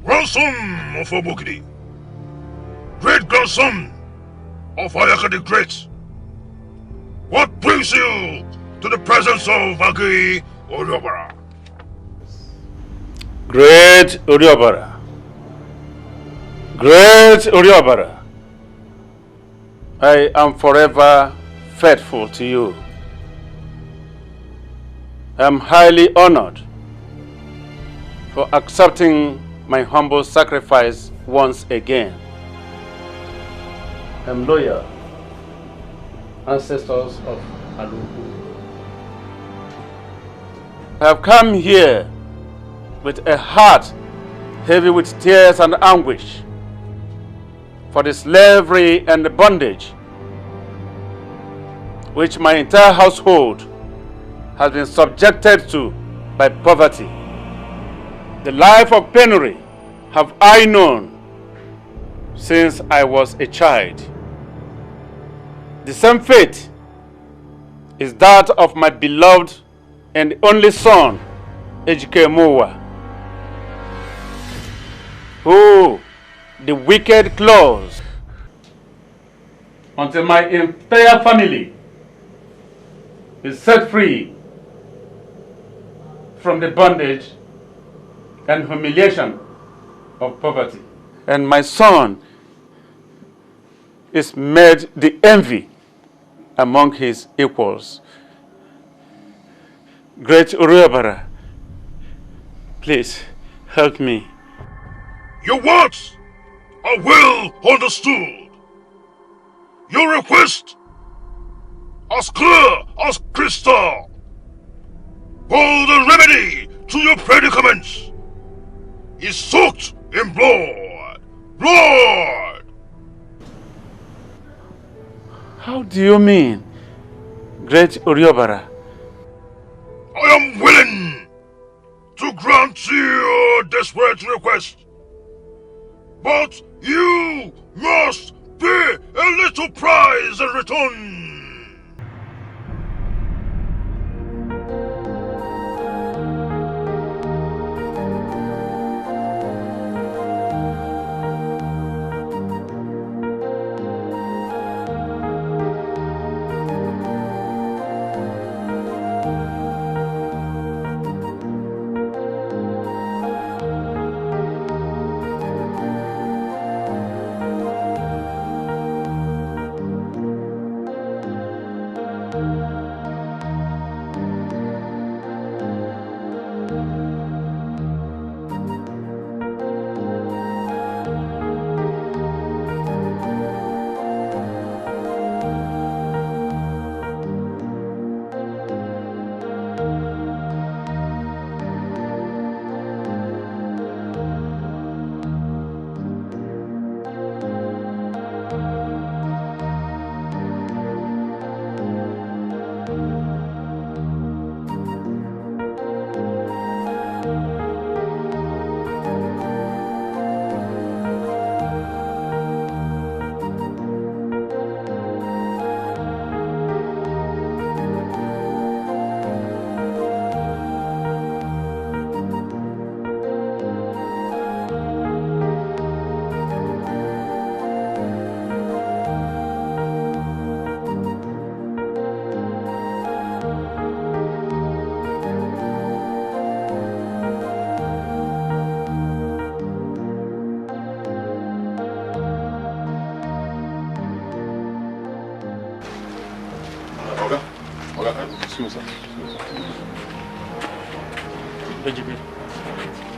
grandson of Obokidi, great-grandson of Ayaka the Great. What brings you to the presence of Agi Oriobara? Great Oriobara. Great Oriobara. I am forever faithful to you. I am highly honored for accepting my humble sacrifice once again. I am loyal, ancestors of Aluku. I have come here with a heart heavy with tears and anguish for the slavery and the bondage which my entire household has been subjected to by poverty. The life of penury have I known since I was a child. The same fate is that of my beloved and only son, Ejike Mowa, who the wicked claws until my entire family is set free from the bondage and humiliation of poverty. And my son is made the envy among his equals. Great Oriobara, please help me. Your words are well understood. Your request as clear as crystal. All the remedy to your predicaments is soaked in blood. Blood! How do you mean, Great Oriobara? I am willing to grant you your desperate request. But you must pay a little price in return.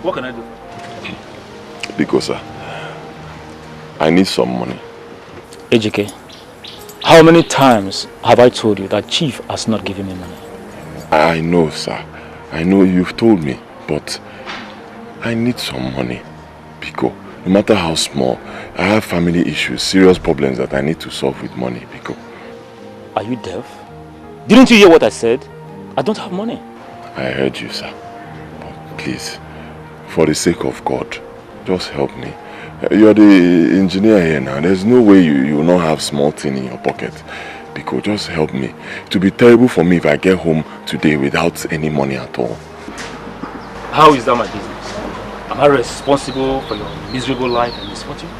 What can I do? Because, sir, I need some money. Ejike, how many times have I told you that Chief has not given me money? I know, sir. I know you've told me, but I need some money. Pico, no matter how small, I have family issues, serious problems that I need to solve with money, Pico. Are you deaf? Didn't you hear what I said? I don't have money. I heard you, sir. But please, for the sake of God, just help me. You're the engineer here now. There's no way you will not have small thing in your pocket. Pico, just help me. It will be terrible for me if I get home today without any money at all. How is that my business? Am I responsible for your miserable life and misfortune?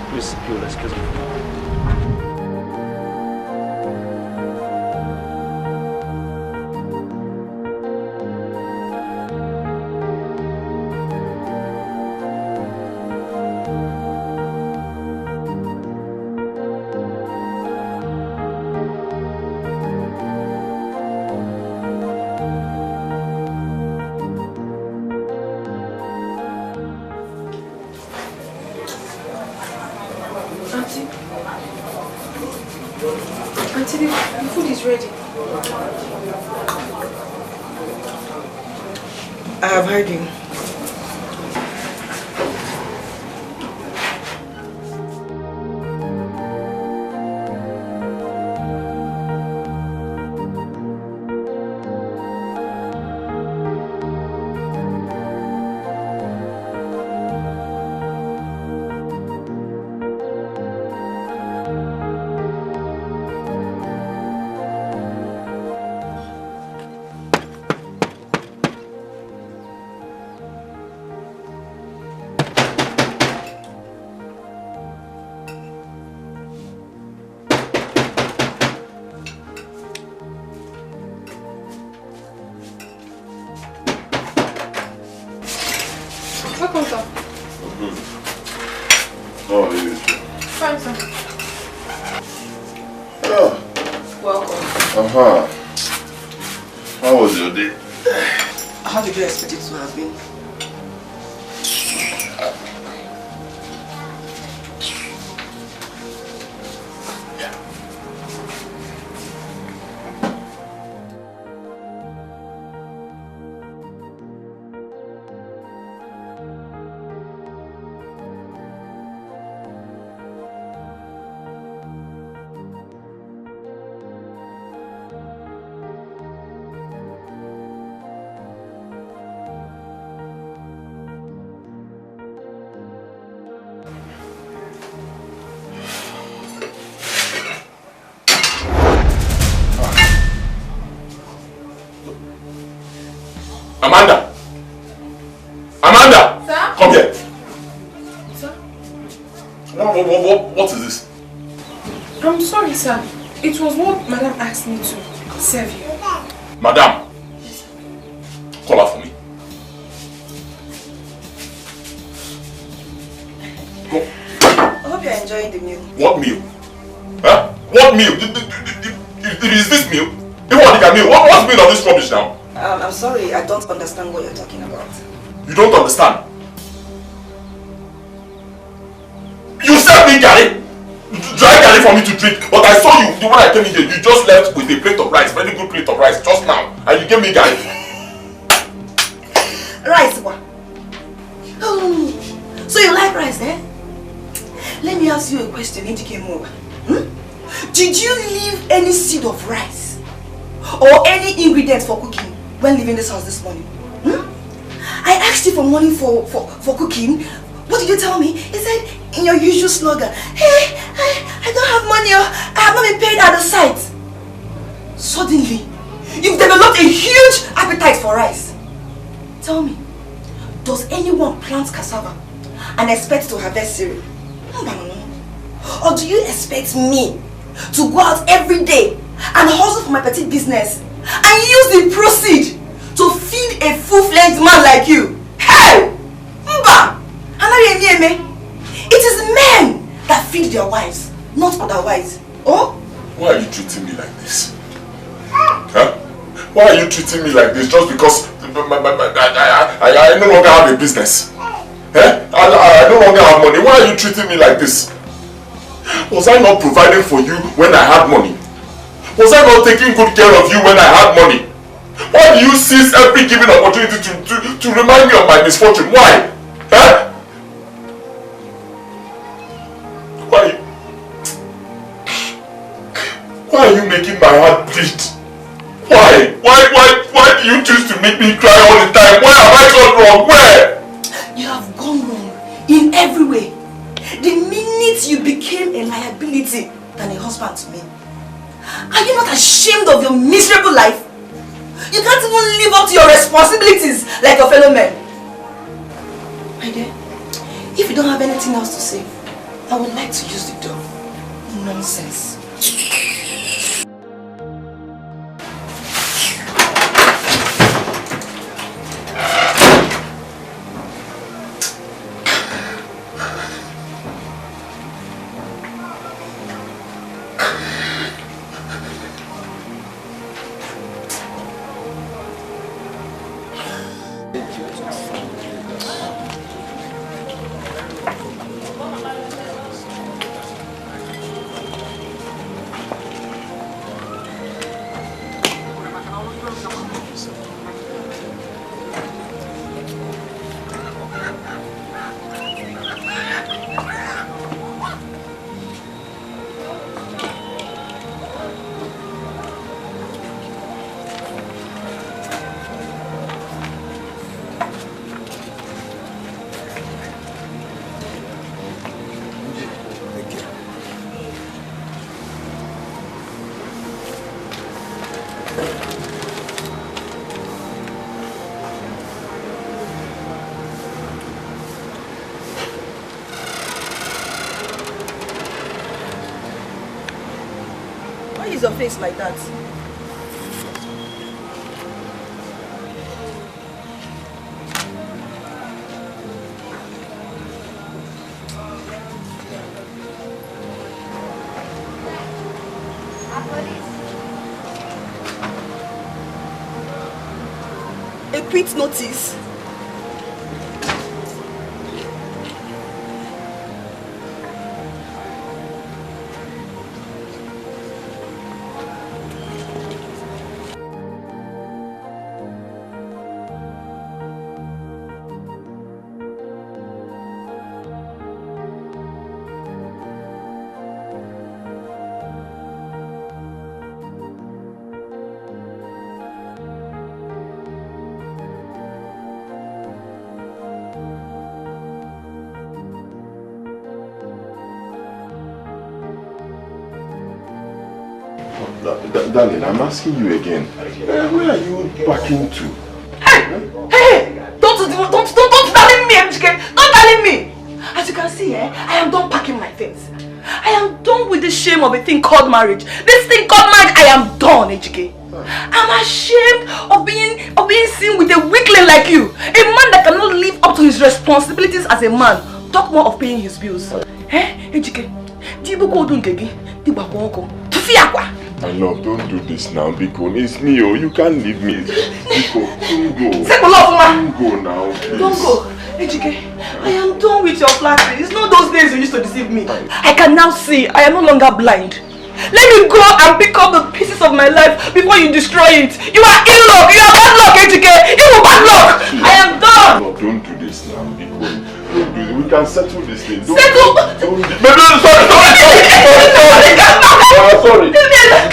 Please, if you'll excuse me. Auntie, the food is ready. I have heard you. Welcome, sir. How are you? Fine, sir. Yeah. Welcome. How was your day? How did you expect it to have been? Amanda! Amanda! Sir? Come here. Sir? What is this? I'm sorry, sir. It was what Madam asked me to serve you. Madam! Call her for me. Go. I hope you're enjoying the meal. What meal? Huh? What meal? Is this meal? What meal? What's meal of this rubbish now? I'm sorry, I don't understand what you're talking about. You don't understand? You served me garri, dry garri for me to drink, but I saw you when I came in here. You just left with a plate of rice, very good plate of rice, just now, and you gave me garri. Rice, what? Oh, so you like rice, eh? Let me ask you a question, Ejike. Did you leave any seed of rice or any ingredients for cooking when leaving this house this morning? I asked you for money for cooking. What did you tell me? You said in your usual slogan, hey, I don't have money, I have not been paid at the site. Suddenly, you've developed a huge appetite for rice. Tell me, does anyone plant cassava and expect to harvest cereal? Or do you expect me to go out every day and hustle for my petty business and use the proceeds to feed a full-fledged man like you? Hey! Mba! It is men that feed their wives, not otherwise. Oh? Why are you treating me like this? Huh? Why are you treating me like this just because I no longer have a business? Eh? I no longer have money. Why are you treating me like this? Was I not providing for you when I had money? Was I not taking good care of you when I had money? Why do you seize every given opportunity to remind me of my misfortune? Why? Eh? Why are you making my heart bleed? Why? Why do you choose to make me cry all the time? Where have I gone wrong? Where? You have gone wrong in every way. The minute you became a liability than a husband to me. Are you not ashamed of your miserable life? You can't even live up to your responsibilities like your fellow men. My dear, if you don't have anything else to say, I would like to use the door. Nonsense. Your face like that. A quit notice. Darling, I'm asking you again. Where are you packing to? Hey! Don't darling me, MGK! Don't darling me! As you can see, I am done packing my things. I am done with the shame of a thing called marriage. This thing called marriage, I am done, HK. I'm ashamed of being seen with a weakling like you. A man that cannot live up to his responsibilities as a man. Talk more of paying his bills. HK, My love, don't do this now, Biko. It's me, oh. You can't leave me. Biko, don't go. Don't go now, please. Don't go. HK, I am done with your flattery. It's not those days you used to deceive me. I can now see. I am no longer blind. Let me go and pick up the pieces of my life before you destroy it. You are in luck. You are bad luck, HK. You are bad luck. I am done. No, don't do this now, Biko. Don't do it. We can settle this thing. Don't settle? Don't sorry.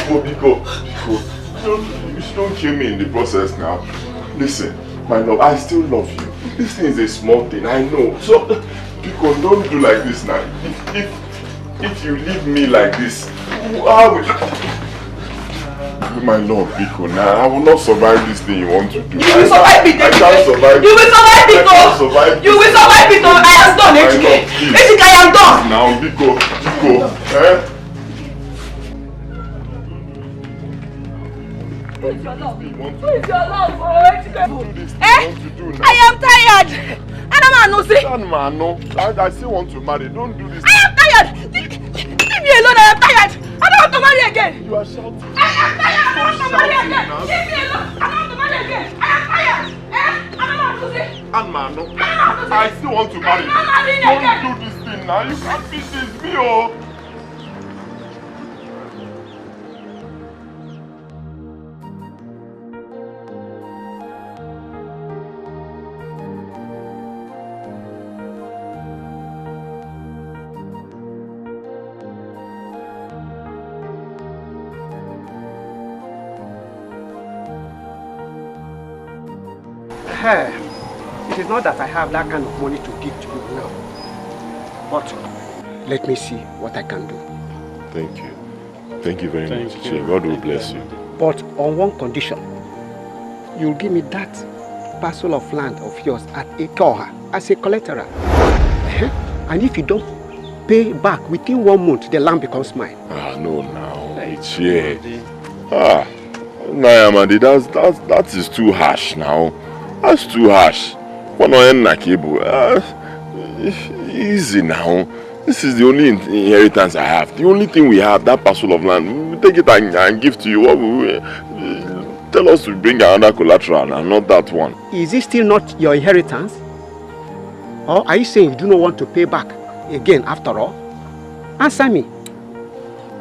Biko. Don't kill me in the process now. Listen, my love, I still love you. This thing is a small thing, I know. So, Biko, don't do like this now. If you leave me like this, how will my love, Biko, now I will not survive this thing you want to do. You will survive it. I can't survive it. You will survive it. You will survive it. I am done, HK. HK, I am done. Now, Biko. Who is your love? Who is your love? I am tired. I still want to marry. Don't do this. I am tired. Leave me alone. I am tired. I don't want to marry again. You are shouting. I am tired. I don't want to marry again. Leave me alone. I don't want to marry again. I am tired. I don't know what to say. I still want to marry. I'm marrying again. Don't do this thing now. You can't fix this. Me, oh. It is not that I have that kind of money to give to you now. But let me see what I can do. Thank you. Thank you very much. God will bless you. But on one condition. You'll give me that parcel of land of yours at Etoha as a collateral. And if you don't pay back within 1 month, the land becomes mine. Ah, no, now. It's here. Ah, Nayamadi, that is too harsh now. That's too harsh. Easy now. This is the only inheritance I have. The only thing we have, that parcel of land. We take it and give to you. What we tell us to bring another collateral and not that one. Is it still not your inheritance? Or are you saying you do not want to pay back again after all? Answer me.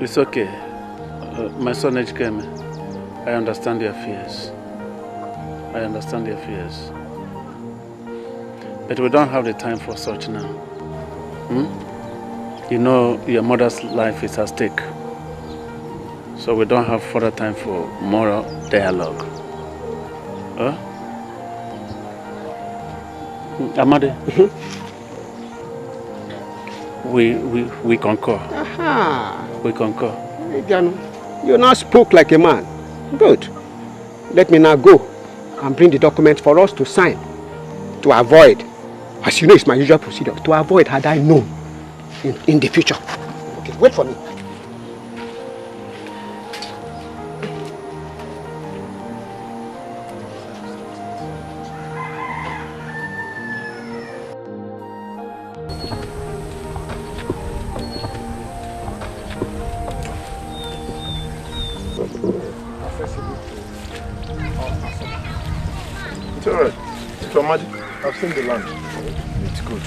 It's okay. My son Ejikeme, I understand your fears. I understand your fears. But we don't have the time for such now. You know your mother's life is at stake. So we don't have further time for moral dialogue. Huh? Amade, we concur. Aha. We concur. You now spoke like a man. Good. Let me now go and bring the document for us to sign to avoid, as you know it's my usual procedure, to avoid had I known in the future. Okay, wait for me. It's alright. It's your magic. I've seen the land. It's good.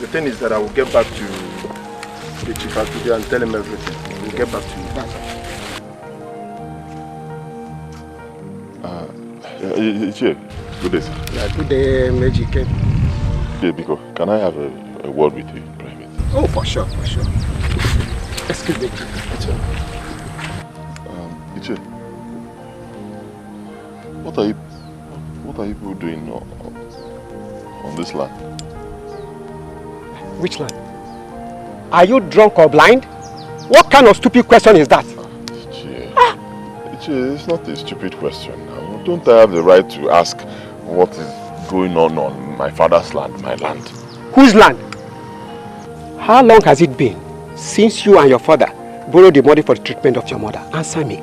The thing is that I will get back to the chief today and tell him everything. We'll get back to you. Ichie, good day, sir. Yeah, good day, Magic. Hey, Biko, can I have a word with you in private? Oh, for sure, for sure. Excuse me. Ichie, what are you people doing on this land? Which land? Are you drunk or blind? What kind of stupid question is that? Ichie, it's not a stupid question now. Don't I have the right to ask what is going on my father's land, my land? Whose land? How long has it been since you and your father borrowed the money for the treatment of your mother? Answer me.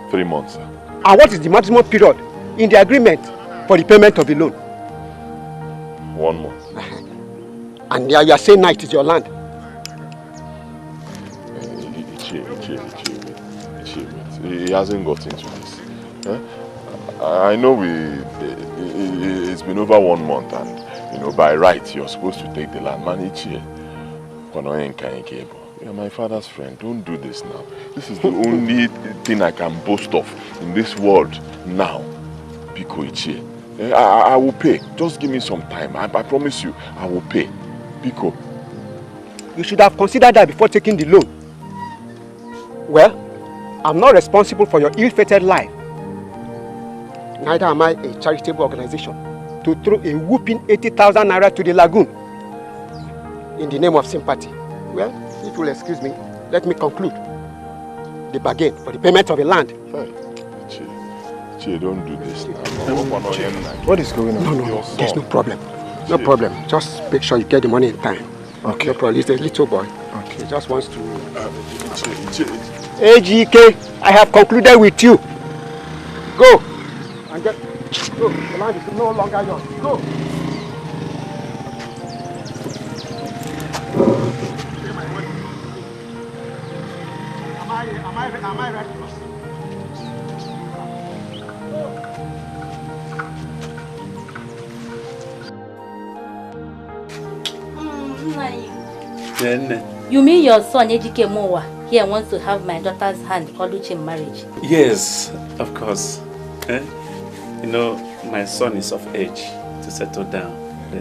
3 months, sir. And what is the maximum period in the agreement for the payment of the loan? 1 month. And now you are saying now it is your land. He hasn't got into this. I know it's been over 1 month and by right you're supposed to take the land. Man, you're my father's friend. Don't do this now. This is the only thing I can boast of in this world now. Biko Ichie. I will pay. Just give me some time. I promise you, I will pay. Biko. You should have considered that before taking the loan. Well, I'm not responsible for your ill-fated life. Neither am I a charitable organization to throw a whooping 80,000 naira to the lagoon in the name of sympathy. Well, if you will excuse me, let me conclude the bargain for the payment of the land. Hey, Che, don't do this now. What is going on? No, there's no problem. No problem. Just make sure you get the money in time. Okay. No problem. He's a little boy. Okay. He just wants to... AGK, I have concluded with you. Go. And get... Go. The land is no longer yours. Go. Am I right? You mean your son Ejike Mowa here wants to have my daughter's hand Oluchi in marriage? Yes, of course. You know, my son is of age to settle down.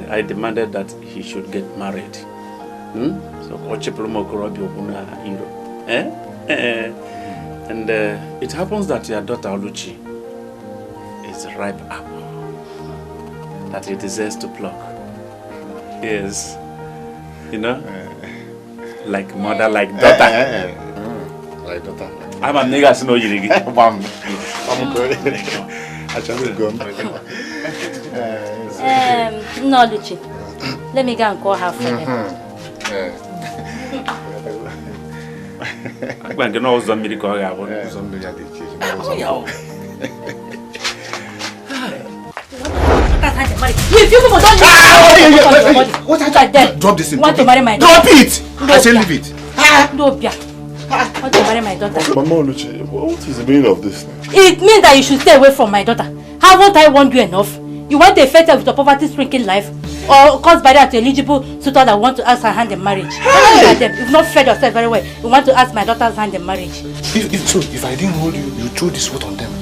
I demanded that he should get married. So, and it happens that your daughter Oluchi is a ripe apple that he deserves to pluck. Yes, you know, like mother, like daughter. Like daughter. I'm a nigga, so no, you. No, Luchi. Let me go and call her for them. I'm going to know somebody call her. Drop this in. Want to marry my daughter? Drop it! I say leave it. No, Pia. Want to marry my daughter? Mama Oluchi, what is the meaning of this? It means that you should stay away from my daughter. Haven't I warned you enough? You want to affect her with your poverty-stricken life? Or caused by that eligible suitor that want to ask her hand in marriage? You've not fed yourself very well. You want to ask my daughter's hand in marriage? If I didn't hold you, you threw this foot on them.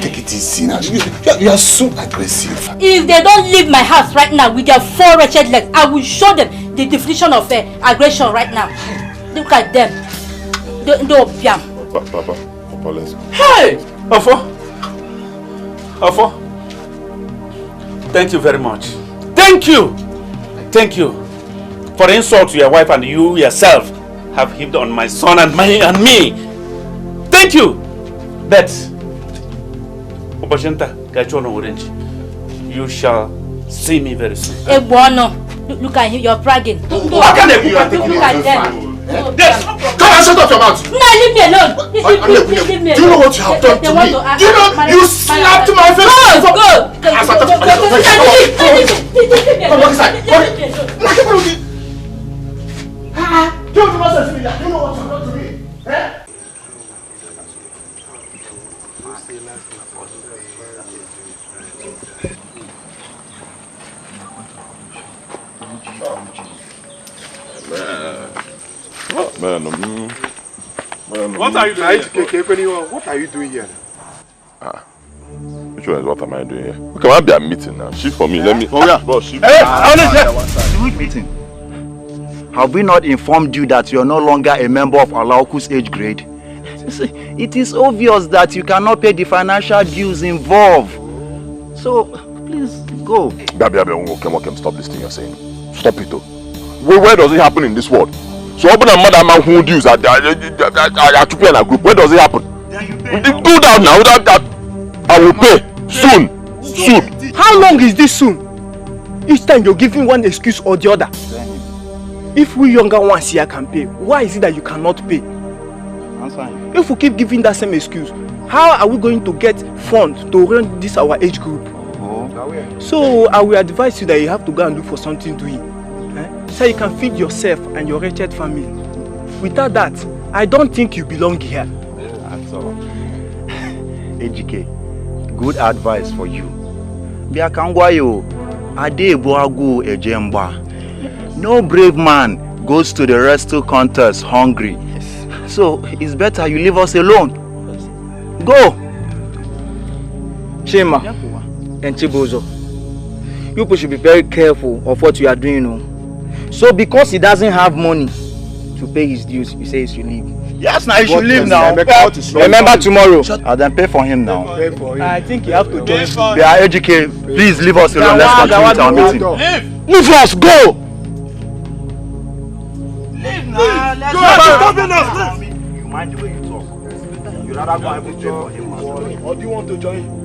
Take it easy now. You are so aggressive. If they don't leave my house right now with their 4 wretched legs, I will show them the definition of aggression right now. Look at them. No, Pia. Papa, let's go. Hey! Ofo! Thank you very much. Thank you! Thank you for the insult to your wife and you yourself have heaped on my son and me. Thank you! But you shall see me very soon. Look at you, you're bragging. Look at them! Come on, shut up your mouth! No, leave me alone! Leave me alone. Do you know what you have done to me? Do you know you slapped my face? Go! Come on, inside. Do you know what you have done to me? Man, what are you doing here? What are you doing here? Which one is what am I doing here? Okay, I'll be a meeting now. Shift for me. Let me. Oh yeah, boss. Shift. Which meeting? Have we not informed you that you are no longer a member of Alaoku's age grade? It is obvious that you cannot pay the financial dues involved. So please go. Okay, stop this thing you're saying. Stop it though. Where does it happen in this world? So open a mother man who dues at a group. Where does it happen? Do that now. Without that, I will pay soon. How long is this soon? Each time you're giving one excuse or the other. If we younger ones here can pay, why is it that you cannot pay? If we keep giving that same excuse, how are we going to get funds to run this our age group? So I will advise you that you have to go and look for something doing. So you can feed yourself and your wretched family. Without that, I don't think you belong here. That's all. AGK, good advice for you. No brave man goes to the wrestle contest hungry. So it's better you leave us alone. Go! Shema and Chibozo, you people should be very careful of what you are doing. So because he doesn't have money to pay his dues, you say he should leave. Yes, now he should leave now. Remember tomorrow. I'll then pay for him now. I think you have to join. They are educated. Please leave us alone. Let's continue with our meeting. Leave us, go! Leave now. Let's go. You mind the way you talk. You'd rather go and pay for him. Or do you want to join?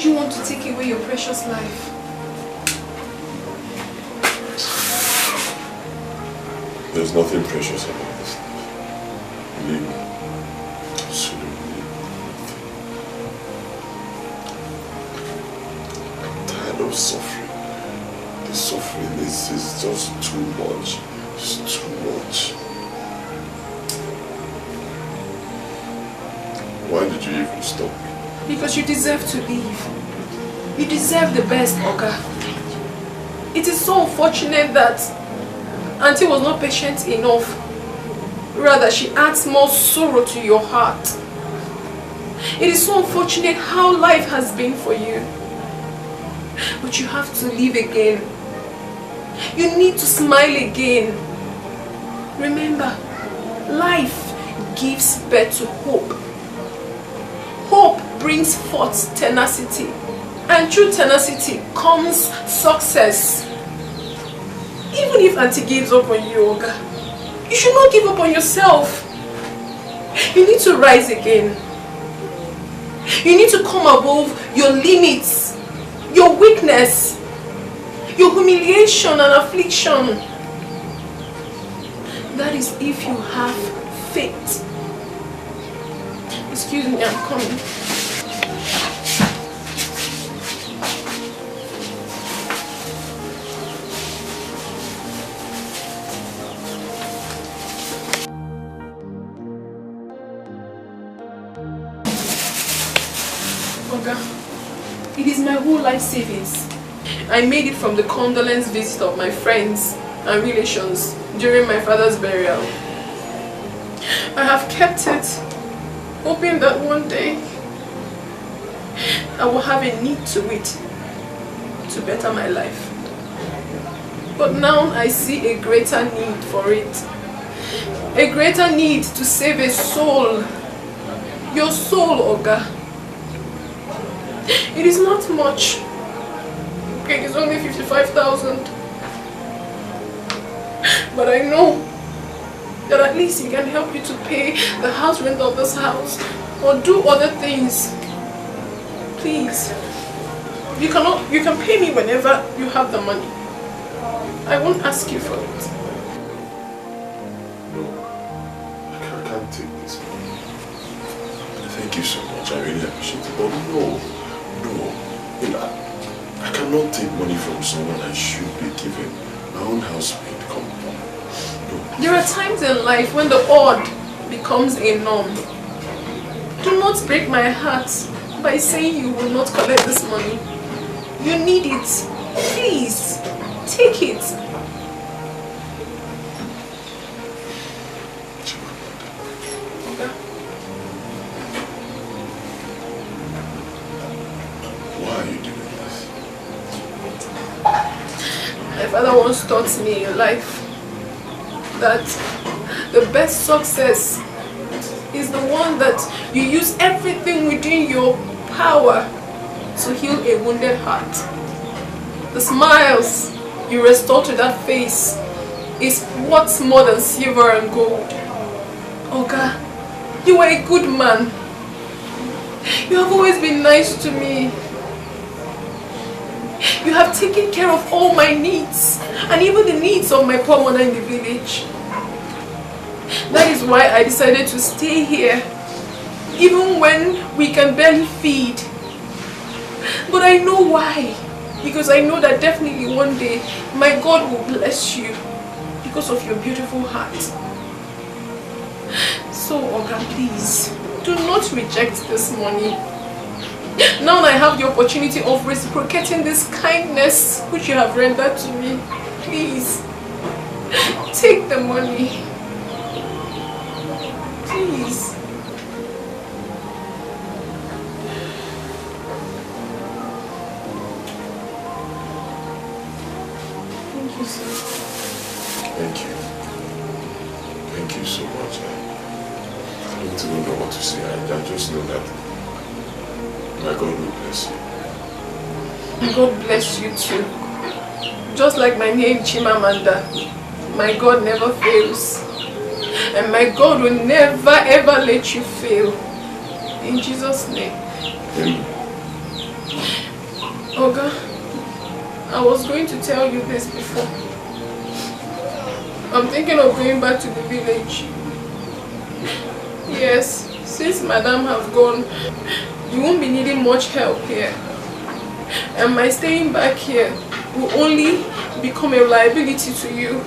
would you want to take away your precious life? There's nothing precious about this life. Believe me. Absolutely nothing. I'm tired of suffering. The suffering is just too much. It's too much. Why did you even stop me? Because you deserve to live. You deserve the best, Oga. It is so unfortunate that Auntie was not patient enough. Rather, she adds more sorrow to your heart. It is so unfortunate how life has been for you. But you have to live again. You need to smile again. Remember, life gives birth to hope. Hope brings forth tenacity. And through tenacity comes success. Even if Auntie gives up on you, Oga, you should not give up on yourself. You need to rise again. You need to come above your limits, your weakness, your humiliation and affliction. That is if you have faith. Excuse me, I'm coming. It is my whole life savings. I made it from the condolence visit of my friends and relations during my father's burial. I have kept it, hoping that one day I will have a need to it to better my life. But now I see a greater need for it. A greater need to save a soul. Your soul, Oga. It is not much. Okay, it's only 55,000. But I know that at least it can help you to pay the house rent of this house or do other things. Please. You can pay me whenever you have the money. I won't ask you for it. No, I can't take this money. Thank you so much. I really appreciate it. But no. I cannot take money from someone I should be giving my own housemaid. Come on. No. There are times in life when the odd becomes a norm. Do not break my heart by saying you will not collect this money. You need it. Please, take it. Father once taught me in life that the best success is the one that you use everything within your power to heal a wounded heart. The smiles you restore to that face is what's more than silver and gold. Oga, you are a good man. You have always been nice to me. You have taken care of all my needs and even the needs of my poor mother in the village. That is why I decided to stay here, even when we can barely feed. But I know why. Because I know that definitely one day my God will bless you because of your beautiful heart. So, Oga, please, do not reject this money. Now I have the opportunity of reciprocating this kindness which you have rendered to me. Please, take the money. Please. Thank you, sir. Thank you. Thank you so much. I don't even know what to say. I just know that my God will bless you. God bless you too. Just like my name Chimamanda, my God never fails. And my God will never ever let you fail. In Jesus' name. Amen. Oga, I was going to tell you this before. I'm thinking of going back to the village. Yes, since Madam have gone, you won't be needing much help here. And my staying back here will only become a liability to you.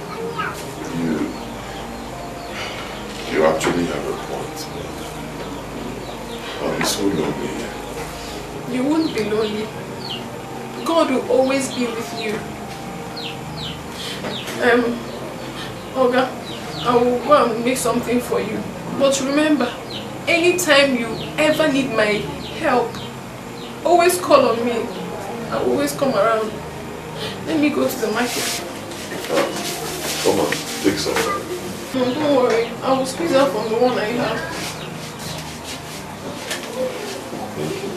You actually have a point. I'll be so lonely here. You won't be lonely. God will always be with you. Oga, I will go and make something for you. But remember, anytime you ever need my help, always call on me. I will always come around. Let me go to the market. Come on, take some. No, don't worry. I will squeeze out from the one I have. Thank you.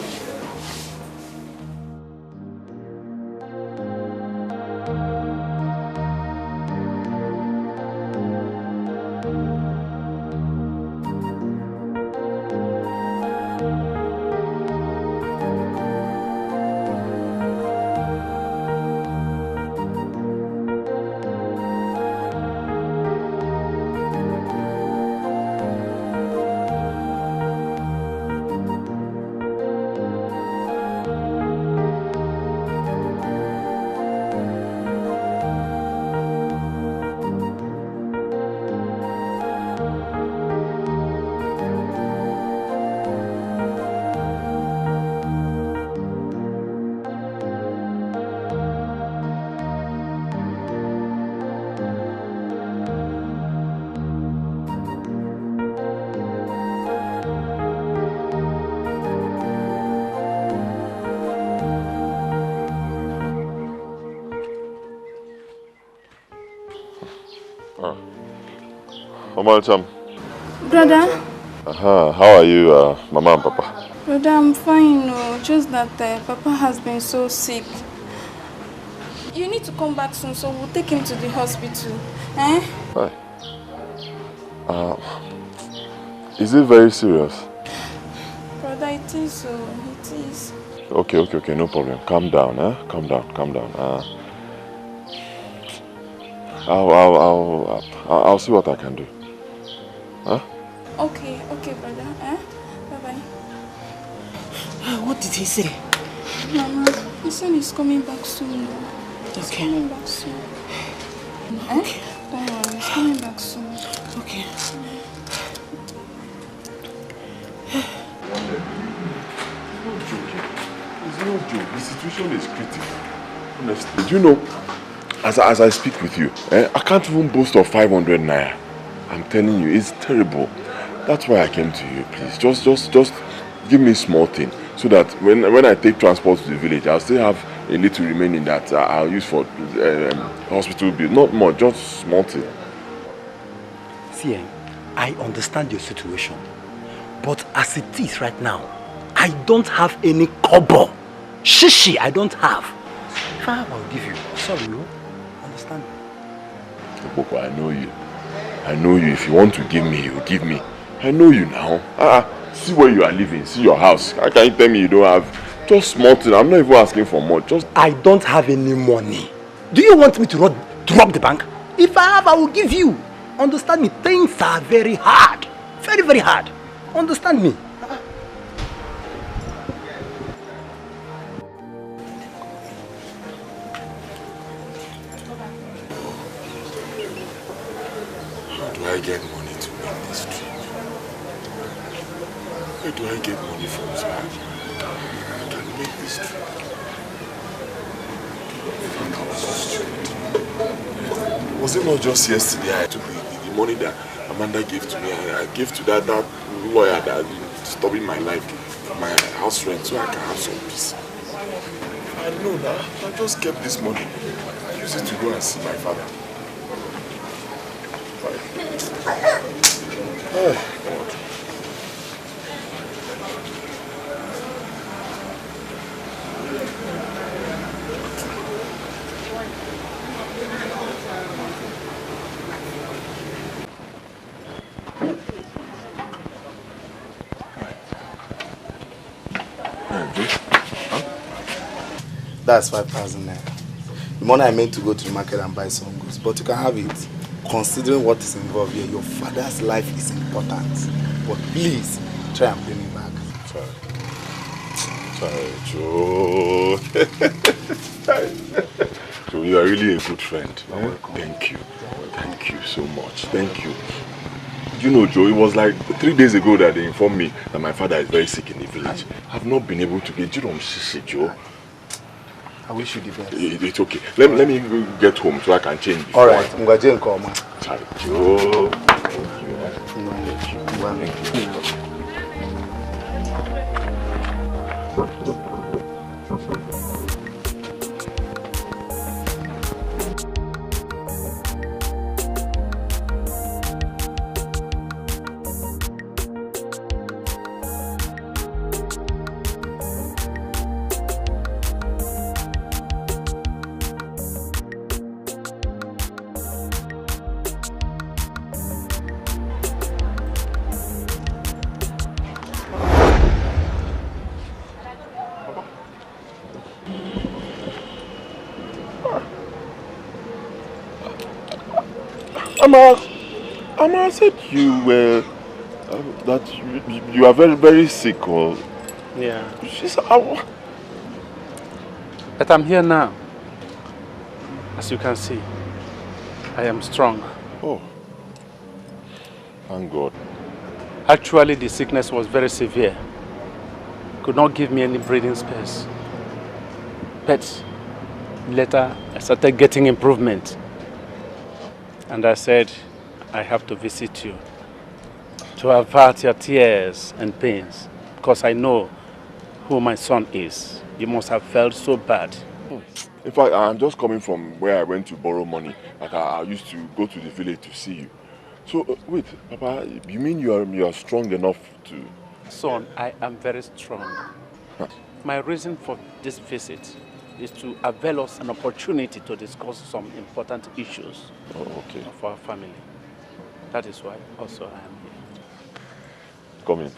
Brother? How are you, Mama and Papa? Brother, I'm fine. No. Just that Papa has been so sick. You need to come back soon, so we'll take him to the hospital. Eh? Hi. Is it very serious? Brother, it is so. It is. Okay, no problem. Calm down, eh? Calm down. I'll see what I can do. Huh? Okay, brother. Eh? Bye-bye. What did he say? Mama, his son is coming back soon. He's coming back soon. Okay. Don't worry, he's coming back soon. Okay. It's no joke. The situation is critical. Honestly, do you know, as I speak with you, I can't even boast of 500 naira. I'm telling you, it's terrible. That's why I came to you, please. Just give me a small thing, so that when I take transport to the village, I'll still have a little remaining that I'll use for hospital bill. Not much, just small thing. See, I understand your situation, but as it is right now, I don't have any kobo. Shishi, I don't have. If I have, I'll give you. Sorry, you understand me? Boko, I know you. I know you. If you want to give me, you give me. I know you now. See where you are living. See your house. How can you tell me you don't have just small thing? I'm not even asking for more. Just I don't have any money. Do you want me to rob the bank? If I have, I will give you. Understand me? Things are very hard. Very, very hard. Understand me? how do I get money to make this trip? Where do I get money from, sir? I can make this trip. Was it not just yesterday I took the money that Amanda gave to me? I gave to that lawyer that is stopping my life, my house rent, so I can have some peace. I know that. I just kept this money. I use it to go and see my father. Oh, God. That's 5,000 naira. The money I meant to go to the market and buy some goods, but you can have it. Considering what is involved here, your father's life is important. But please, try and pay me back. Sorry, Joe. So you are really a good friend. Thank you. Thank you so much. Thank you. You know, Joe, it was like 3 days ago that they informed me that my father is very sick in the village. I've not been able to get you on Shishi, Joe. I wish you the best. It's okay. Let me get home so I can change. Alright, I'm going to call, man. Sorry, Joe. Ama said you were that you are very, very sick, or yeah. She said, but I'm here now. As you can see, I am strong. Oh, thank God. Actually, the sickness was very severe. Could not give me any breathing space. But later, I started getting improvement. And I said, I have to visit you to avert your tears and pains, because I know who my son is. You must have felt so bad. In fact, I'm just coming from where I went to borrow money. Like I used to go to the village to see you. So, wait, Papa, you mean you are strong enough to... Son, I am very strong. My reason for this visit is to avail us an opportunity to discuss some important issues of our family. That is why also I am here. Come in.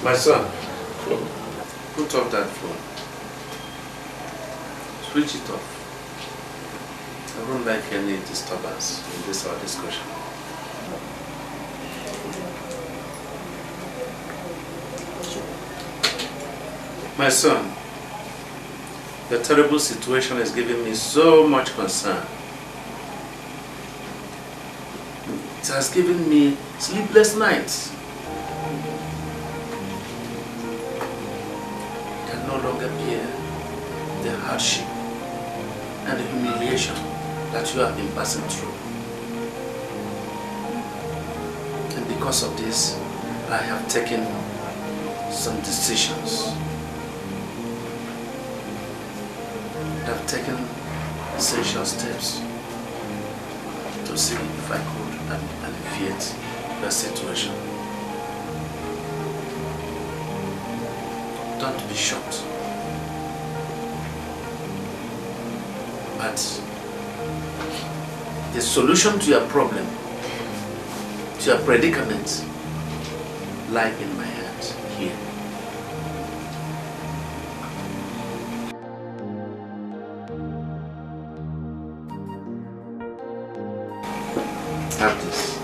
My son, put off that phone. Switch it off. I don't like any disturbance in this our discussion. My son, the terrible situation is giving me so much concern. It has given me sleepless nights. I can no longer bear the hardship and the humiliation that you have been passing through. And because of this, I have taken some decisions. I've taken essential steps to see if I could alleviate the situation. Don't be shocked. But the solution to your problem, to your predicament, lie in my hands here. Have this.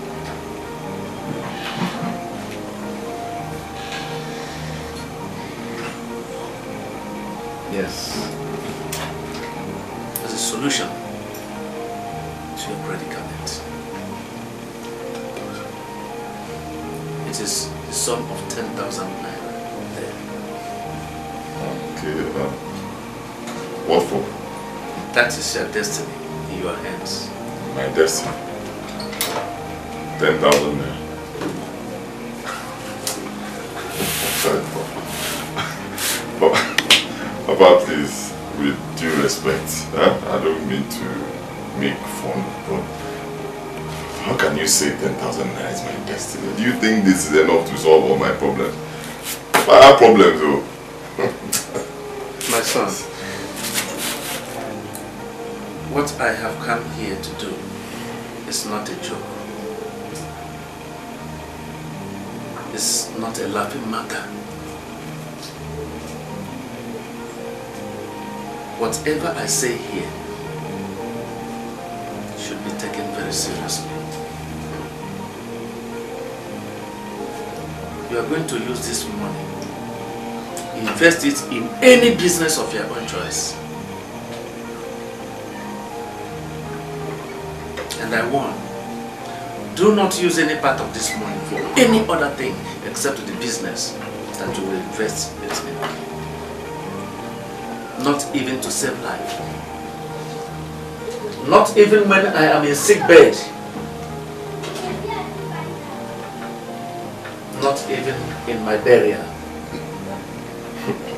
Yes. As a solution to your predicament. It is the sum of 10,000 naira there. Okay, what for? That is your destiny in your hands. My destiny? 10,000 naira. Papa, please, with due respect, I don't mean to make fun, but how can you say 10,000 naira is my destiny? Do you think this is enough to solve all my problems? I have problems though. My son, What I have come here to do is not a joke. It's not a laughing matter. Whatever I say here should be taken very seriously. You are going to use this money, invest it in any business of your own choice. And I warn, do not use any part of this money for any other thing except the business that you will invest it in. Not even to save life. Not even when I am in sick bed. Not even in my burial.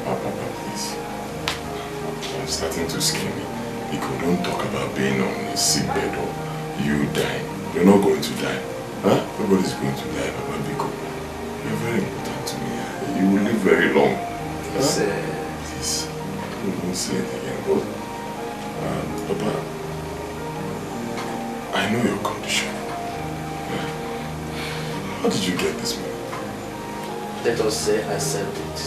Papa, please. I'm starting to scare me. Because don't talk about being on a sick bed or you dying. You're not going to die. Huh? Nobody's going to die, Papa Biko. You're very important to me. You will live very long. Huh? Please. Don't say it again, but Papa, I know your condition. How did you get this money? Let us say I saved it.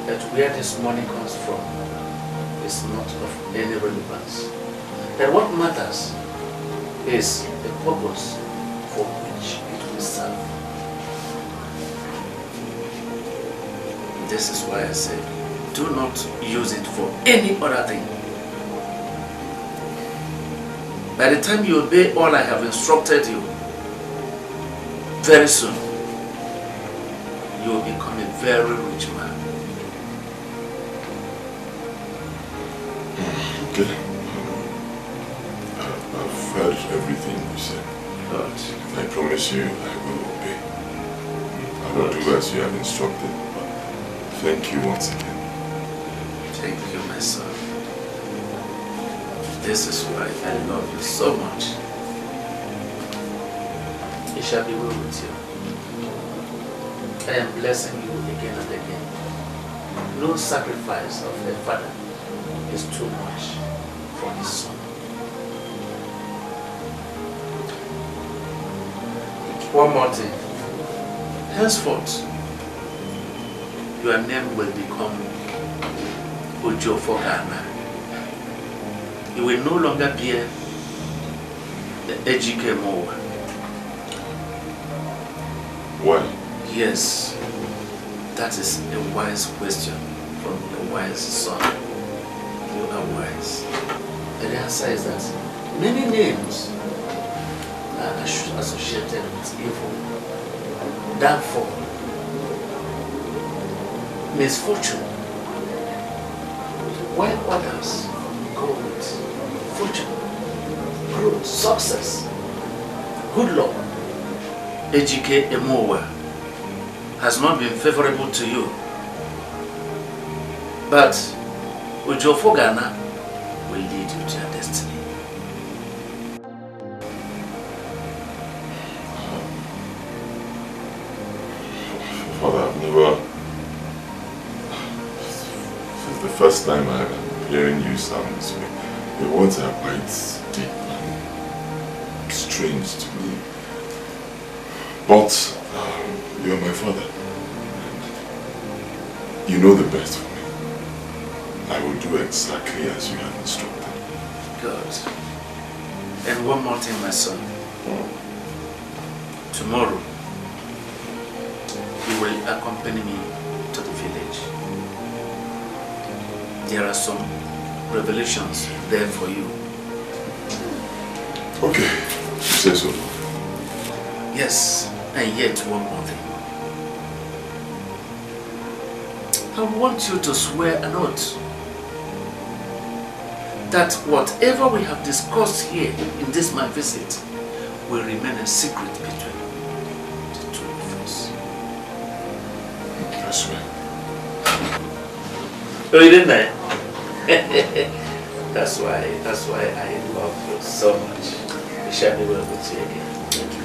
That where this money comes from is not of any relevance. That what matters is the purpose for which it will serve. This is why I say, do not use it for any other thing. By the time you obey all I have instructed you, very soon, you will become a very rich man. Okay. I've heard everything you said. But I promise you I will obey. I will do as you have instructed. Thank you once again. Thank you, my son. This is why I love you so much. It shall be well with you. I am blessing you again and again. No sacrifice of a father is too much for his son. One more thing. Henceforth, your name will become Ojo for Ghana. You will no longer bear the Ejike Mowa. Why? Yes, that is a wise question from a wise son. You are wise. And the answer is that many names are associated with evil, downfall, misfortune, while others go with fortune, growth, success, good luck. Ejike Emowa has not been favorable to you, but Ojofo Ghana will lead you to your destiny. Father, I've never... This is the first time I'm hearing you sound this way. Your words are quite deep and strange to me. But you're my father. You know the best for me. I will do exactly as you have instructed. Good. And one more thing, my son. Tomorrow, you will accompany me to the village. There are some revelations there for you. Okay, you say so. Yes, and yet one more thing. I want you to swear an oath that whatever we have discussed here in this my visit will remain a secret between the two of us. I swear. Oh, you didn't know? That's why I love you so much. We shall be well with you again. Thank you.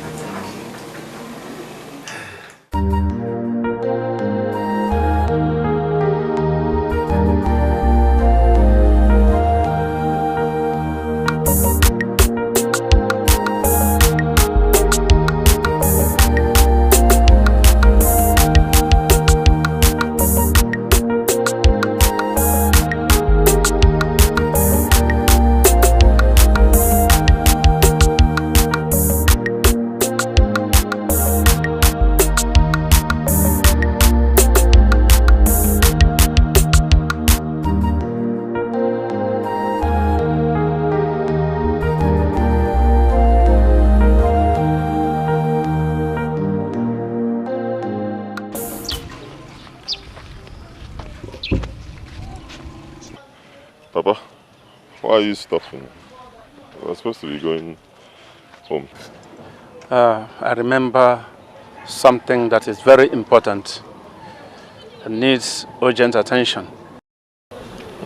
Papa, why are you stopping? We're supposed to be going home. I remember something that is very important and needs urgent attention.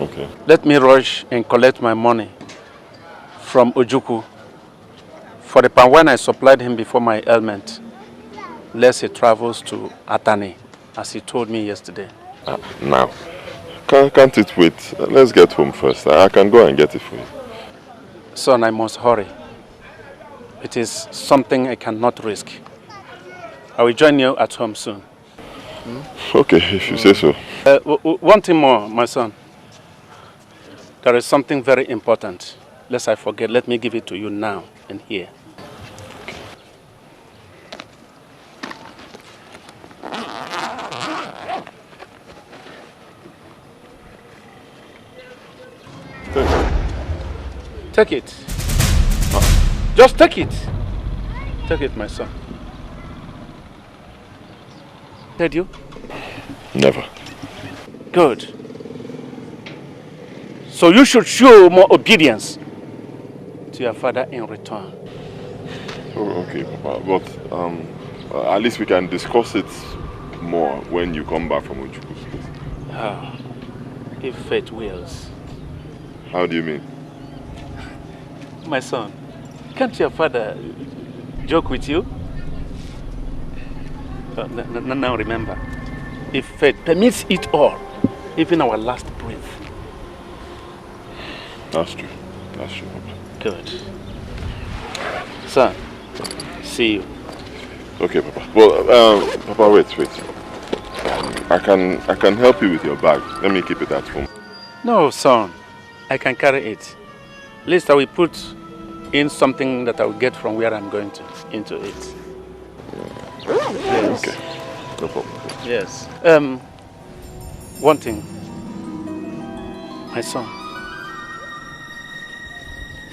Okay. Let me rush and collect my money from Ojuku for the pan when I supplied him before my ailment, lest he travels to Atani, as he told me yesterday. Now, can't it wait? Let's get home first. I can go and get it for you. Son, I must hurry. It is something I cannot risk. I will join you at home soon. Okay, if you say so. One thing more, my son. There is something very important. Lest I forget, let me give it to you now and here. Take it. Just take it. Take it, my son. Did you? Never. Good. So you should show more obedience to your father in return. Oh, okay, Papa. But at least we can discuss it more when you come back from Ojuku's place. If fate wills. How do you mean? My son, can't your father joke with you? Now remember, if fate permits it all, even our last breath. That's true. That's true, Papa. Good. Son, see you. Okay, Papa. Well, Papa, wait. I can help you with your bag. Let me keep it at home. No, son. I can carry it. At least I will put in something that I will get from where I'm going to into it. Yes. Okay. No problem. Yes. One thing. My son.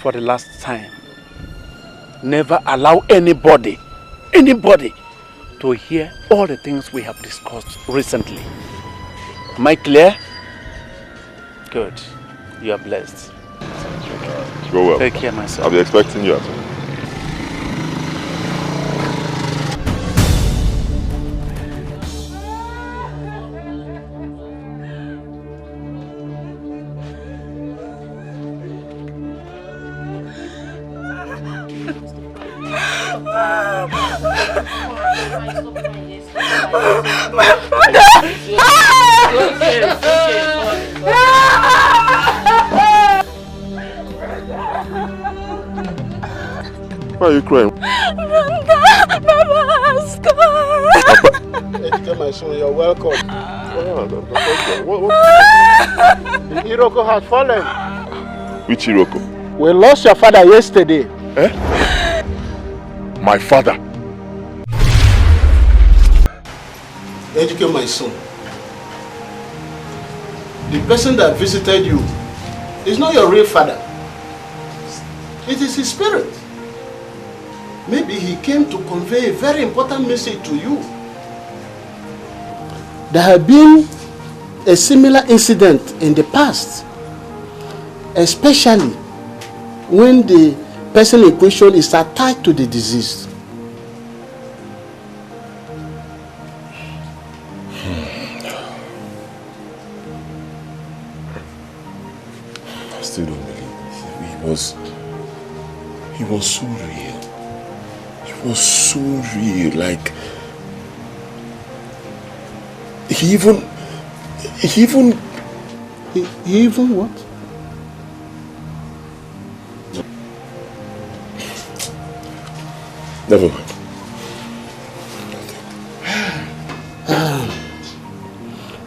For the last time, never allow anybody to hear all the things we have discussed recently. Am I clear? Good. You are blessed. Go well. Take care, my son. I'll be expecting you at home. Why are you crying? Baba's gone. My son, you're welcome. Iroko has fallen. Which Iroko? We lost your father yesterday. Eh? My father? Educate my son. The person that visited you is not your real father. It is his spirit. Maybe he came to convey a very important message to you. There had been a similar incident in the past, especially when the person in question is attached to the disease. I still don't believe this. He was so real. It was so real, like he even what? Never mind.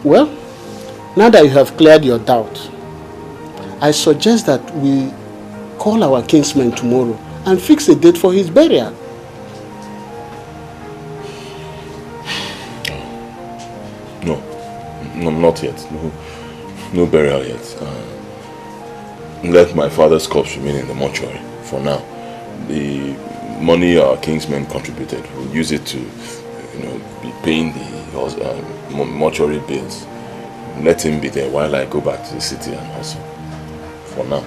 Well, now that you have cleared your doubt, I suggest that we call our kinsman tomorrow and fix a date for his burial. No, not yet. No burial yet. Let my father's corpse remain in the mortuary for now. The money our kingsmen contributed, we'll use it to, be paying the mortuary bills. Let him be there while I go back to the city and hustle. For now.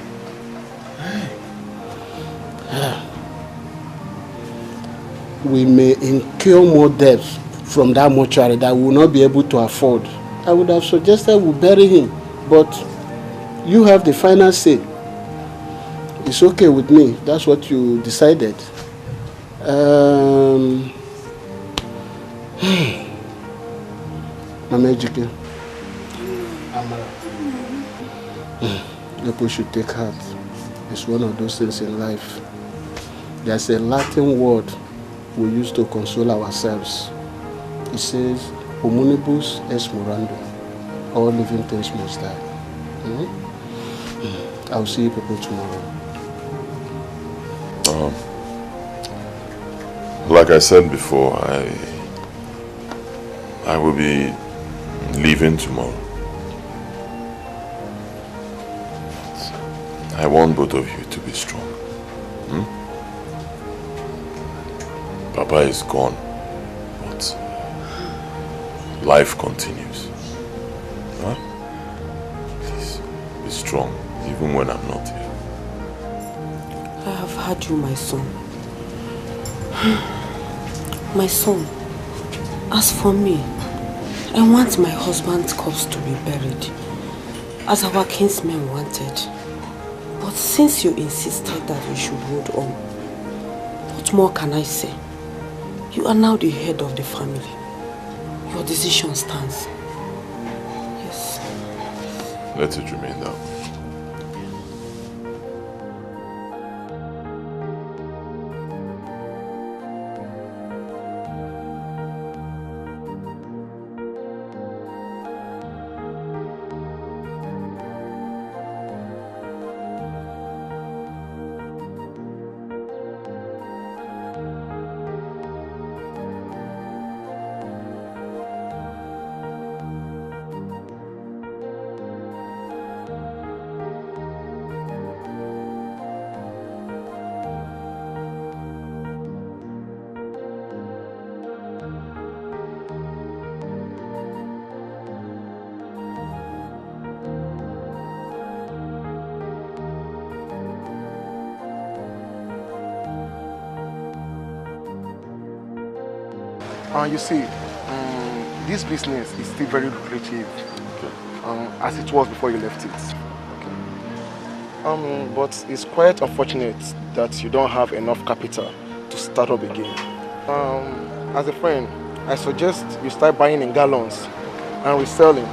We may incur more debts from that mortuary that we will not be able to afford. I would have suggested we bury him, but you have the final say. It's okay with me. That's what you decided. Mama Ejike. People should take heart. It's one of those things in life. There's a Latin word we use to console ourselves. It says, homunibus est morandum. All living things must die. I'll see you people tomorrow. Like I said before, I will be leaving tomorrow. I want both of you to be strong. Papa is gone, but life continues. Huh? Please, be strong, even when I'm not here. I have heard you, my son. My son, as for me, I want my husband's corpse to be buried, as our kinsmen wanted. But since you insisted that we should hold on, what more can I say? You are now the head of the family. Your decision stands. Yes. Let it remain that way. You see, this business is still very lucrative, as it was before you left it. But it's quite unfortunate that you don't have enough capital to start up again. As a friend, I suggest you start buying in gallons and reselling.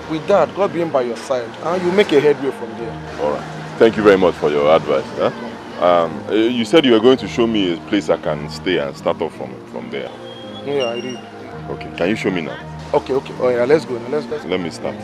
With that, God being by your side, you make a headway from there. All right. Thank you very much for your advice. You said you were going to show me a place I can stay and start off from there. Yeah, I did. Okay, can you show me now? Okay. Oh yeah, let's go. Let's Let me start.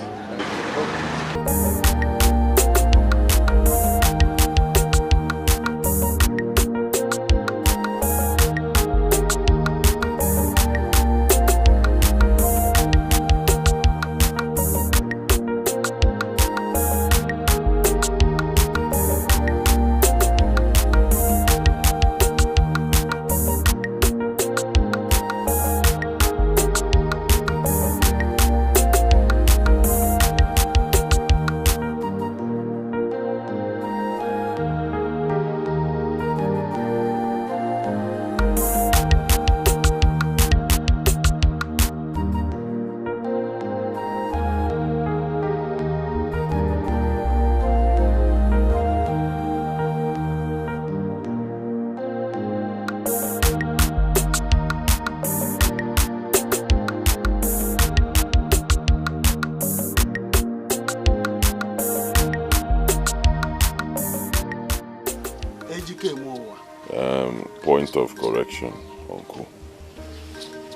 Point of correction, Uncle.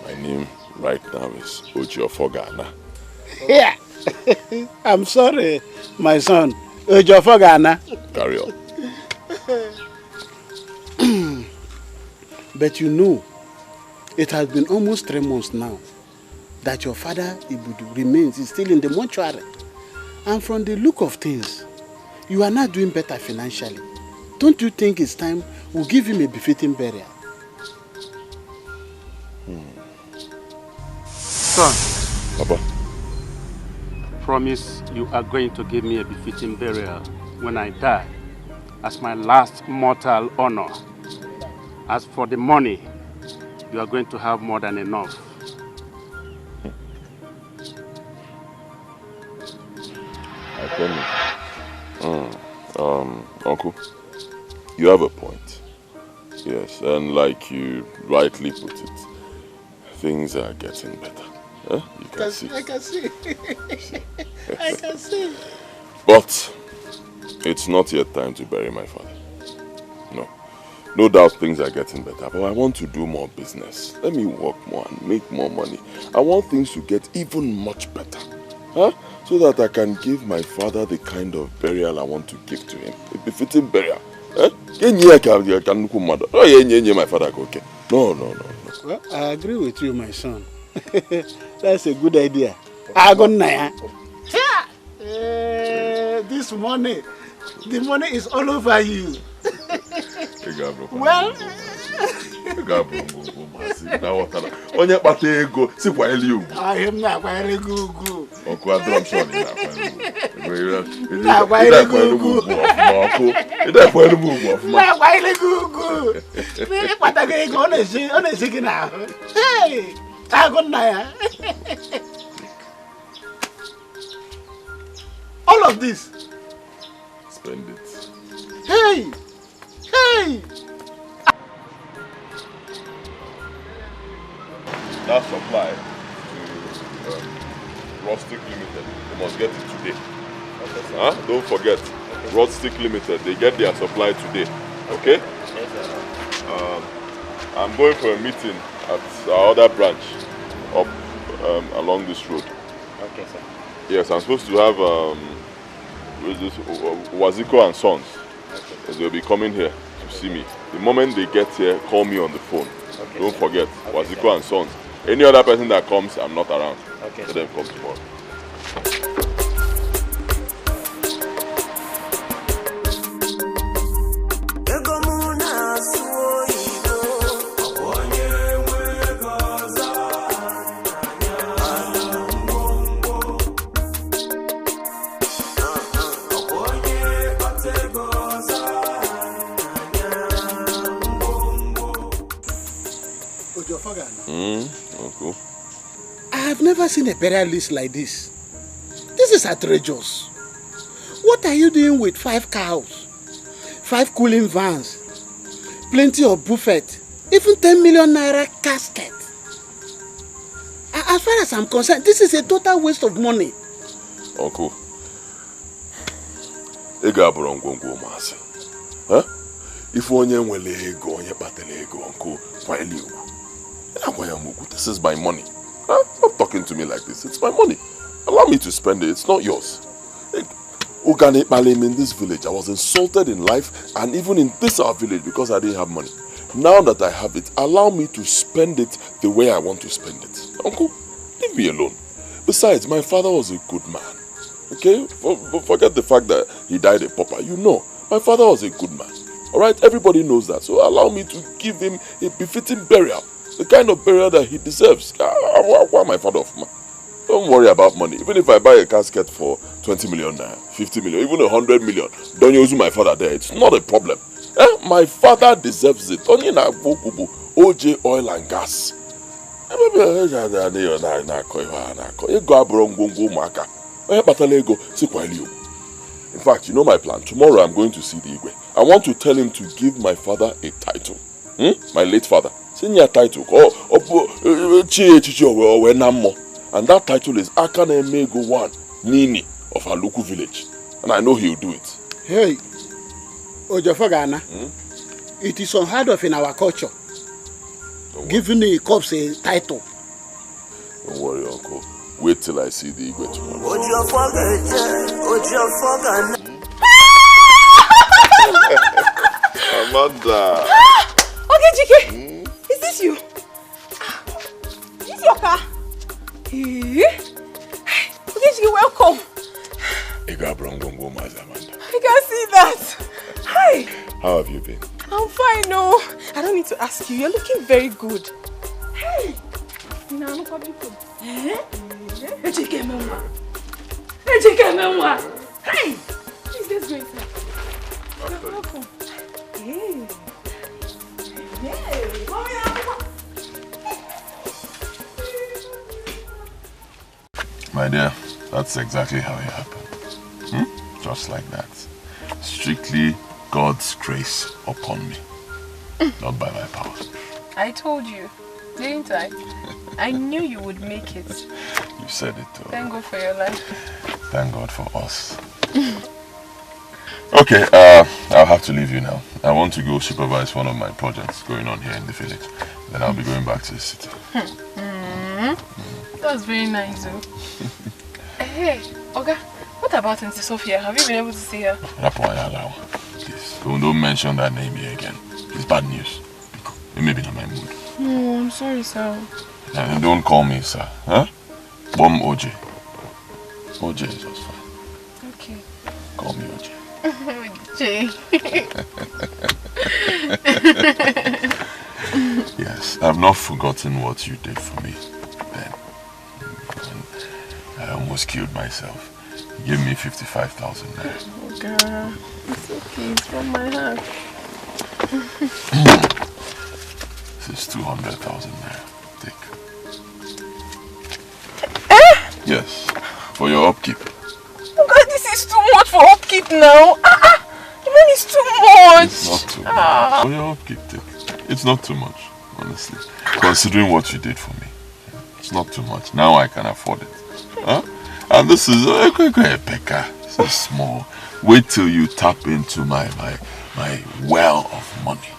My name right now is Ojofogana. Yeah. I'm sorry, my son. Ojofogana. Carry on. But you know, it has been almost 3 months now that your father Ibudu remains still in the mortuary. And from the look of things, you are not doing better financially. Don't you think it's time we give him a befitting burial? Son. Papa. Promise you are going to give me a befitting burial. when I die as my last mortal honor. As for the money, you are going to have more than enough. I promise. Uncle, you have a point. Yes, and like you rightly put it, things are getting better. Huh? You can see. I can see. I can see. But it's not yet time to bury my father. No. No doubt things are getting better, but I want to do more business. Let me work more and make more money. I want things to get even much better. Huh? So that I can give my father the kind of burial I want to give to him. A befitting burial. Huh? My father okay. No. Well, I agree with you, my son. That's a good idea. This money, the money is all over you. Well, onye kpata ego sikwa eli ugwu. I'm not quite good. Ọkụ adọrọ sọ ni all of this. Spend it. Hey! That supply to Rustic Limited, they must get it today. Huh? Don't forget, Rustic Limited, they get their supply today. Okay? Yes, sir. I'm going for a meeting at our other branch up along this road. Okay, sir. Yes, I'm supposed to have Waziko and Sons. Okay. They'll be coming here to see me. The moment they get here, call me on the phone. Okay, don't forget, okay, Waziko sir. And Sons. Any other person that comes, I'm not around. Okay. Let them come tomorrow. Uncle. I have never seen a burial list like this. This is outrageous. What are you doing with 5 cows, 5 cooling vans, plenty of buffet, even 10 million naira casket? As far as I'm concerned, this is a total waste of money. Uncle, if onye nwele ego, onye batele ego, uncle, this is my money. Stop talking to me like this. It's my money. Allow me to spend it. It's not yours. In this village, I was insulted in life and even in this our village because I didn't have money. Now that I have it, allow me to spend it the way I want to spend it. Uncle, leave me alone. Besides, my father was a good man. Okay? Forget the fact that he died a pauper. You know, my father was a good man. Alright? Everybody knows that. So allow me to give him a befitting burial. The kind of burial that he deserves. Why my father off, man? Don't worry about money. Even if I buy a casket for 20 million, 50 million, even 100 million, don't use my father there. It's not a problem. My father deserves it. Only na OJ oil and gas. In fact, you know my plan. Tomorrow I'm going to see the Igwe. I want to tell him to give my father a title. My late father. Senior title. And that title is Akane Mego 1 Nini of our local village. And I know he'll do it. Hey, Ojofagana, it is unheard of in our culture. Giving a corpse a title. Don't worry, uncle. Wait till I see the Igwe tomorrow. Amanda. Okay, Chike. Is this you? Is this your car? Okay, Chike, welcome. I can see that. Hi. How have you been? I'm fine, no. I don't need to ask you. You're looking very good. Hey. No, no public food. Hey, is Let's go inside. You're welcome. Hey. Hey. My dear, that's exactly how it happened. Just like that. Strictly God's grace upon me. Not by my power. I told you, didn't I? I knew you would make it. You said it too. Thank God for your life. Thank God for us. Okay, I'll have to leave you now. I want to go supervise one of my projects going on here in the village. Then I'll be going back to the city. That's very nice, though. Hey, Oga, what about Auntie Sophia? Have you been able to see her? Please, don't mention that name here again. It's bad news. It may be in my mood. No, I'm sorry, sir. And don't call me sir, huh? Bom OJ. OJ is just fine. Okay. Call me OJ. Yes, I've not forgotten what you did for me then. I almost killed myself. You gave me 55,000 naira. Oh God, it's okay, it's from my heart. This is 200,000 naira. Take. Yes, for your upkeep. Oh God, this is too much for upkeep now. The money is too much. It's not too much. For your upkeep, take. It's not too much, honestly. Considering what you did for me. It's not too much. Now I can afford it. Huh? And this is Pekka. This is small. Wait till you tap into my well of money.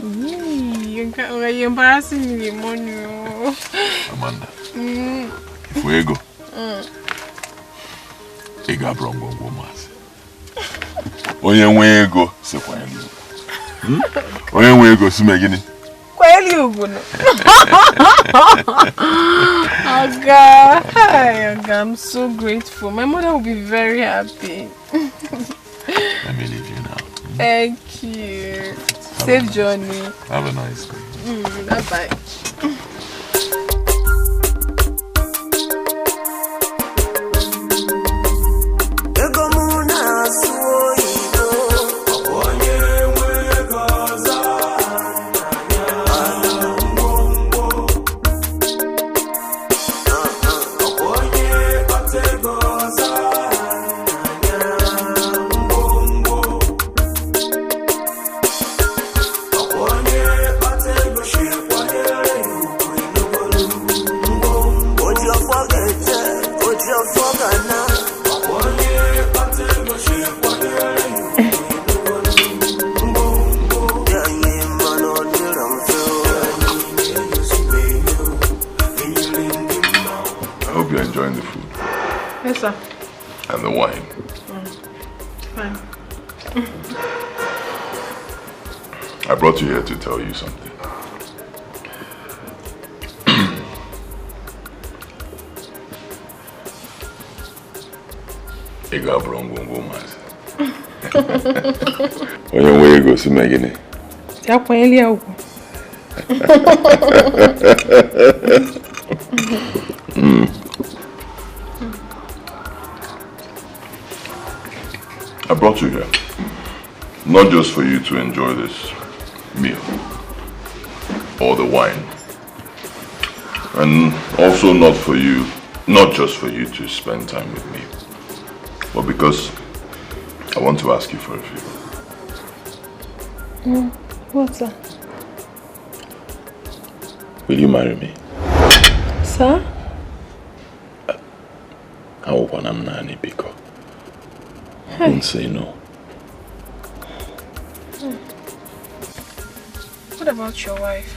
You're embarrassing me, money. Amanda. If we go. Ega brongo mas. Onye nwe ego se kwanya ni. Onye nwe ego si megini. Kweli uguno. Oga, I'm so grateful. My mother will be very happy. Let me leave you now. Thank you. Safe journey. Have a nice day. Bye-bye. And the wine. Fine. I brought you here to tell you something. Ega brongo mas. Onye nwe ego si megini. Ya kwanyeli ya ugu. I brought you here, not just for you to enjoy this meal or the wine, and also not just for you to spend time with me, but because I want to ask you for a favor. What's that? Will you marry me? Sir? I want I'm nanny because. Don't say no. What about your wife?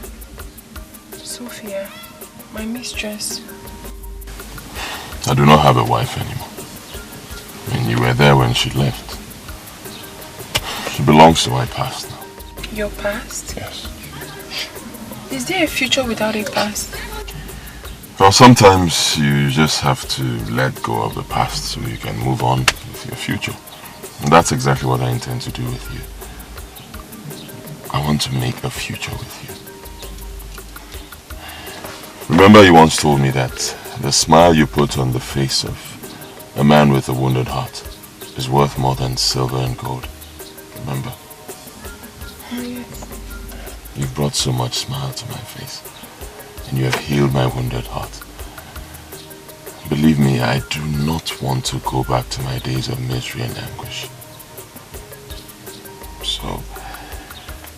Sophia, my mistress. I do not have a wife anymore. I mean, you were there when she left. She belongs to my past now. Your past? Yes. Is there a future without a past? Well, sometimes you just have to let go of the past so you can move on with your future. And that's exactly what I intend to do with you. I want to make a future with you. Remember you once told me that the smile you put on the face of a man with a wounded heart is worth more than silver and gold. Remember? Yes. You've brought so much smile to my face, and you have healed my wounded heart. Believe me, I do not want to go back to my days of misery and anguish. So,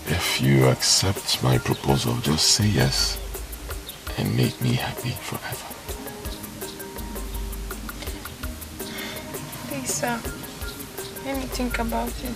if you accept my proposal, just say yes and make me happy forever. Please, sir. Let me think about it.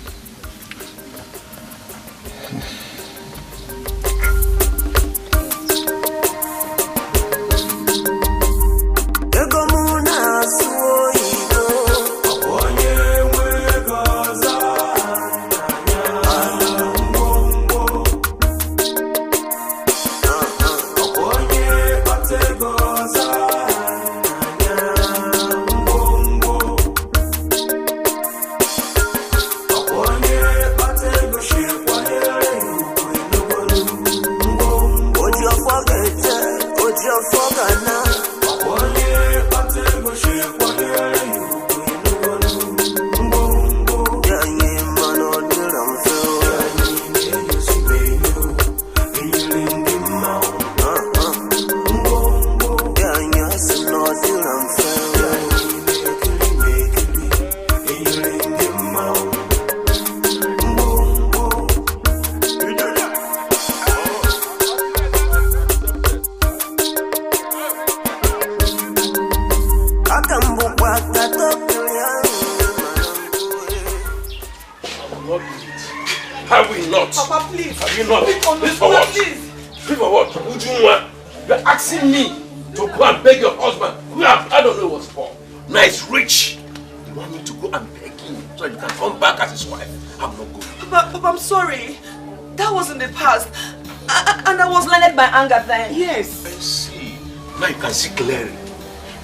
Anger then. Yes. I see. Now you can see clearly.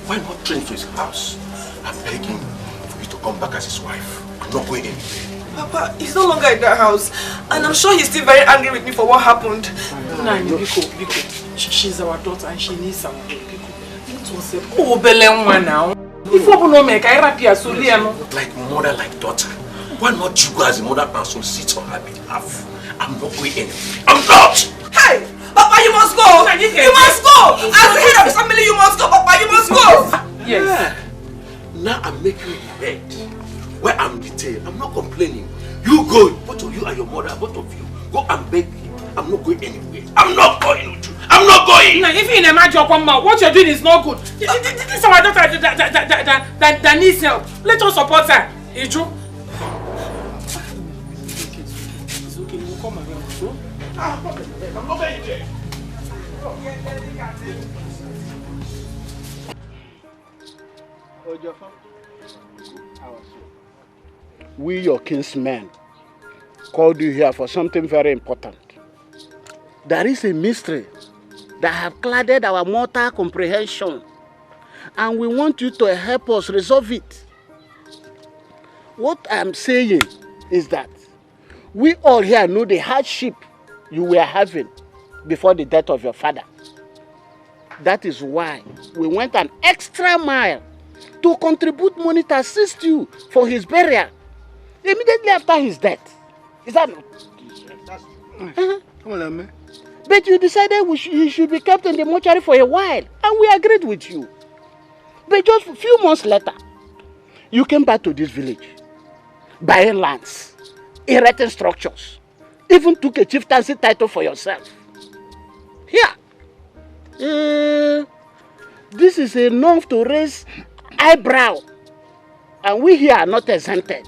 Why not train to his house? I'm begging for you to come back as his wife. I'm not going anywhere. Papa, he's no longer in that house. And I'm sure he's still very angry with me for what happened. Nani, Biko. She's our daughter and she needs some Biko. It was a poor Belenwa now. If you don't make a rapia, so like mother, like daughter. Why not you go as a mother and so sit on her behalf? I'm not going anywhere. I'm not! Hey! Papa, you must go! You must go! As the head of the family, you must go, Papa, you must go! Yes. Yeah. Now I'm making the head where I'm detained. I'm not complaining. You go, both of you and your mother, both of you, go and beg him. I'm not going anywhere. I'm not going with you. I'm not going! Now, if you in a match of what you're doing is not good. This is our daughter that needs help. Let us support her. Ijo? It's okay, you will come around, so? I'm not going there. We, your kinsmen, called you here for something very important. There is a mystery that have clouded our mortal comprehension, and we want you to help us resolve it. What I'm saying is that we all here know the hardship you were having before the death of your father. That is why we went an extra mile to contribute money to assist you for his burial immediately after his death. Is that not? Come on, man. But you decided he should be kept in the mortuary for a while, and we agreed with you. But just a few months later, you came back to this village, buying lands, erecting structures, even took a chieftaincy title for yourself. Here, this is enough to raise eyebrow, and we here are not exempted.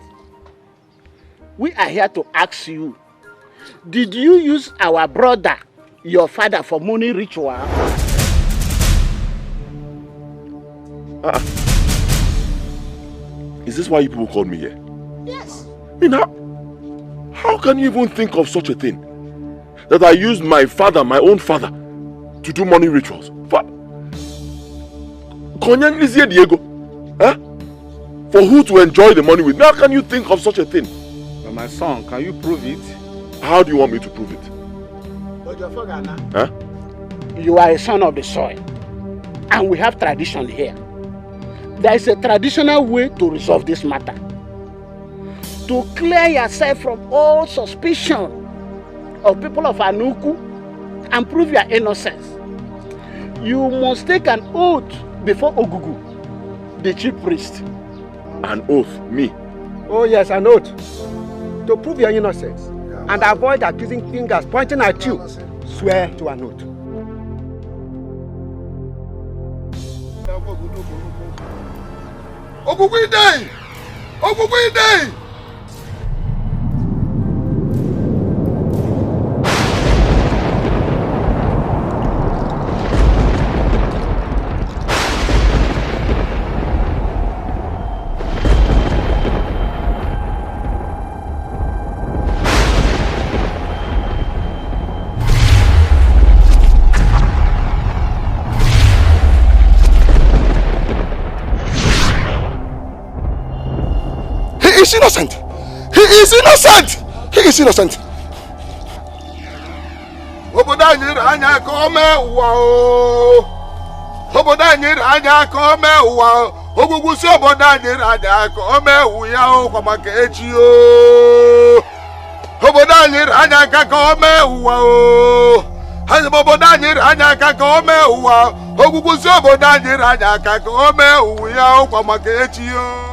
We are here to ask you, did you use our brother, your father, for money ritual? Is this why you people called me here? Yes. How can you even think of such a thing? That I used my father, my own father, to do money rituals? Konyan is here, Diego. Huh? For who to enjoy the money with? How can you think of such a thing? But my son, can you prove it? How do you want me to prove it? Huh? You are a son of the soil, and we have tradition here. There is a traditional way to resolve this matter. to clear yourself from all suspicion of people of Anuku and prove your innocence, you must take an oath before Ogugu, the chief priest. An oath? Me? Oh yes, an oath. To prove your innocence and avoid accusing fingers pointing at you, swear to an oath. Ogugu day! Ogugu day! He is innocent! He is innocent! He is innocent! Oboda nyiri anya ka o me uwa o. Oboda nyiri anya ka o me uwa o. Ogugu si oboda nyiri anya ka o me uya o kwa maka echi o. Oboda nyiri anya ka o me uwa o. Hazi oboda nyiri anya ka o me uwa. Ogugu si oboda nyiri anya ka o me uya o kwa maka echi o.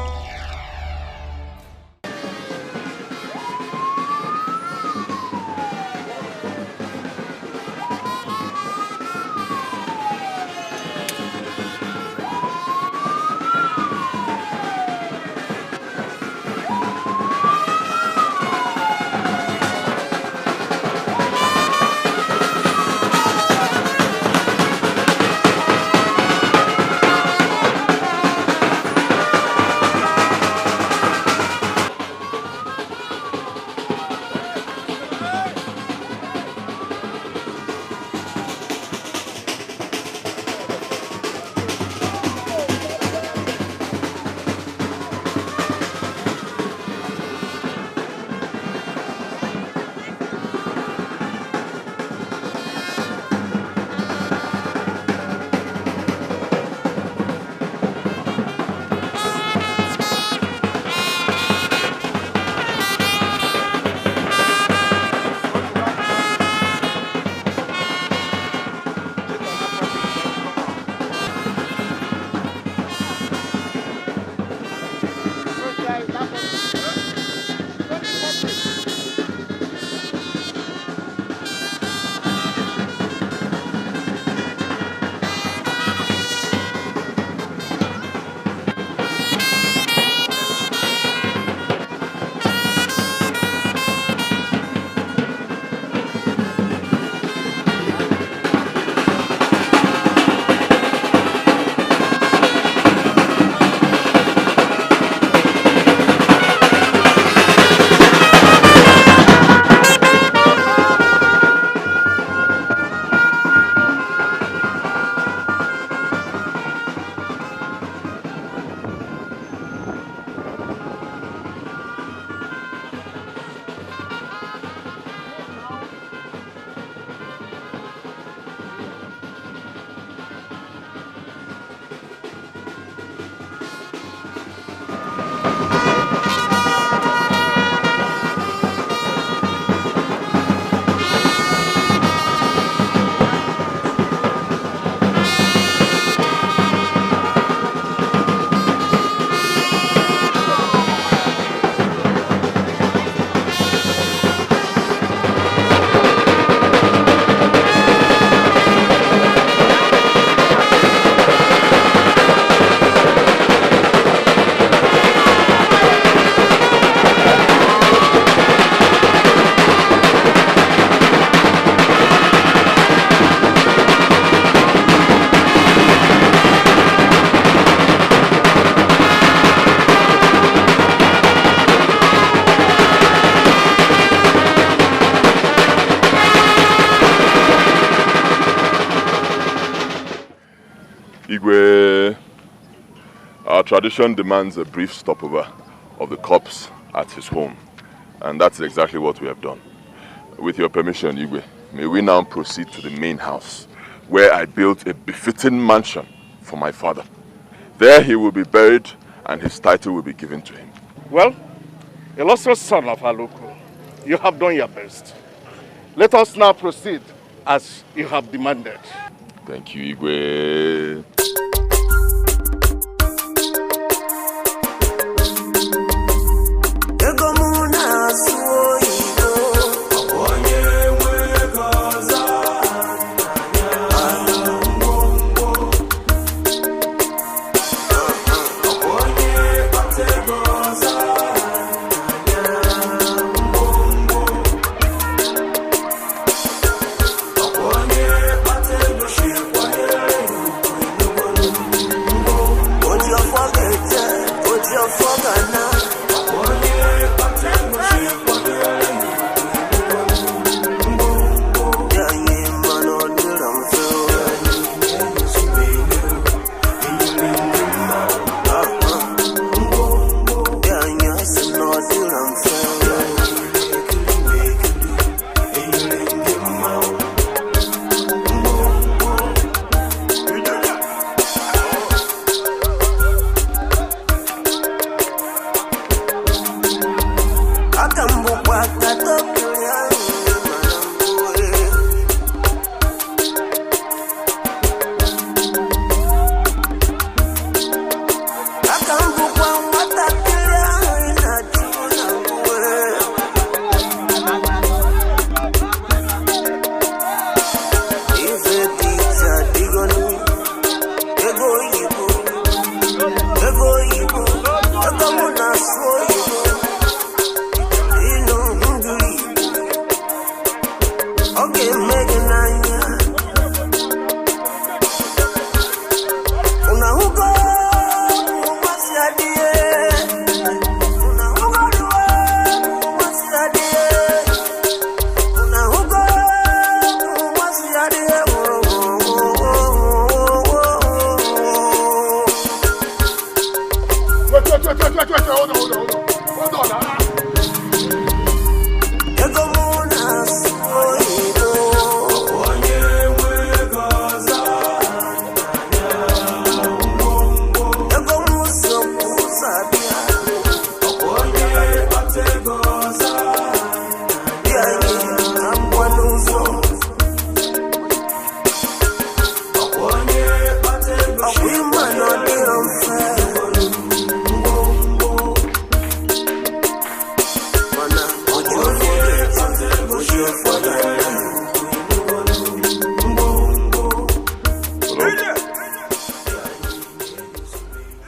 Our tradition demands a brief stopover of the corpse at his home, and that's exactly what we have done. With your permission, Igwe, may we now proceed to the main house, where I built a befitting mansion for my father. There he will be buried, and his title will be given to him. Well, illustrious son of Aluku, you have done your best. Let us now proceed as you have demanded. Thank you, Igwe.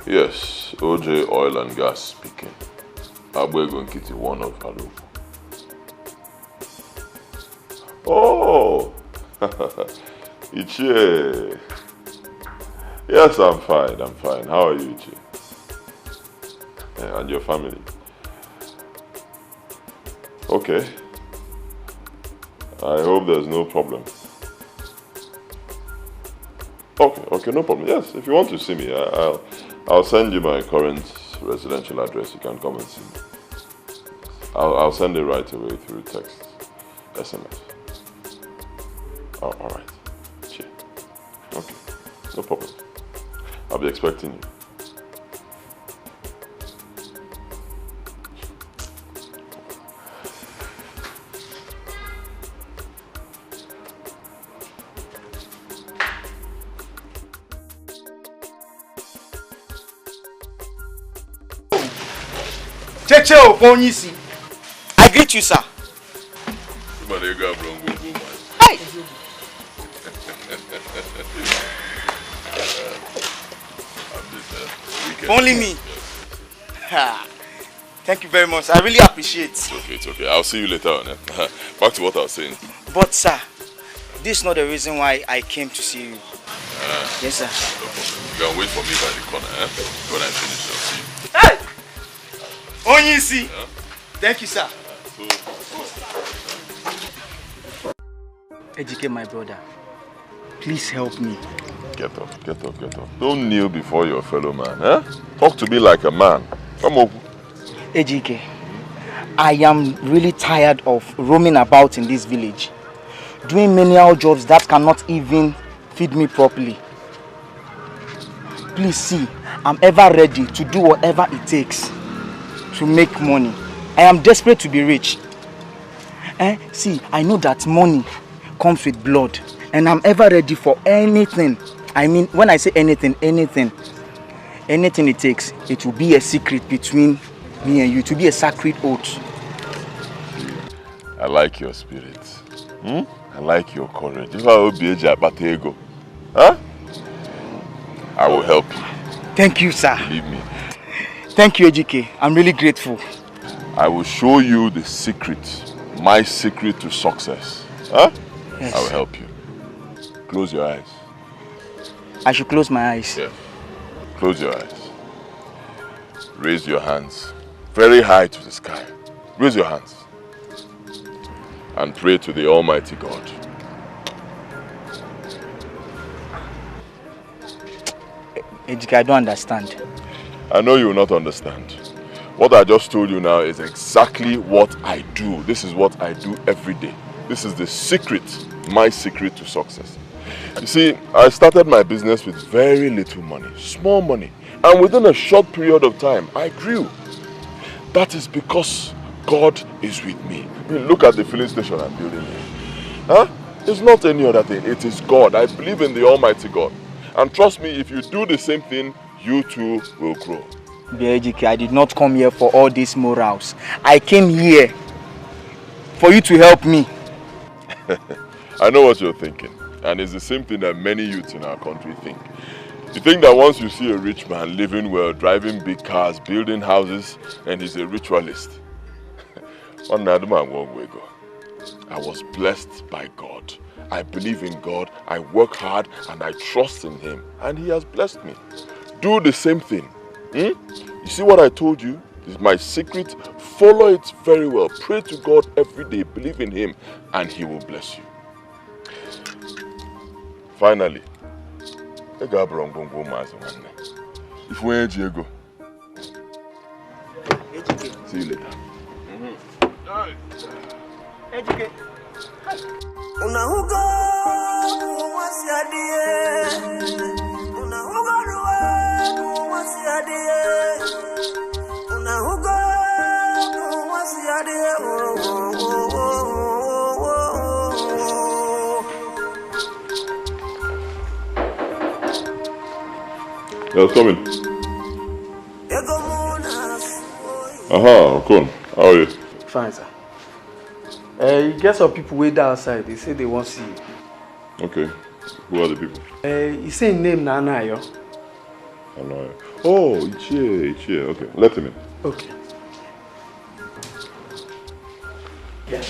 Yes, OJ Oil and Gas speaking. Abwego Nkiti, one of Halu. Oh, Ichie. Yes, I'm fine, I'm fine. How are you, Ichie? Yeah, and your family? Okay. I hope there's no problem. Okay, no problem. Yes, if you want to see me, I'll send you my current residential address. You can come and see me. I'll send it right away through text, SMS. Oh, all right. Cheers. Okay, no problem. I'll be expecting you. I greet you, sir. Hi. Only me. Thank you very much. I really appreciate it. It's okay. I'll see you later on. Back to what I was saying. But, sir, this is not the reason why I came to see you. Yes, sir. No problem. You can wait for me by the corner. When I finish, I'll see you. Hey! Onyisi. Thank you, sir. Ejike, my brother, please help me. Get up. Don't kneel before your fellow man. Talk to me like a man. Come on. Ejike, I am really tired of roaming about in this village, doing menial jobs that cannot even feed me properly. Please see, I'm ever ready to do whatever it takes to make money. I am desperate to be rich. See, I know that money comes with blood, and I'm ever ready for anything. I mean, when I say anything it takes, it will be a secret between me and you. It will be a sacred oath. I like your spirit. I like your courage. If I will be a ego, huh? I will help you. Thank you, sir. Believe me. Thank you, Ejike. I'm really grateful. I will show you the secret, my secret to success. Huh? Yes. I will help you. Close your eyes. I should close my eyes. Yeah. Close your eyes. Raise your hands very high to the sky. Raise your hands. And pray to the Almighty God. Ejike, I don't understand. I know you will not understand. What I just told you now is exactly what I do. This is what I do every day. This is the secret, my secret to success. You see, I started my business with very little money, small money. And within a short period of time, I grew. That is because God is with me. I mean, look at the filling station I'm building here. Huh? It's not any other thing. It is God. I believe in the Almighty God. And trust me, if you do the same thing, you too will grow. Ejike, I did not come here for all these morals. I came here for you to help me. I know what you're thinking. And it's the same thing that many youths in our country think. You think that once you see a rich man living well, driving big cars, building houses, and he's a ritualist. I was blessed by God. I believe in God, I work hard, and I trust in Him. And He has blessed me. Do the same thing. You see what I told you? This is my secret. Follow it very well. Pray to God every day. Believe in Him, and He will bless you. Finally, if we ain't go, see you later. Yeah, come in. Cool. How are you? Fine, sir. You get some people way down outside. They say they want to see you. Okay. Who are the people? You say name Nanayo. Anayo. Oh, Ichie. Okay, let him in. Okay. Yeah.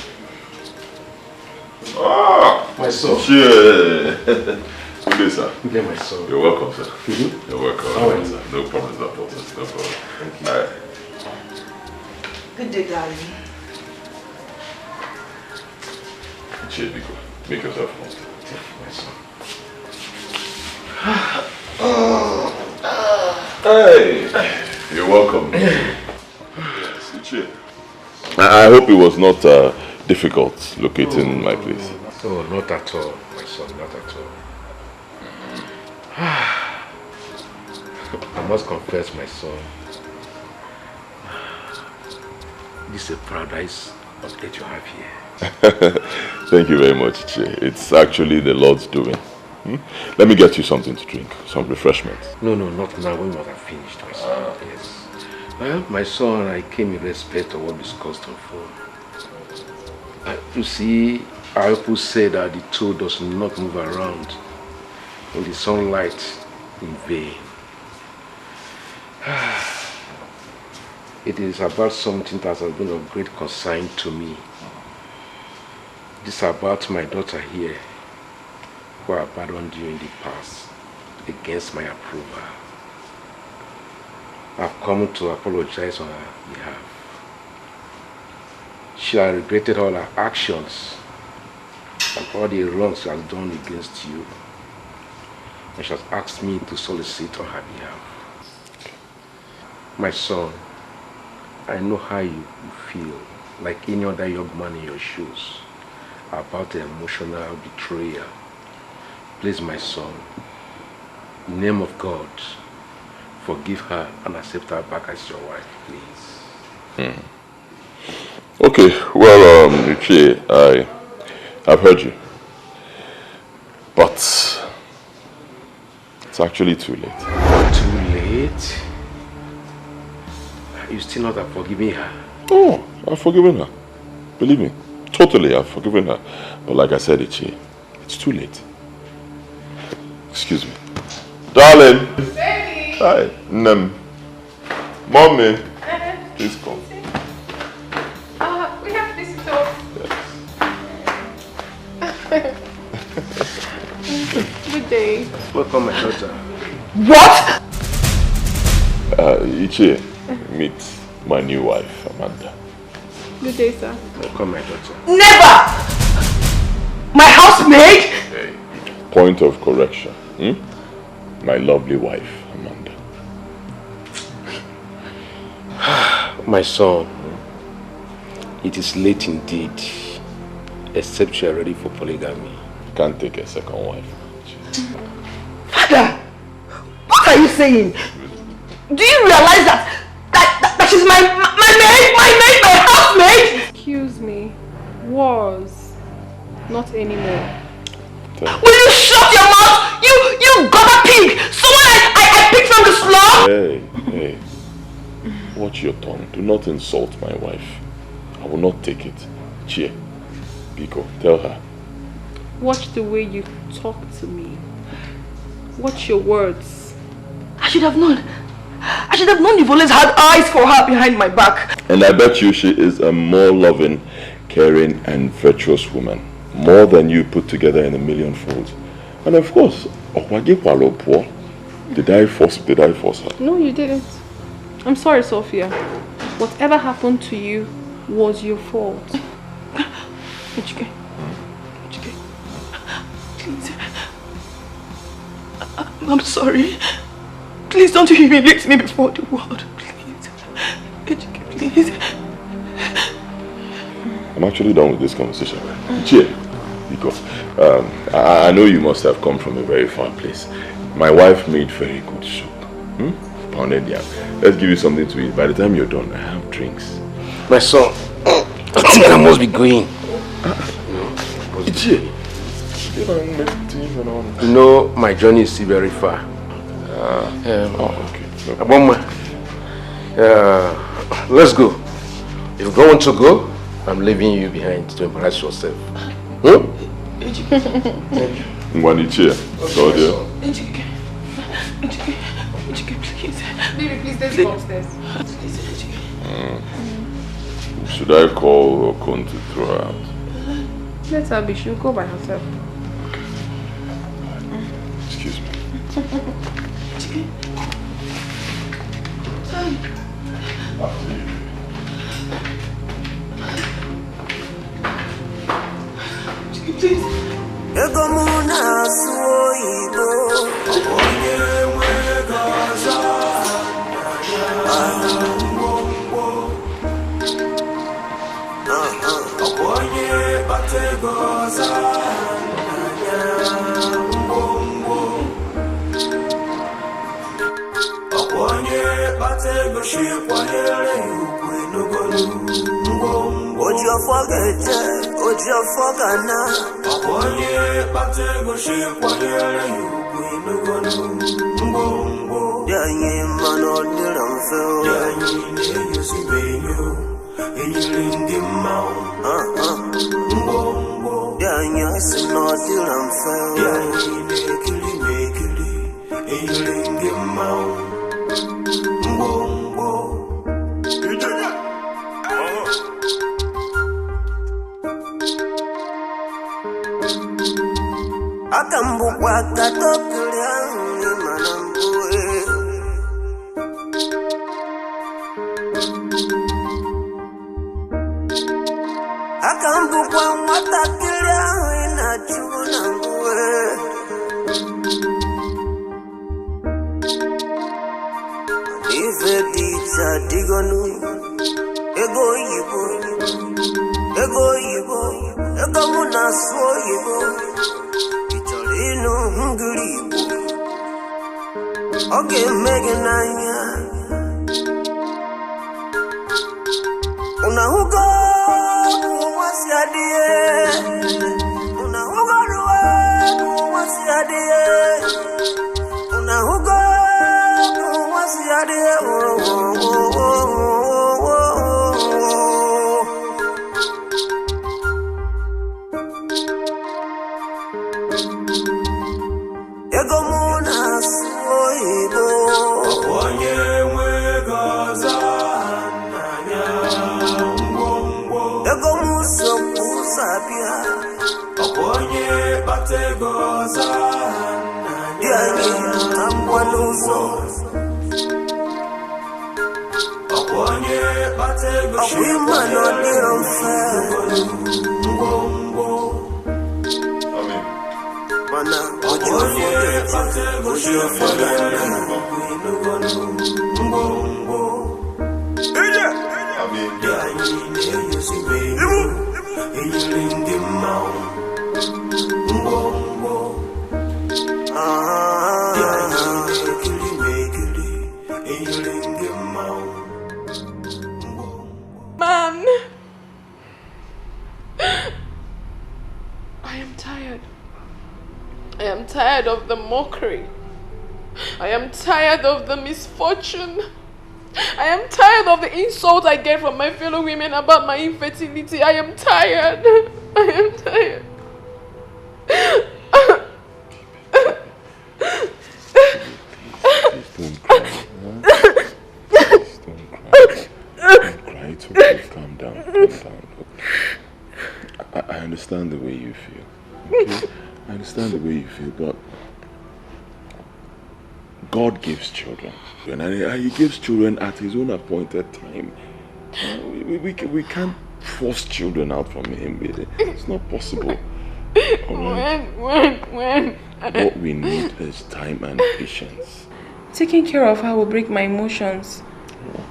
My son. Ichie. Good day, sir. Good day, my son. You're welcome, sir. Mm-hmm. You're welcome. All right, sir. No problems at all, sir. No problem. Thank you. All right. Good day, darling. Ichie, Biko, make yourself comfortable. My son. Hey, you're welcome. Yes, Ichie. I hope it was not difficult locating my place. Oh, not at all, my son, not at all. I must confess, my son, this is a paradise that you have here. Thank you very much, Che. It's actually the Lord's doing. Let me get you something to drink, some refreshments. No, not now. We must have finished, my son. Yes. Well, my son, I came in respect of what we discussed on phone. You see, our people say that the toad does not move around in the sunlight in vain. It is about something that has been of great concern to me. It is about my daughter here, who I abandoned you in the past against my approval. I've come to apologize on her behalf. She has regretted all her actions and all the wrongs she has done against you. And she has asked me to solicit on her behalf. My son, I know how you feel, like any other young man in your shoes, about the emotional betrayal. Please, my son, in the name of God, forgive her and accept her back as your wife, please. Okay, well, Richie, I've heard you. But it's actually too late. Too late? You still not have forgiven her? Oh, I've forgiven her. Believe me. Totally, I've forgiven her. But like I said, Richie, it's too late. Excuse me. Darling! Baby! Hi. Mommy! Please come. We have visitors. Yes. Good day. Welcome, my daughter. What? Ichie, meet my new wife, Amanda. Good day, sir. Welcome, my daughter. Never! My housemaid? Hey, point of correction. My lovely wife, Amanda. My son, it is late indeed, except you are ready for polygamy. You can't take a second wife. Father, what are you saying? Do you realize that she's my housemate? Excuse me. Was. Not anymore. Will you shut your mouth? You gutter pig! Someone I picked from the slum? Hey. Watch your tongue. Do not insult my wife. I will not take it. Cheer. Biko, tell her. Watch the way you talk to me. Watch your words. I should have known you've always had eyes for her behind my back. And I bet you she is a more loving, caring and virtuous woman. More than you put together in a million folds. And of course, did I force her? No, you didn't. I'm sorry, Sophia. Whatever happened to you was your fault. Ichike, please. I'm sorry. Please don't humiliate me before the world. Please. Ichike, please. I'm actually done with this conversation. Cheer. Because I know you must have come from a very far place. My wife made very good soup. Pounded yam. Let's give you something to eat. By the time you're done, I have drinks. My son, I think I must be going. You know, my journey is still very far. Okay. Let's go. If you don't want to go, I'm leaving you behind to embarrass yourself. Mwanichia. Ichike, please. Baby, please, let's go upstairs. Should I call Okon to throw her out? Let her be. She'll go by herself. Excuse me. Please. Una hugo Man, I am tired. I am tired of the mockery. I am tired of the misfortune. I am tired of the insult I get from my fellow women about my infertility. I am tired. I am tired. Please don't cry. Please don't cry. Don't cry. It's okay. Calm down. Calm down. Look, I understand the way you feel. Okay? I understand the way you feel, but God gives children, and He gives children at His own appointed time. We can't force children out from Him. It's not possible. Right? When? What we need is time and patience. Taking care of her will break my emotions. Yeah.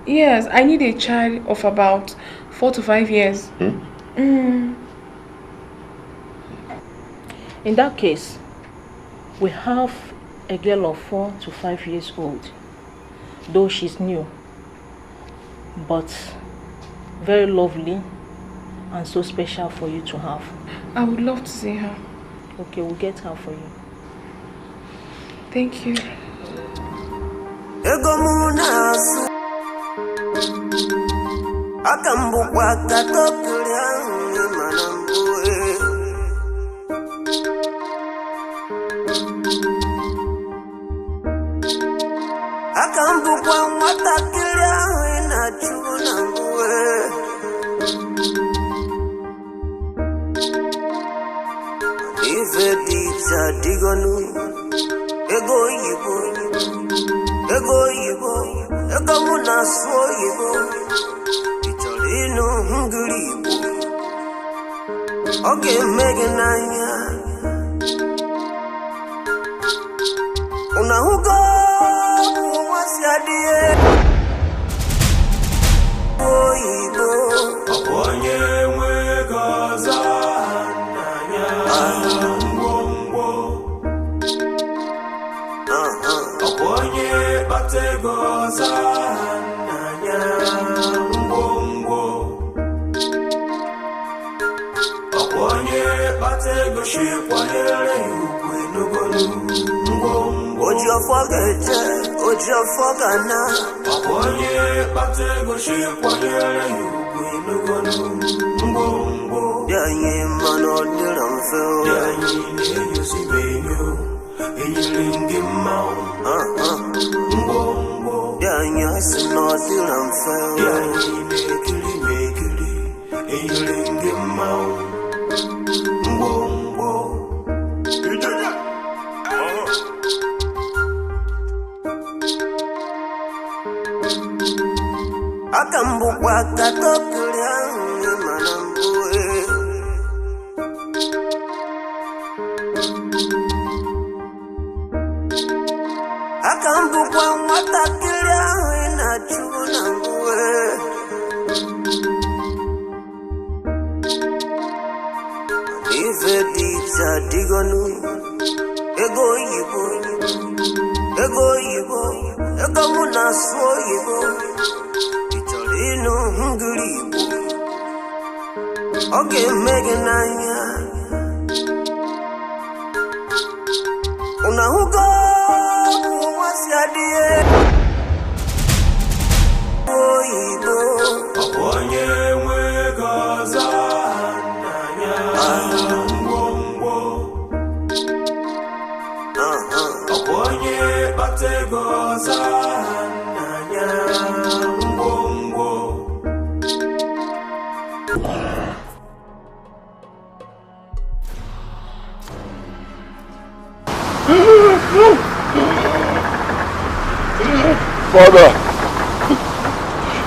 Yes, I need a child of about 4 to 5 years. In that case, we have a girl of 4 to 5 years old, though she's new, but very lovely and so special for you to have. I would love to see her. Okay, we'll get her for you. Thank you. Okay, Megan, Una hugo, what's your dear?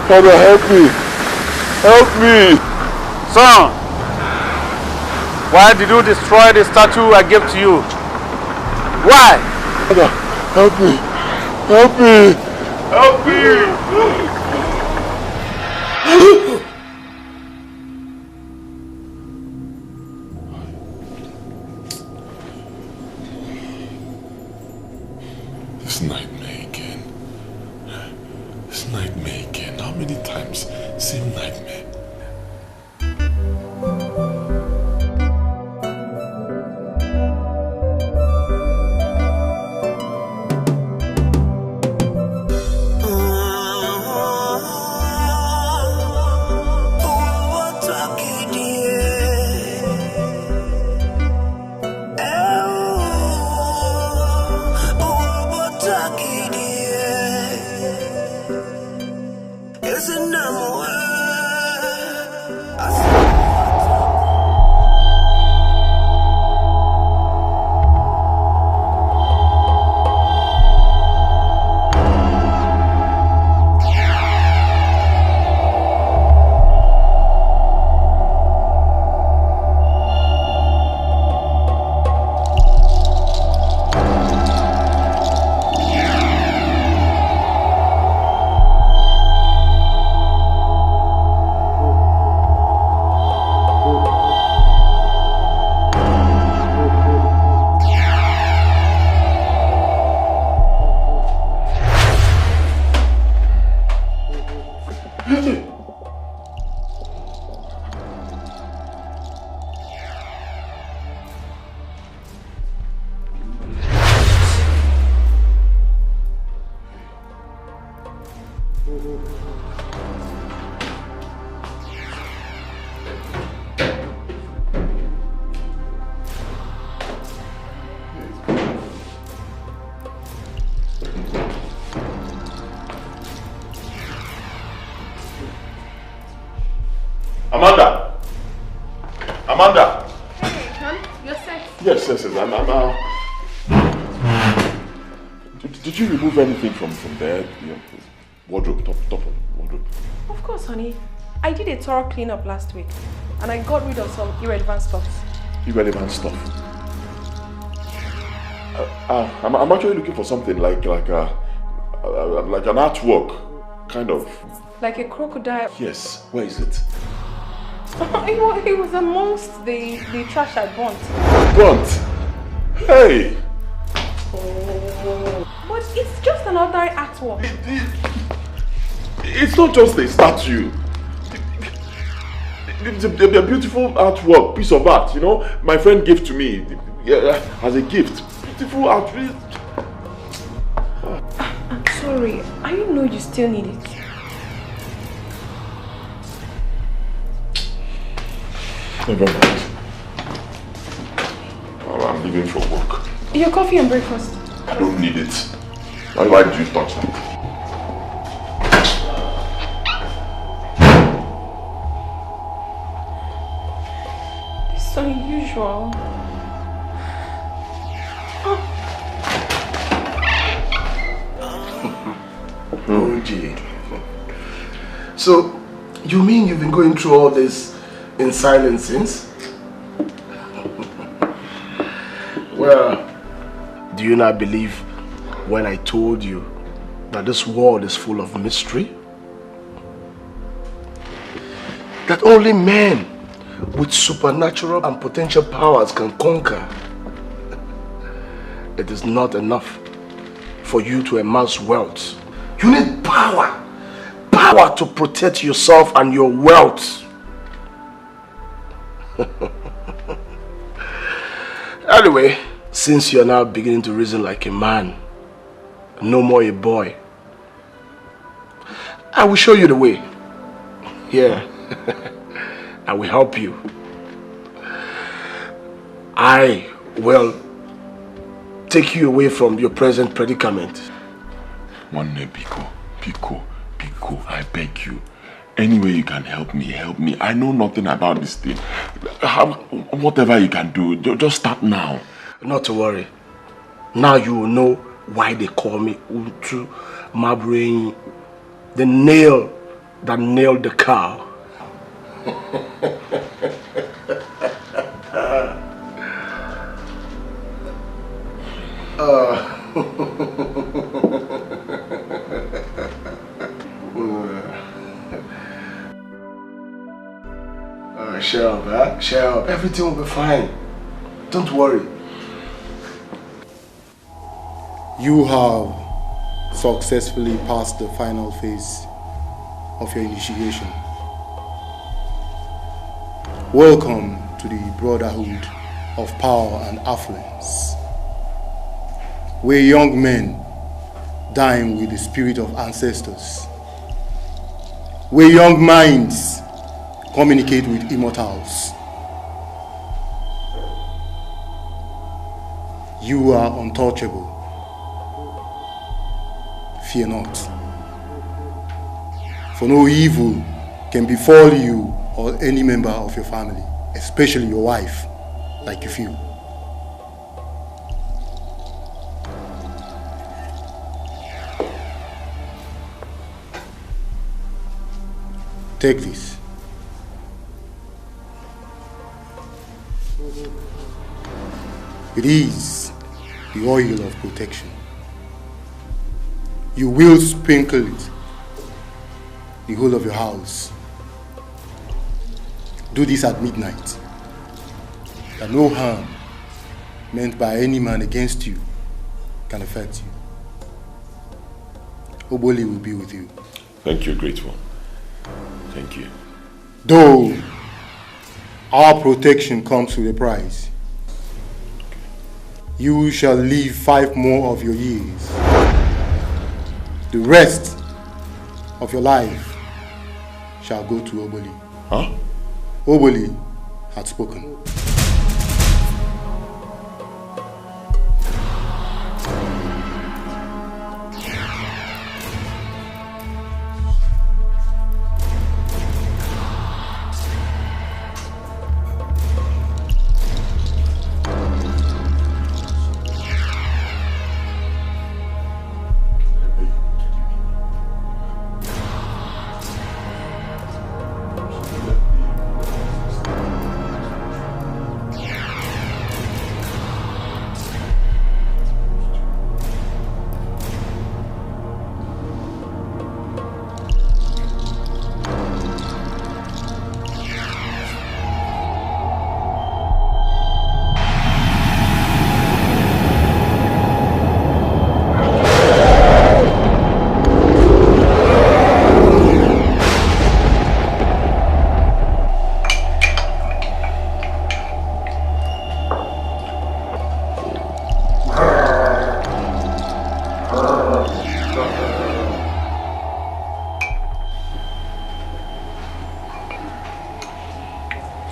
Father, help me! Help me! Son, why did you destroy the statue I gave to you? Why? Father, help me! Help me! Help me! This nightmare again. This nightmare again. How many times? Same nightmare. Amanda! Hey, hon, you're set. Yes. Did you remove anything from there? Wardrobe, top of wardrobe. Of course, honey. I did a thorough cleanup last week, and I got rid of some irrelevant stuff. Irrelevant stuff? I'm actually looking for something like an artwork, kind of. Like a crocodile. Yes. Where is it? It was amongst the trash I burnt. Burnt? Hey! But it's just an ordinary artwork. It's not just a statue. It's a beautiful artwork, piece of art, you know. My friend gave to me as a gift. Beautiful artwork. I'm sorry. I didn't know you still need it. Never mind. Well, I'm leaving for work. Your coffee and breakfast. I don't need it. Why do you touch that? It's unusual. Oh, gee. So, you mean you've been going through all this in silence since? Well, do you not believe when I told you that this world is full of mystery? That only men with supernatural and potential powers can conquer. It is not enough for you to amass wealth. You need power. Power to protect yourself and your wealth. Anyway, since you're now beginning to reason like a man, no more a boy, I will show you the way. Yeah, I will help you. I will take you away from your present predicament. One day, Pico, I beg you. Any way you can help me, help me. I know nothing about this thing. Whatever you can do, just start now. Not to worry. Now you will know why they call me Utu Mabrain, the nail that nailed the cow. Shut up, huh? Shut up. Everything will be fine. Don't worry. You have successfully passed the final phase of your initiation. Welcome to the brotherhood of power and affluence, where young men dine with the spirit of ancestors, where young minds communicate with immortals. You are untouchable. Fear not. For no evil can befall you or any member of your family, especially your wife, like you feel. Take this. It is the oil of protection. You will sprinkle it the whole of your house. Do this at midnight, that no harm meant by any man against you can affect you. Oboli will be with you. Thank you, great one. Thank you. Though our protection comes with a price, you shall live 5 more of your years. The rest of your life shall go to Oboli. Huh? Oboli had spoken.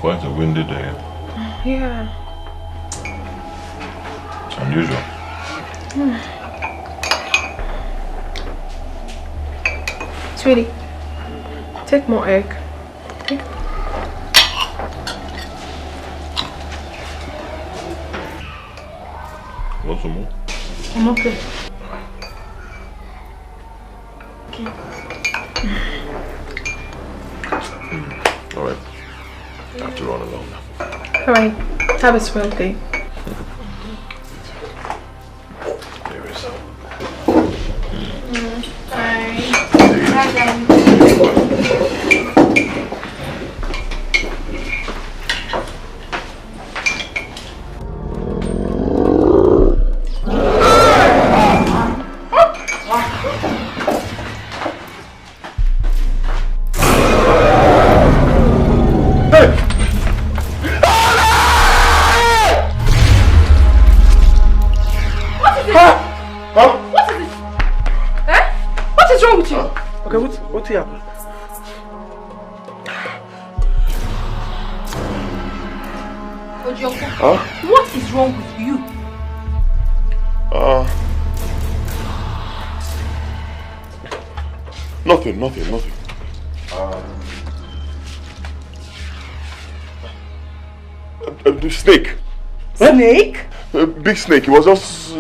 Quite a windy day. Yeah. It's unusual. Sweetie, take more egg. Okay? Want some more? I'm okay. Okay. All right. I have to run along now. Alright, have a swell day. There is some. Bye. Bye, darling. is wrong with you? Okay, what happened? Ojoko, Huh? what is wrong with you? Nothing. The snake. Snake? A big snake. It was just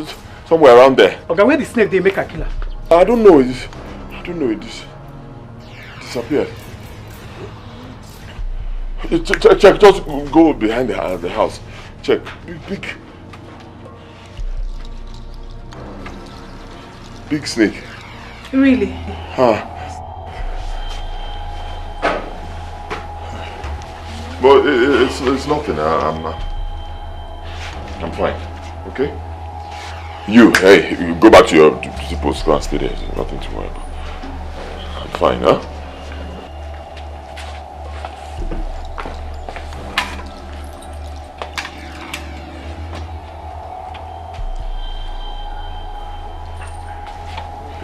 somewhere around there. Okay, where the snake they make a killer? I don't know. It disappeared. Check. Just go behind the house. Check. Big snake. Really? Huh. But it's nothing. I'm fine. Okay? You go back to your post class stay there. There's nothing to worry about. I'm fine, huh?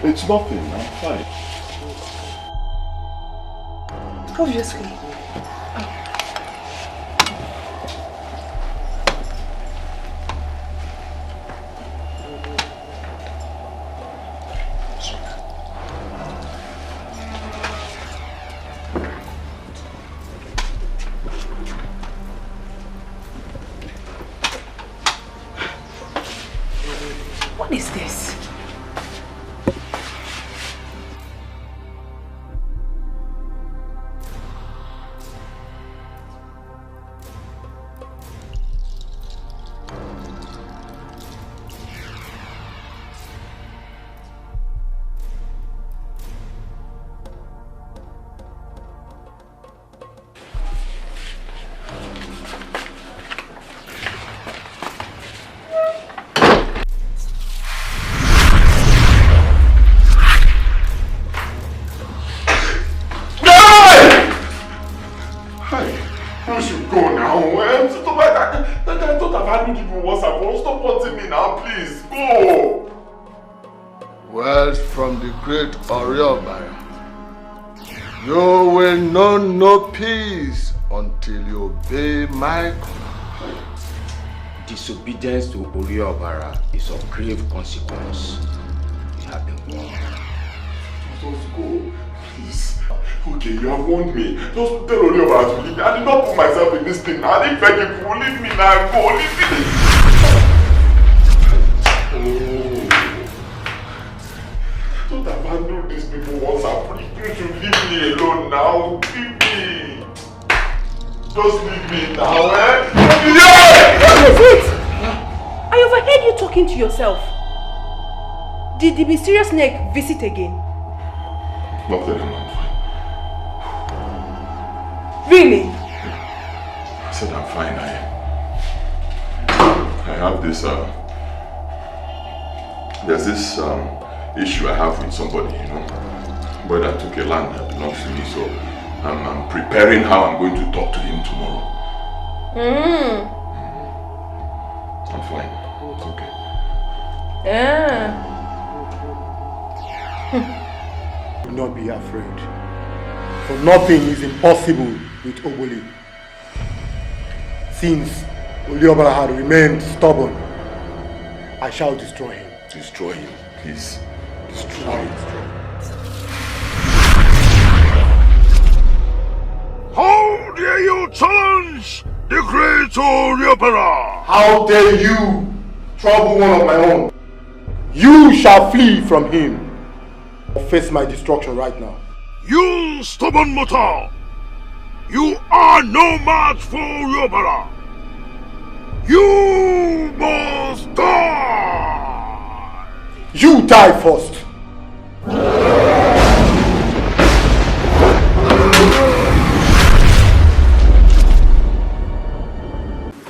It's nothing. I'm fine. Obviously. What is this? Great Oriobara, you will know no peace until you obey my command. Disobedience to Oriobara is of grave consequence. You have been warned. Just go, please. Okay, you have warned me. Just tell Oriobara to leave me. I did not put myself in this thing. I didn't beg him to leave me now. Go, leave me. Don't abandon these people once I'm free. You should leave me alone now. Leave me. Just leave me now, What is it? I overheard you talking to yourself. Did the mysterious snake visit again? Nothing, I'm fine. Really? I said I'm fine. I have this, there's this, issue I have with somebody, boy that took a land that belongs to me, so I'm preparing how I'm going to talk to him tomorrow. I'm fine. It's okay. Do not be afraid, for nothing is impossible with Ogoli. Since Oliobara had remained stubborn, I shall destroy him. Destroy him, please. Destroy him. How dare you challenge the great Oriobara? How dare you trouble one of my own? You shall flee from him or face my destruction right now. You stubborn mortal! You are no match for Oriobara! You must die! You die first!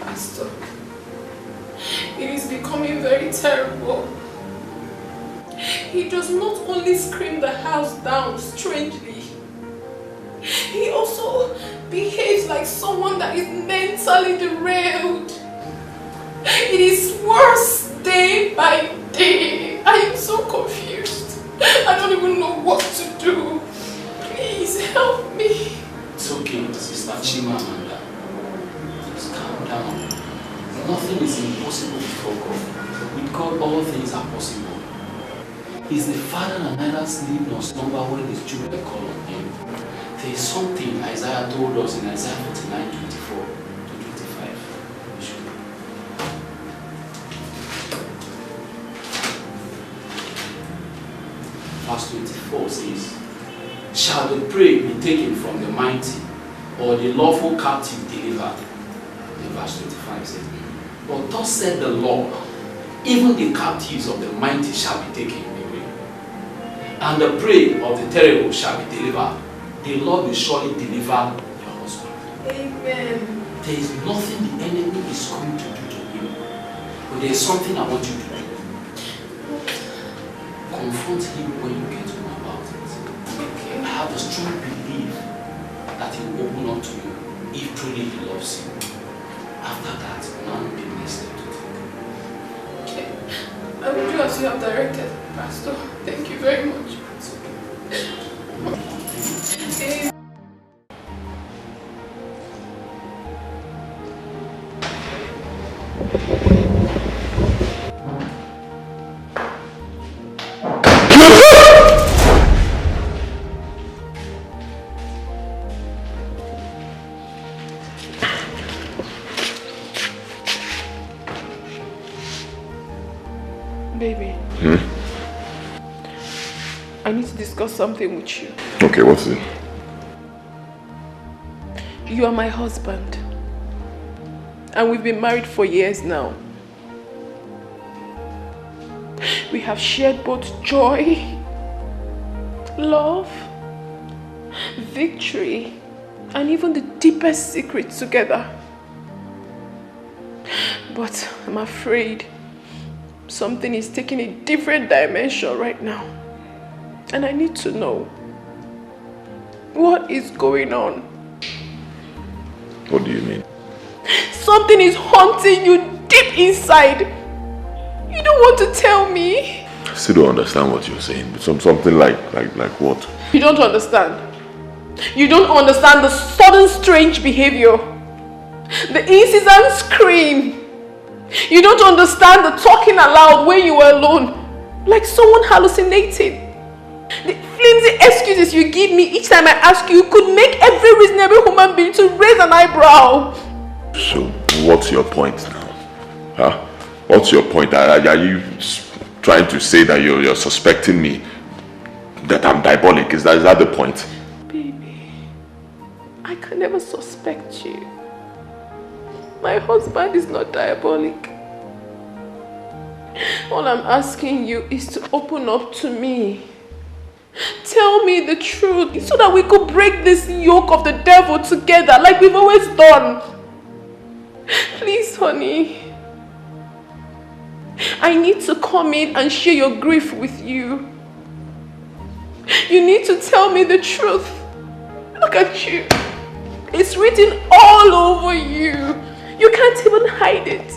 Pastor, it is becoming very terrible. He does not only scream the house down strangely, he also behaves like someone that is mentally derailed. It is worse day by day. I am so confused. I don't even know what to do. Please help me. It's okay, Sister Chimamanda. Just calm down. Nothing is impossible before God. With God, all things are possible. He's the Father that neither sleep nor slumber when his children call on him. There is something Isaiah told us in Isaiah 49:24 to 25. Verse 24 says, shall the prey be taken from the mighty, or the lawful captive delivered? And verse 25 says, but thus said the Lord, even the captives of the mighty shall be taken away, and the prey of the terrible shall be delivered. The Lord will surely deliver your husband. Amen. There is nothing the enemy is going to do to you, but there is something I want you to do. Confront him when you get home about it. Okay. I have a strong belief that he will open up to you if truly he loves you. After that, none will be next step to take. Okay. I will do as you have directed, Pastor. Thank you very much. Okay. Baby. I need to discuss something with you. Okay, what's it? You are my husband. And we've been married for years now. We have shared both joy, love, victory, and even the deepest secrets together. But I'm afraid something is taking a different dimension right now. And I need to know what is going on. What do you mean? Something is haunting you deep inside. You don't want to tell me. I still don't understand what you're saying. Something like what? You don't understand. You don't understand the sudden strange behavior. The incessant scream. You don't understand the talking aloud when you were alone. Like someone hallucinating. The flimsy excuses you give me each time I ask you could make every reasonable human being to raise an eyebrow. So, what's your point now? Huh? What's your point? Are you trying to say that you're suspecting me that I'm diabolic? Is that the point? Baby, I can never suspect you. My husband is not diabolic. All I'm asking you is to open up to me. Tell me the truth so that we could break this yoke of the devil together like we've always done. Please, honey. I need to come in and share your grief with you. You need to tell me the truth. Look at you. It's written all over you. You can't even hide it.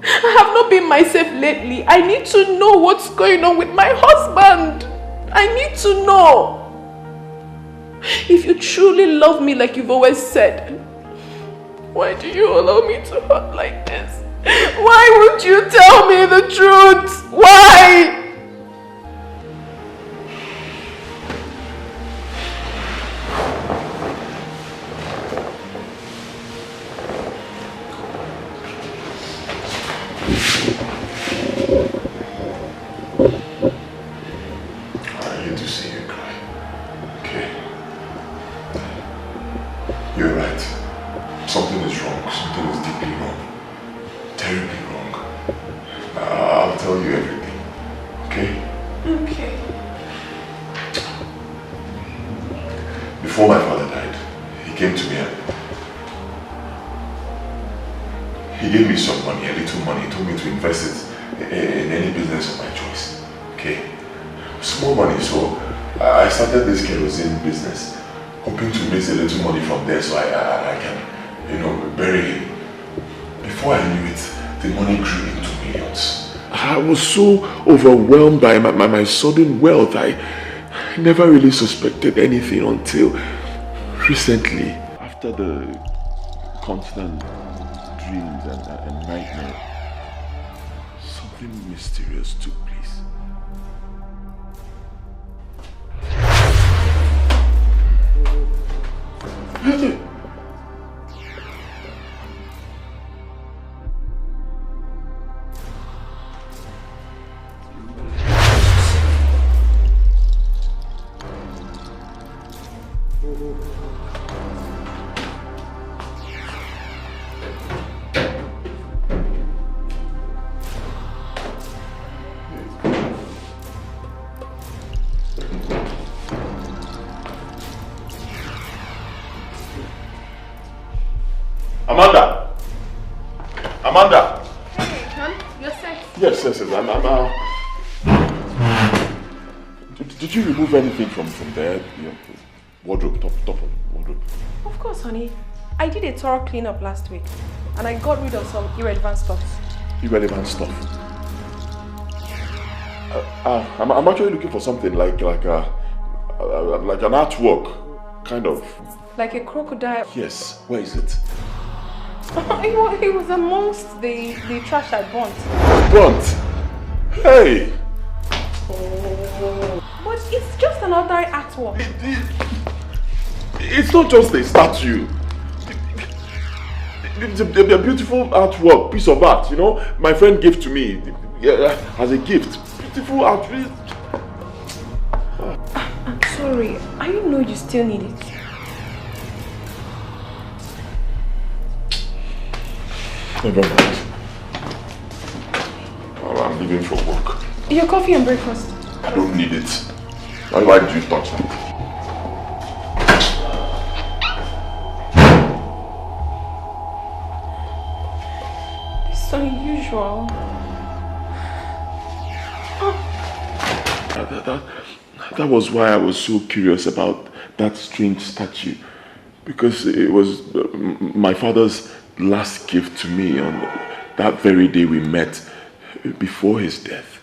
I have not been myself lately. I need to know what's going on with my husband. I need to know. If you truly love me like you've always said, why do you allow me to hurt like this? Why won't you tell me the truth? Why? I hate to see you cry. Okay? You're right. Something is wrong. Something is deeply wrong. Terribly wrong. I'll tell you everything. Okay? Okay. Before my father died, he came to me and he gave me some money, a little money. He told me to invest it in any business of my choice. Okay? Small money, so I started this kerosene business, hoping to raise a little money from there so I can, bury him. Before I knew it, the money grew into millions. I was so overwhelmed by my sudden wealth. I never really suspected anything until recently. After the constant dreams and nightmares, something mysterious took place. Amanda! Hey, hon, you're set. Yes, Did you remove anything from there? Your wardrobe, top of wardrobe? Of course, honey. I did a thorough cleanup last week, and I got rid of some irrelevant stuff. Irrelevant stuff? I'm actually looking for something like an artwork, kind of. Like a crocodile? Yes. Where is it? It was amongst the trash I burnt. Burnt? Hey! But it's just an ordinary artwork. It's not just a statue. It's a beautiful artwork, piece of art, you know. My friend gave to me as a gift. Beautiful art. I'm sorry. I know you still need it. Never mind. Well, I'm leaving for work. Your coffee and breakfast. I don't need it. Why did you touch that? It's unusual. That was why I was so curious about that strange statue. Because it was my father's last gift to me on that very day we met before his death.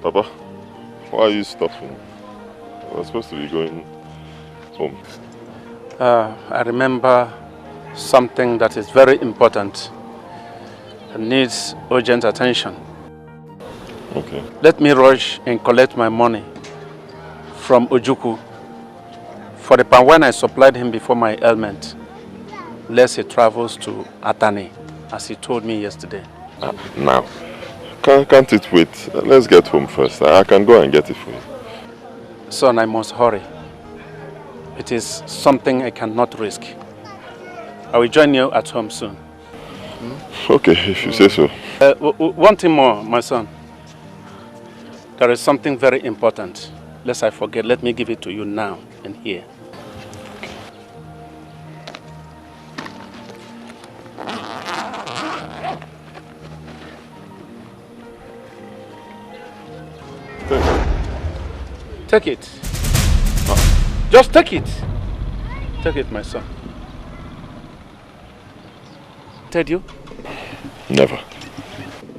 Papa, why are you stopping? We're supposed to be going home. I remember something that is very important and needs urgent attention. Okay. Let me rush and collect my money from Ojukwu for the pan when I supplied him before my ailment, lest he travels to Atani, as he told me yesterday. Now, can't it wait? Let's get home first. I can go and get it for you. Son, I must hurry. It is something I cannot risk. I will join you at home soon. Okay, if you say so. One thing more, my son. There is something very important. Lest I forget, let me give it to you now and here. Take it. Just take it. Take it, my son. Did you? Never.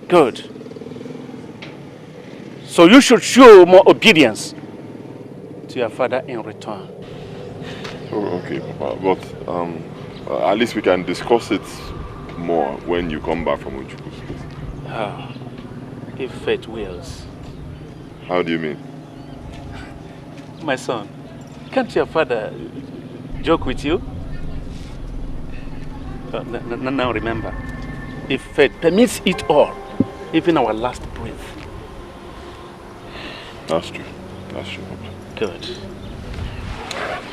Good. So you should show more obedience to your father in return. Oh, okay, Papa. But at least we can discuss it more when you come back from Ojukwu. If fate wills. How do you mean? My son, can't your father joke with you? Now remember, if fate permits it all, even our last breath. That's true. That's true. Good.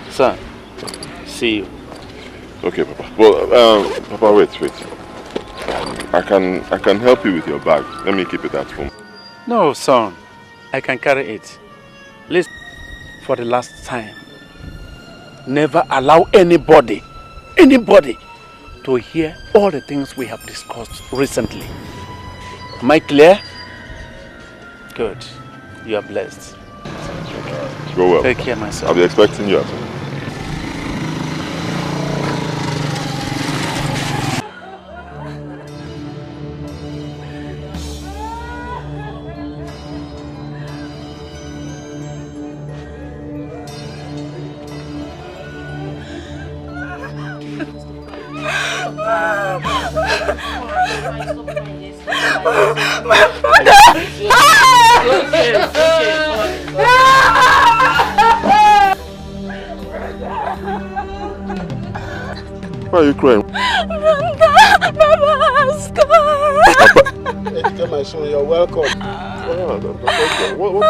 Son, see you. Okay, Papa. Well, Papa, wait. I can help you with your bag. Let me keep it at home. No, son. I can carry it. Listen, for the last time, never allow anybody to hear all the things we have discussed recently. Am I clear? Good. You are blessed. Okay. Go well. Take care, my son. I'll be expecting you at home. Why are you crying? Baba has Ejike, my son, you're welcome. What?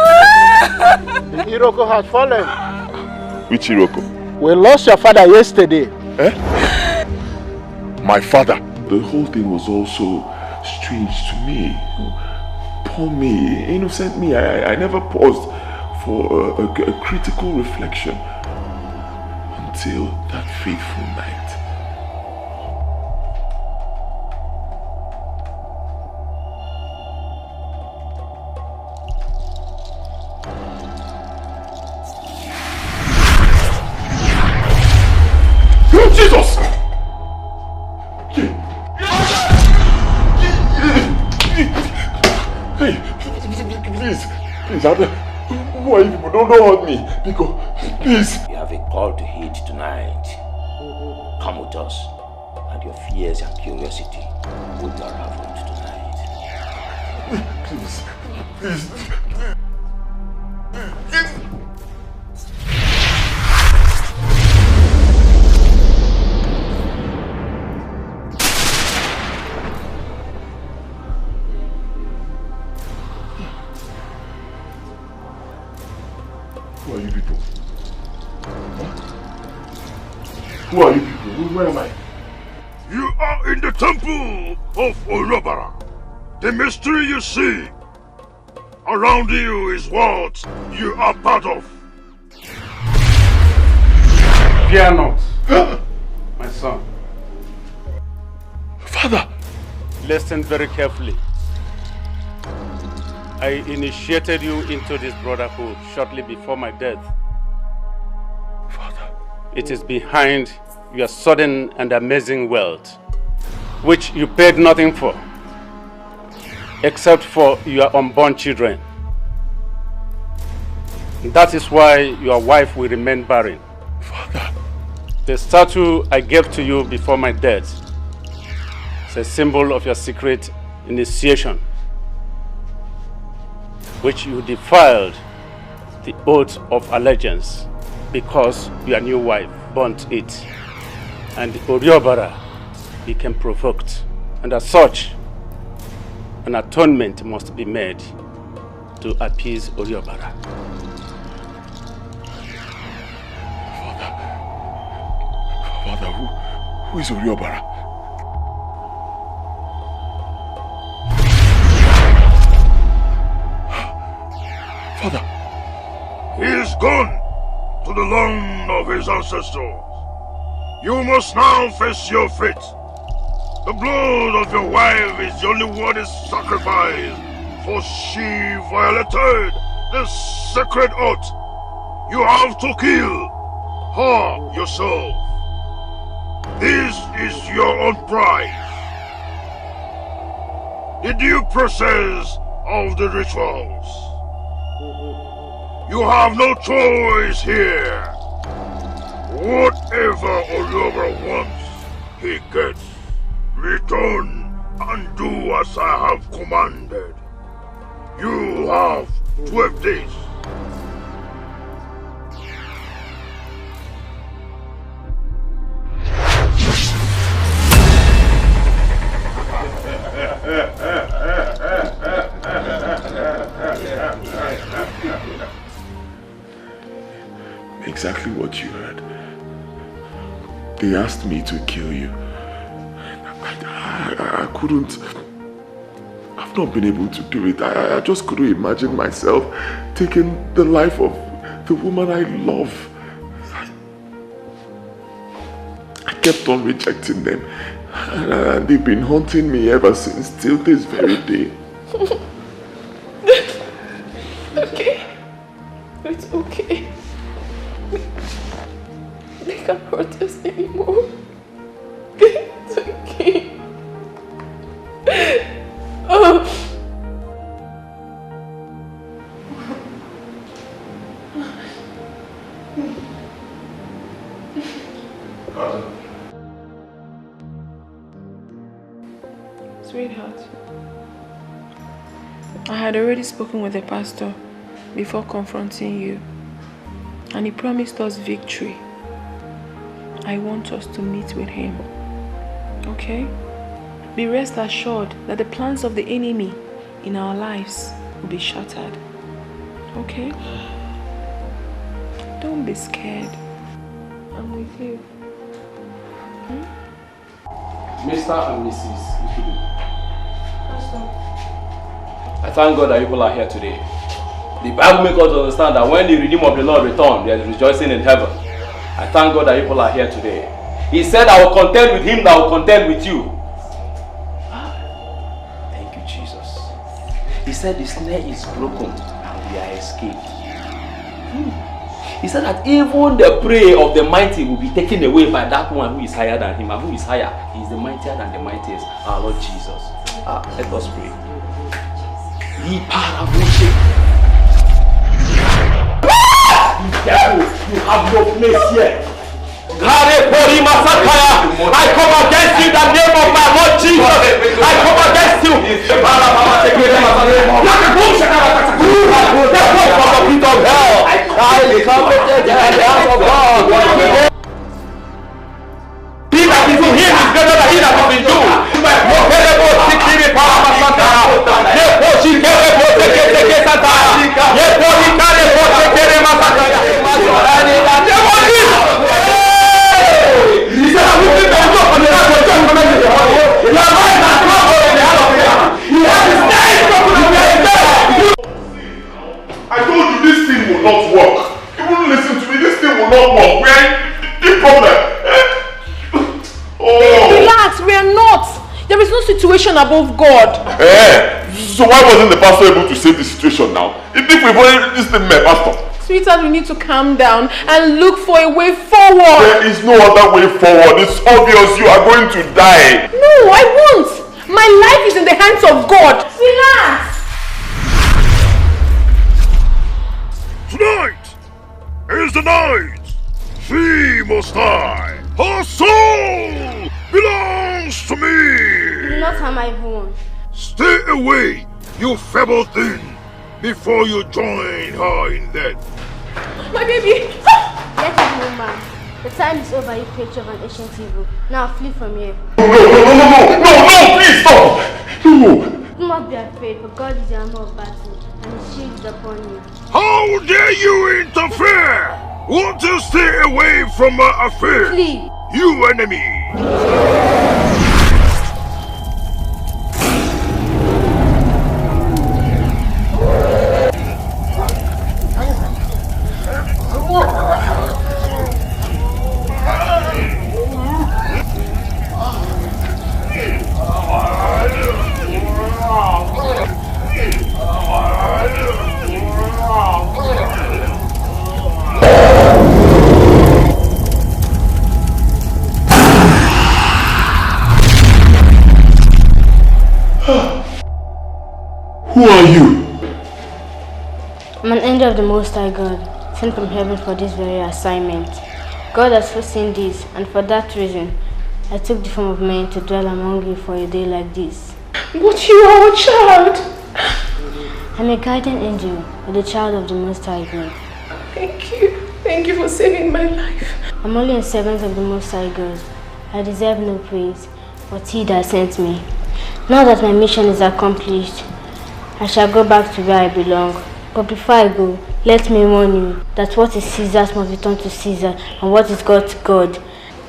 The Iroko has fallen. Which Iroko? We lost your father yesterday. Eh? My father? The whole thing was also strange to me. Poor me, innocent me. I never paused for a critical reflection until that fateful night. Jesus! Hey, please, who are you people? Don't hurt me. Because, please. You have a call to heed tonight. Come with us, and your fears and curiosity will be unraveled tonight. Please. Who are you people? Who are you people? Where am I? You are in the temple of Olobara. The mystery you see around you is what you are part of. Fear not, my son. Father! Listen very carefully. I initiated you into this brotherhood shortly before my death. Father. It is behind your sudden and amazing wealth, which you paid nothing for, except for your unborn children. That is why your wife will remain barren. Father. The statue I gave to you before my death is a symbol of your secret initiation, which you defiled the oath of allegiance because your new wife burnt it, and Oriobara became provoked, and as such, an atonement must be made to appease Oriobara. Father, who is Oriobara? Father. He is gone to the land of his ancestors. You must now face your fate. The blood of your wife is the only worthy sacrifice, for she violated the sacred oath. You have to kill her yourself. This is your own price. The due process of the rituals. You have no choice here. Whatever Oliver wants, he gets. Return and do as I have commanded. You have 12 days. Exactly what you heard. They asked me to kill you. I couldn't. I've not been able to do it. I just couldn't imagine myself taking the life of the woman I love. I kept on rejecting them. And they've been haunting me ever since, till this very day. Okay. It's okay. They can't hurt us anymore. It's okay. Sweetheart, I had already spoken with the pastor before confronting you, and he promised us victory. I want us to meet with him Okay? Be rest assured that the plans of the enemy in our lives will be shattered. Okay? Don't be scared. I'm with you. Mr. and Mrs. Ifidu, I thank God that you people are here today. The Bible makes us understand that when the Redeemer of the Lord returns, there is rejoicing in heaven. I thank God that you people are here today. He said, I will contend with him that will contend with you. Thank you, Jesus. He said the snare is broken and we are escaped. He said that even the prey of the mighty will be taken away by that one who is higher than him. And who is higher? He is the mightier than the mightiest, our Lord Jesus. Let us pray. Devil, you have no place here. I come against you in the name of my Lord Jesus. I come against you. Get from the pit of hell. I come against the house of God. He that is in him is greater than he that is in you. I told you this thing will not work. You wouldn't listen to me. This thing will not work. We're in the problem. Oh. Relax, we are not. There is no situation above God. So why wasn't the pastor able to save the situation now? If we've already this thing, my pastor. Sweetheart, we need to calm down and look for a way forward. There is no other way forward. It's obvious you are going to die. No, I won't. My life is in the hands of God. Relax. Tonight is the night. She must die. Her soul belongs to me. You do not harm my woman. Stay away, you feeble thing, before you join her in death. My baby! Let him go, man. The time is over, you creature of an ancient evil. Now flee from here. No, please stop! No! Do not be afraid, for God is the armor of battle, and his shield is upon you. How dare you interfere? Want to stay away from my affair? Flee! You enemy! Who are you? I'm an angel of the Most High God, sent from heaven for this very assignment. God has foreseen this, and for that reason, I took the form of man to dwell among you for a day like this. But you are a child! I'm a guardian angel, or the child of the Most High God. Thank you. Thank you for saving my life. I'm only a servant of the Most High God. I deserve no praise, but he that sent me. Now that my mission is accomplished, I shall go back to where I belong. But before I go, let me warn you that what is Caesar's must return to Caesar, and what is God to God.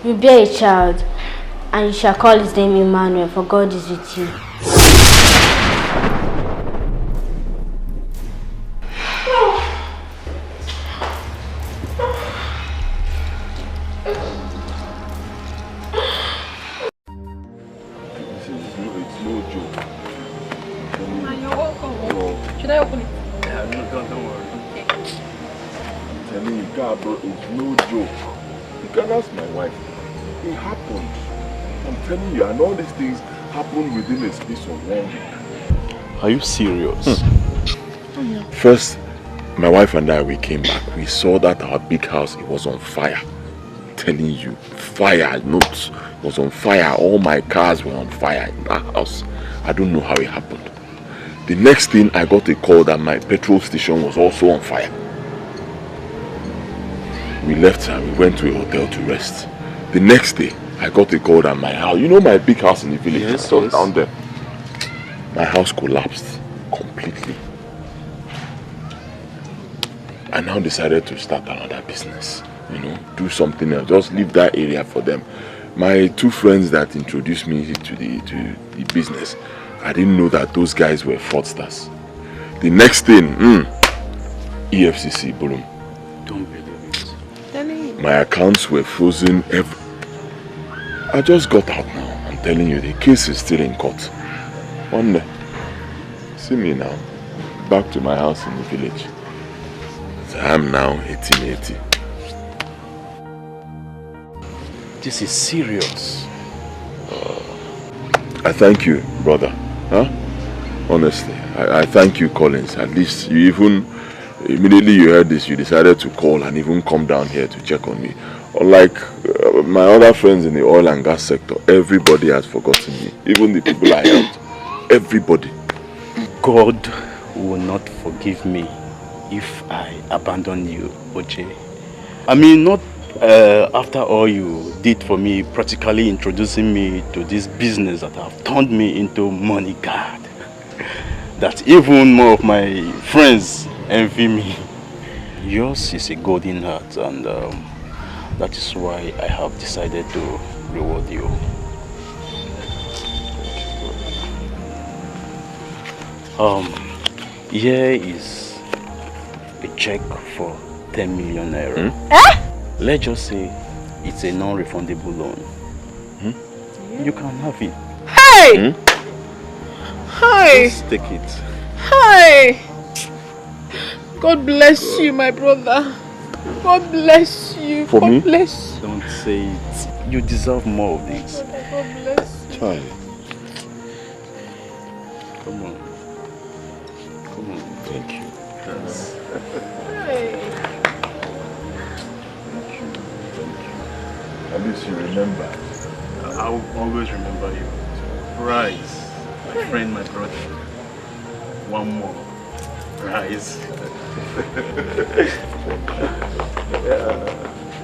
You bear a child, and you shall call his name Emmanuel, for God is with you. Should I open it? Yeah, no, don't worry. Okay. I'm telling you, God, bro, it's no joke. You can ask my wife. It happened. I'm telling you, and all these things happened within a space of 1 week. Are you serious? First, my wife and I, we came back. We saw that our big house, it was on fire. I'm telling you, fire, notes, it was on fire. All my cars were on fire in that house. I don't know how it happened. The next thing, I got a call that my petrol station was also on fire. We left and we went to a hotel to rest. The next day, I got a call that my house, you know my big house in the village, Yes, down there. My house collapsed completely. I now decided to start another business, you know, do something else, just leave that area for them. My 2 friends that introduced me to the business, I didn't know that those guys were fraudsters. The next thing, EFCC, boom. Don't believe it. My accounts were frozen. I just got out now. I'm telling you, the case is still in court. One day, see me now, back to my house in the village. So I'm now 1880. This is serious. I thank you, brother. Huh? Honestly, I thank you, Collins. At least you even, immediately you heard this, you decided to call and even come down here to check on me. Unlike my other friends in the oil and gas sector, everybody has forgotten me. Even the people I helped. Everybody. God will not forgive me if I abandon you, Oje. I mean, not after all you did for me, practically introducing me to this business that have turned me into money god. That even more of my friends envy me. Yours is a golden heart, and that is why I have decided to reward you. Here is a check for 10 million naira. Let's just say it's a non-refundable loan. You can have it. Hey! Hi! Just take it. Hi! God bless you, my brother. God bless you. For God me? bless you. Don't say it. You deserve more of this. God bless you. Child. Come on. Come on. Thank you. Yes. Hey. At least you remember. I'll always remember you. Rise, my friend, my brother. One more. Rise.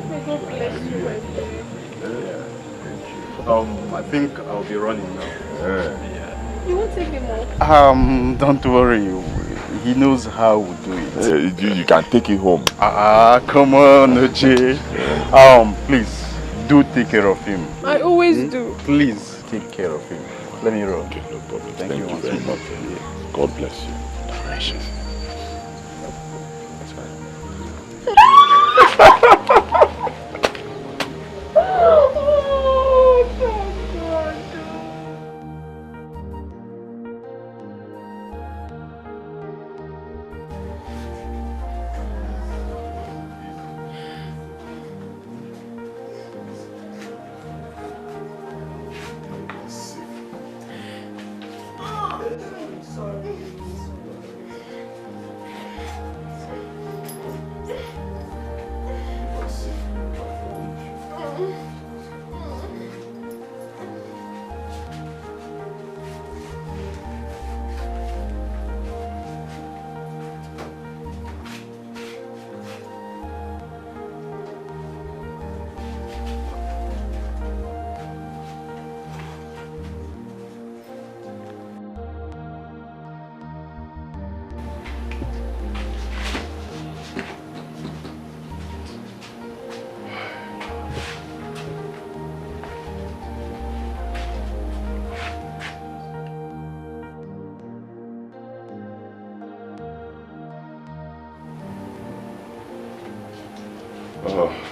May God bless you, my I think I'll be running now. You won't take him off? Don't worry. He knows how we do it. You can take it home. Come on, Oje. Please, do take care of him. I always do. Please, take care of him. Let me run. Okay, no problem. Thank you very much. God bless you. Precious.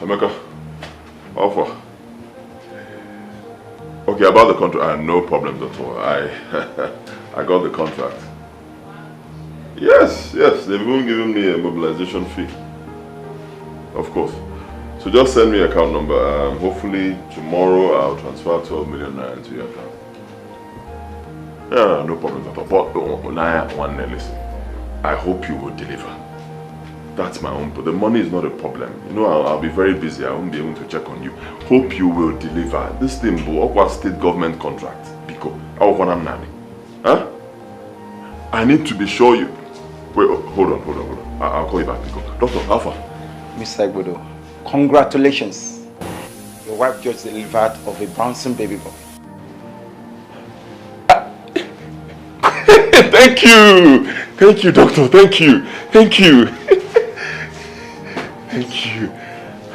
Emeka, offer. Okay, about the contract, no problems at all. I got the contract. Yes, they've even given me a mobilization fee. Of course. So just send me your account number. Hopefully tomorrow I'll transfer 12 million naira into your account. Yeah, no problems at all. But listen, I hope you will deliver. That's my own, but the money is not a problem. You know, I'll be very busy. I won't be able to check on you. Hope you will deliver. This thing, Okwa state government contract. Biko, huh? I need to be sure you... Wait, hold on. I'll call you back, Biko. Doctor, Alpha. Mr. Igbodo, congratulations. Your wife just delivered of a bouncing baby boy. Thank you, doctor. Thank you. Thank you.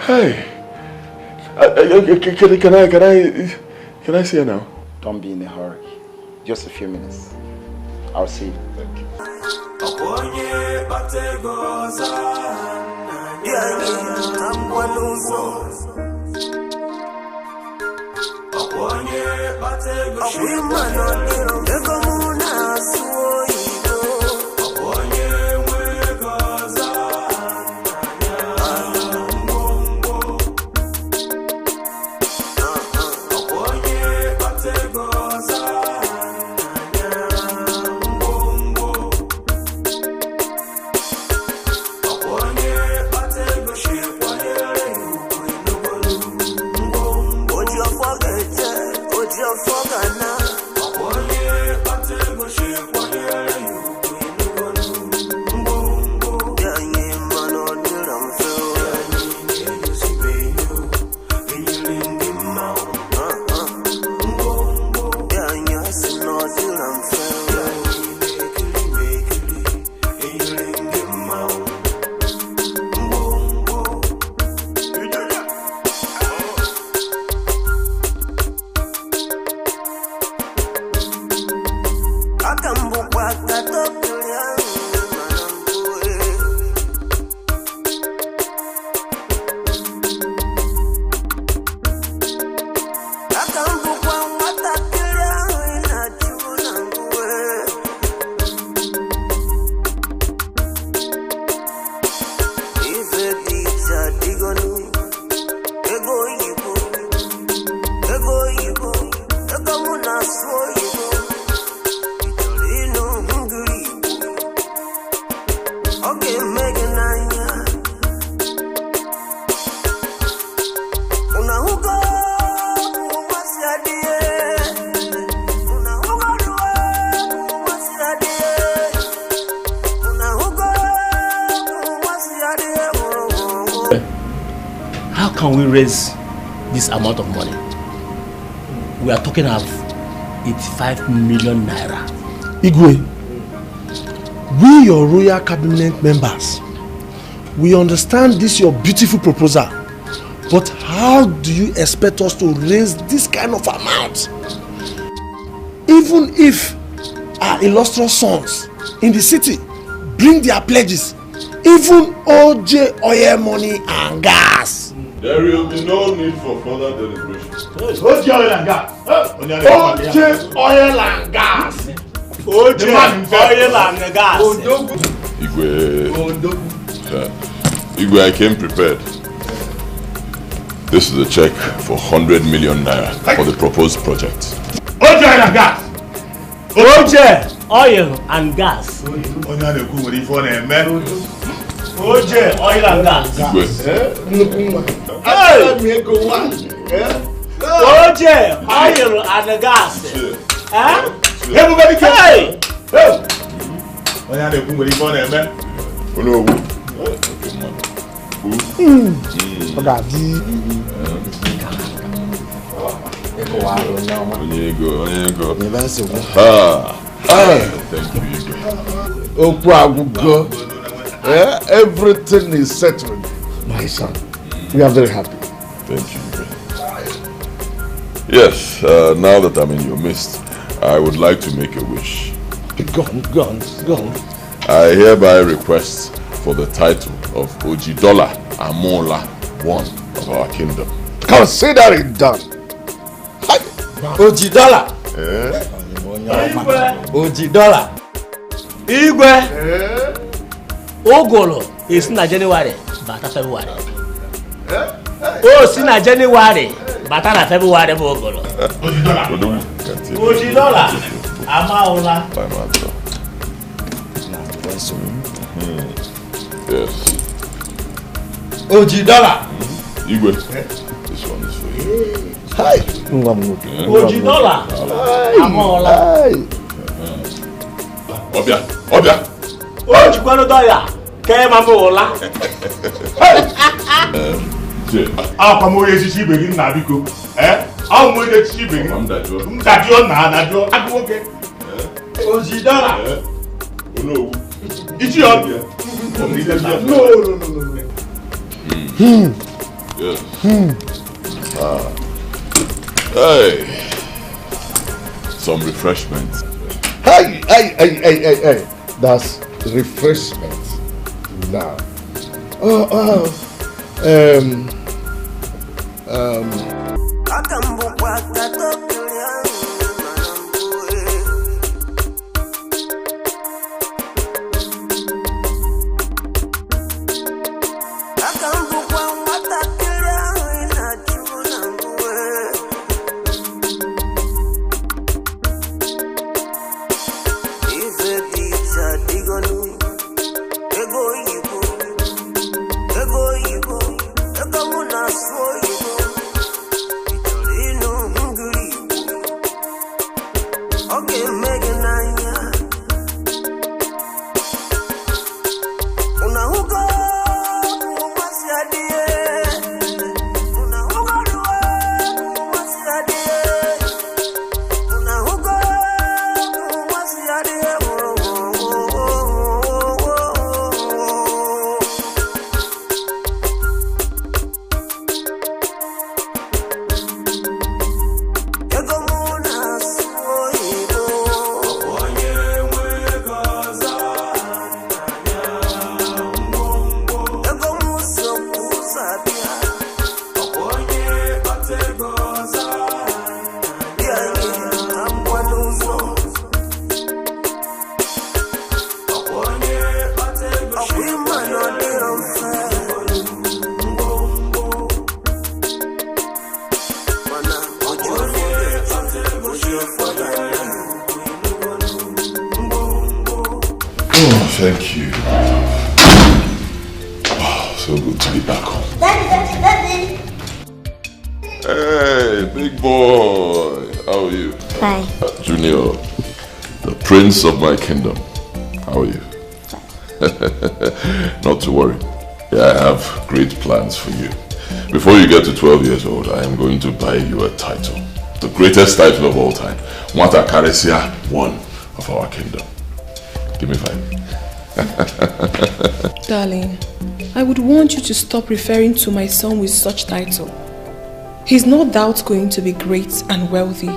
Hey, can I see her now? Don't be in a hurry. Just a few minutes. I'll see you. Thank you. How can we raise this amount of money? We are talking of 85 million naira. Igwe, we your royal cabinet members, we understand this your beautiful proposal, but how do you expect us to raise this kind of amount? Even if our illustrious sons in the city bring their pledges, even OJ oil money and gas, there will be no need for further deliberation. OJ oil and gas. OJ oil and gas. OJ oil and gas. Igwe, I came prepared. This is a check for 100 million naira for the proposed project. OJ oil and gas. OJ oil and gas. OJ oil and gas. Hey! OJ oil and gas. Everybody hey! Thank you. Everything is settled. My son, we are very happy. Thank you. Yes, now that I'm in your midst, I would like to make a wish. Go on. I hereby request for the title of Ojidola Amola, one of our kingdom. Consider it done. Ojidola. Ojidola. Igwe. Ogolo is na January, bata February. Oh, si na January, bata na February bo ogolo. Ojidola. Amaola. Yes. Ojidola. Igwe. This one is for you. Hi. Ojidola. Amaola. Obia. Ojikwano doya. Akwa mo ye chichi begin na biko. How mo ye chichi begin? Mdadio na nadio. Aduoke. Ozidara. No. Ichi on. No. Yes. Hey. Some refreshments. Hey. That's refreshment. Now. Thank you. Wow, so good to be back home. Daddy. Hey, big boy. How are you? Fine. Junior, the prince of my kingdom. How are you? Not to worry. Yeah, I have great plans for you. Before you get to 12 years old, I am going to buy you a title. The greatest title of all time. Mwata Karesia, one of our kingdom. Give me 5. Darling, I would want you to stop referring to my son with such title. He's no doubt going to be great and wealthy,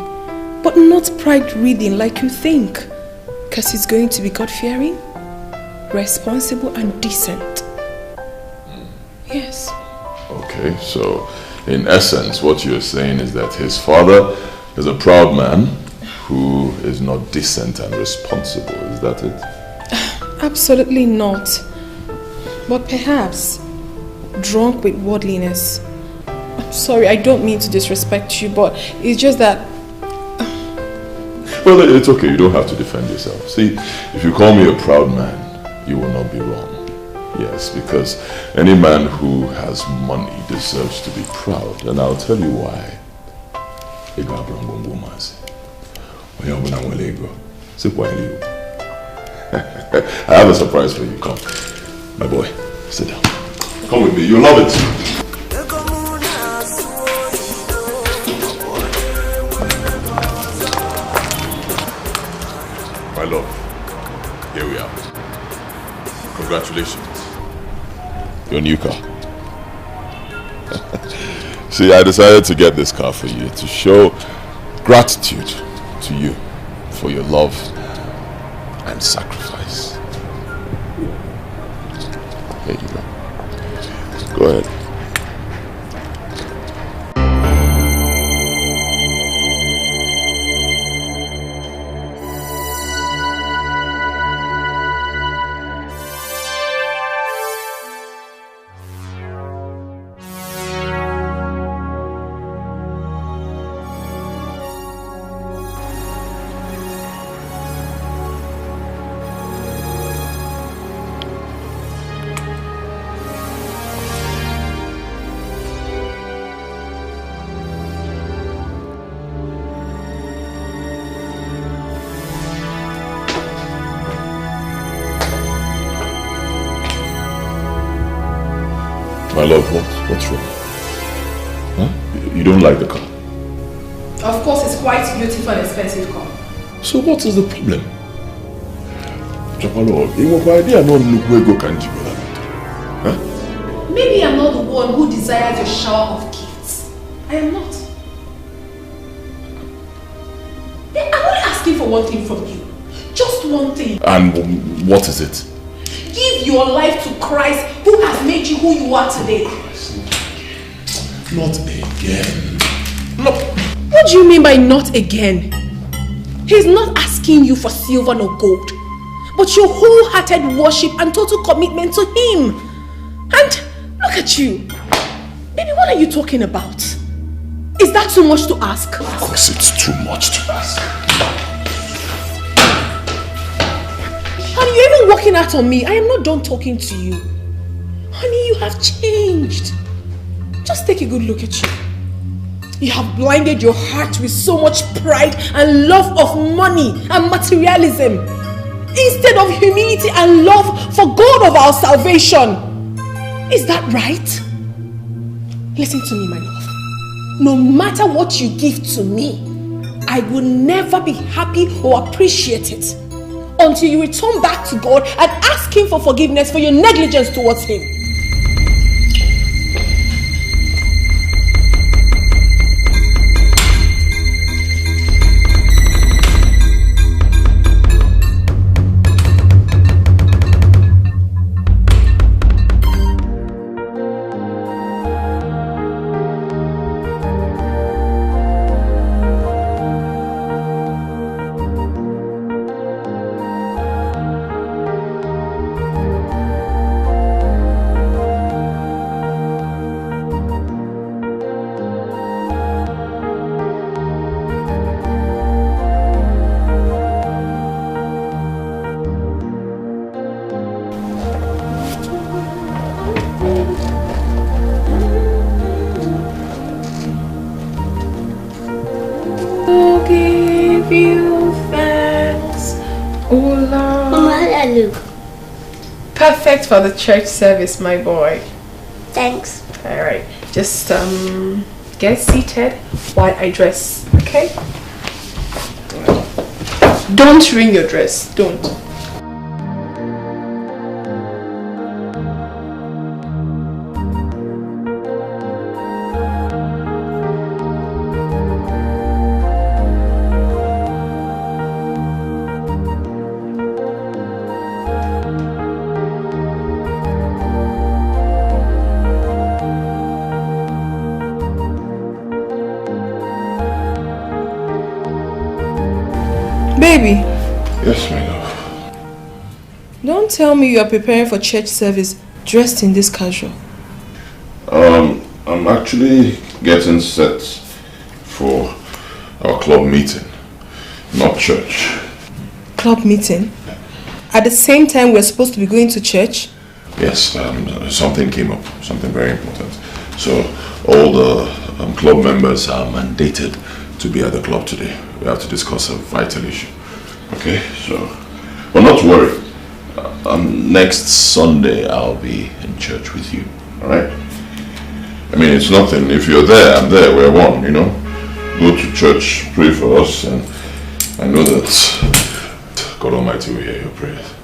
but not pride-ridden like you think. Because he's going to be God-fearing, responsible and decent. Yes. Okay, so in essence, what you're saying is that his father is a proud man who is not decent and responsible. Is that it? Absolutely not. But perhaps drunk with worldliness. I'm sorry, I don't mean to disrespect you, but it's just that... Well, it's okay. You don't have to defend yourself. See, if you call me a proud man, you will not be wrong. Yes, because any man who has money deserves to be proud. And I'll tell you why. I have a surprise for you. Come. My boy, sit down. Come with me. You'll love it. My love, here we are. Congratulations. Your new car. See, I decided to get this car for you to show gratitude to you for your love and sacrifice. There you go. Go ahead. My love, what's wrong? Huh? You don't like the car? Of course, it's quite beautiful and expensive car. So what is the problem? Chapalo, you idea no go kanji huh? Maybe I'm not the one who desires your shower of gifts. I am not. I'm only asking for one thing from you. Just one thing. And what is it? Give your life to Christ who has made you who you are today. Not again. No. What do you mean by not again? He's not asking you for silver nor gold, but your wholehearted worship and total commitment to him. And look at you. Baby, what are you talking about? Is that too much to ask? Of course it's too much to ask. Honey, you're even walking out on me. I am not done talking to you. Honey, you have changed. Just take a good look at you. You have blinded your heart with so much pride and love of money and materialism, instead of humility and love for God of our salvation. Is that right? Listen to me, my love. No matter what you give to me, I will never be happy or appreciate it until you return back to God and ask him for forgiveness for your negligence towards him. Perfect for the church service, my boy. Thanks. Alright, just get seated while I dress, okay? Don't wring your dress, don't. Baby. Yes, my love. Don't tell me you are preparing for church service dressed in this casual. I'm actually getting set for our club meeting, not church. Club meeting? At the same time we're supposed to be going to church? Yes, something came up, something very important. So all the club members are mandated to be at the club today. We have to discuss a vital issue. Okay, so, but not to worry. Next Sunday I'll be in church with you. All right? I mean, it's nothing. If you're there, I'm there. We're one. You know. Go to church, pray for us, and I know that God Almighty will hear your prayers.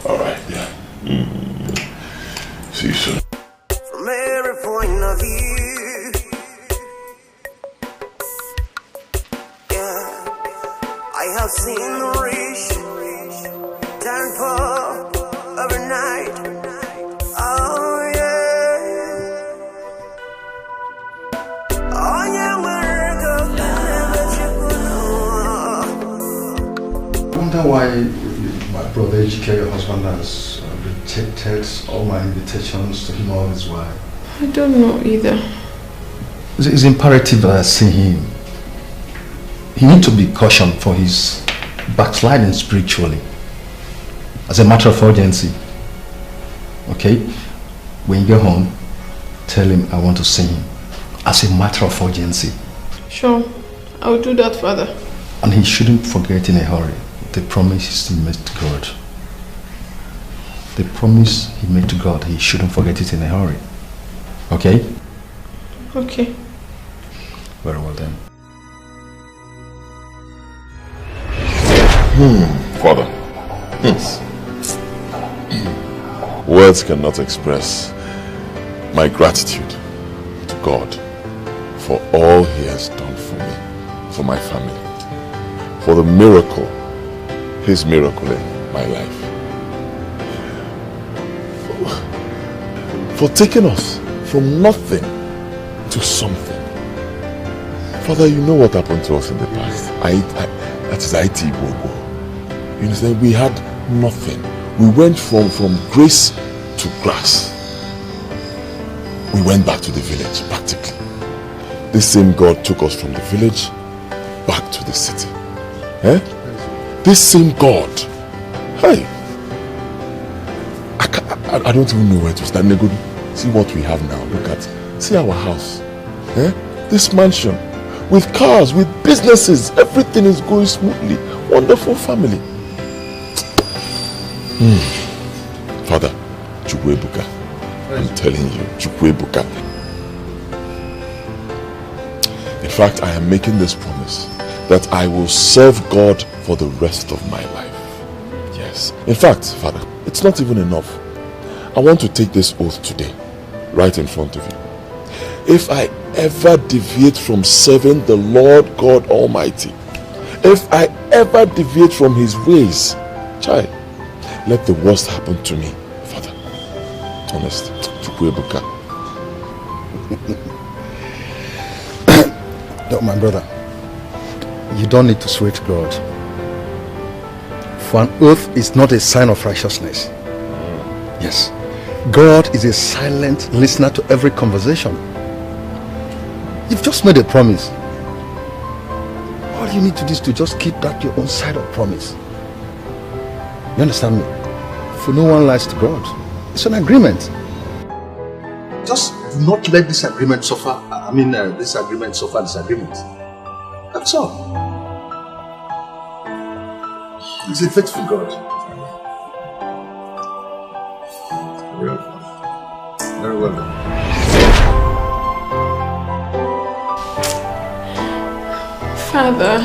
All right. Yeah. See you soon. From every point of view. I have seen the rich turn poor overnight. Oh yeah. Oh yeah, I wonder why my brother Ejike, your husband, has rejected all my invitations to him all his while. I don't know either. It's imperative that I see him. He needs to be cautioned for his backsliding spiritually. As a matter of urgency. Okay? When you get home, tell him I want to see him. As a matter of urgency. Sure. I'll do that, Father. And he shouldn't forget in a hurry the promise he made to God. The promise he made to God, he shouldn't forget it in a hurry. Okay? Okay. Very well then. Father. Yes. Words cannot express my gratitude to God for all He has done for me, for my family, for the miracle, His miracle in my life, for taking us from nothing to something. Father, you know what happened to us in the past. That is IT Bobo. You understand? We had nothing. We went from grace to grass. We went back to the village, practically. This same God took us from the village back to the city. Eh? This same God. Hey. I don't even know where to start. See what we have now. Look at. See our house. Eh? This mansion. With cars, with businesses. Everything is going smoothly. Wonderful family. Father, Chukwebuka. I'm telling you, Chukwebuka. In fact, I am making this promise that I will serve God for the rest of my life. Yes. In fact, Father, it's not even enough. I want to take this oath today, right in front of you. If I ever deviate from serving the Lord God Almighty, if I ever deviate from His ways, child, let the worst happen to me, Father. Honest. Chukwebuka. No, my brother, you don't need to swear to God. For an oath is not a sign of righteousness. Yes. God is a silent listener to every conversation. You've just made a promise. All you need to do is to just keep that your own side of promise. You understand me? For no one lies to God. It's an agreement. Just do not let this agreement suffer. This agreement suffer disagreement. That's all. He's a faithful God. Very well. Father,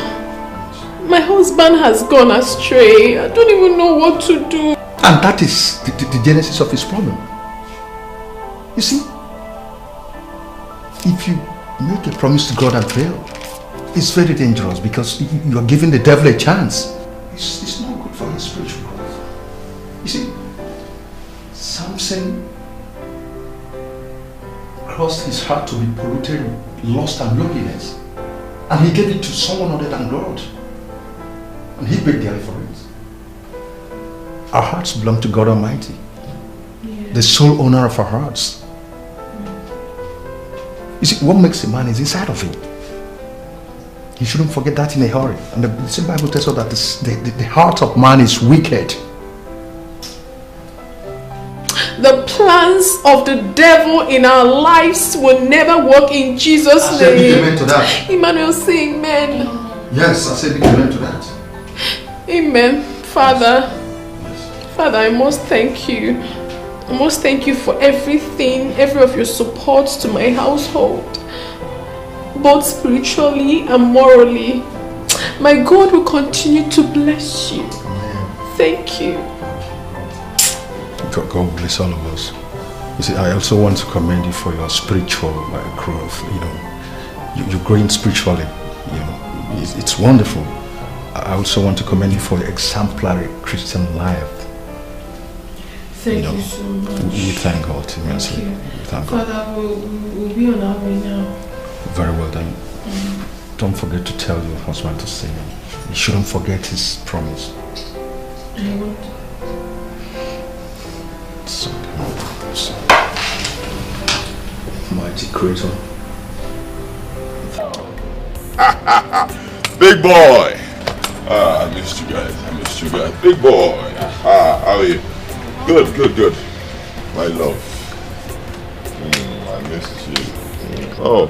my husband has gone astray. I don't even know what to do. And that is the genesis of his problem. You see, if you make a promise to God and fail, it's very dangerous because you are giving the devil a chance. It's not good for his spiritual growth. You see, Samson caused his heart to be polluted with lust and loneliness. And he gave it to someone other than God. And he paid dearly for it. Our hearts belong to God Almighty. Yeah. The sole owner of our hearts. You see, what makes a man is inside of him. You shouldn't forget that in a hurry. And the same Bible tells us that the heart of man is wicked. The plans of the devil in our lives will never work in Jesus' name. I said big amen to that. Emmanuel, say amen. Yes, I said big amen to that. Amen. Father, Father, I must thank you. I must thank you for everything, every of your support to my household, both spiritually and morally. My God will continue to bless you. Thank you. God bless all of us. You see, I also want to commend you for your spiritual growth. You know, you're growing spiritually. You know, it's wonderful. I also want to commend you for your exemplary Christian life. Thank you so much. We thank God immensely. Thank God. Father, we'll be on our way now. Very well done. Don't forget to tell your husband to say no. You shouldn't forget his promise. I won't. So, mighty creator. Big boy. I missed you guys. Big boy. How are you? Good. My love. I missed you. Oh,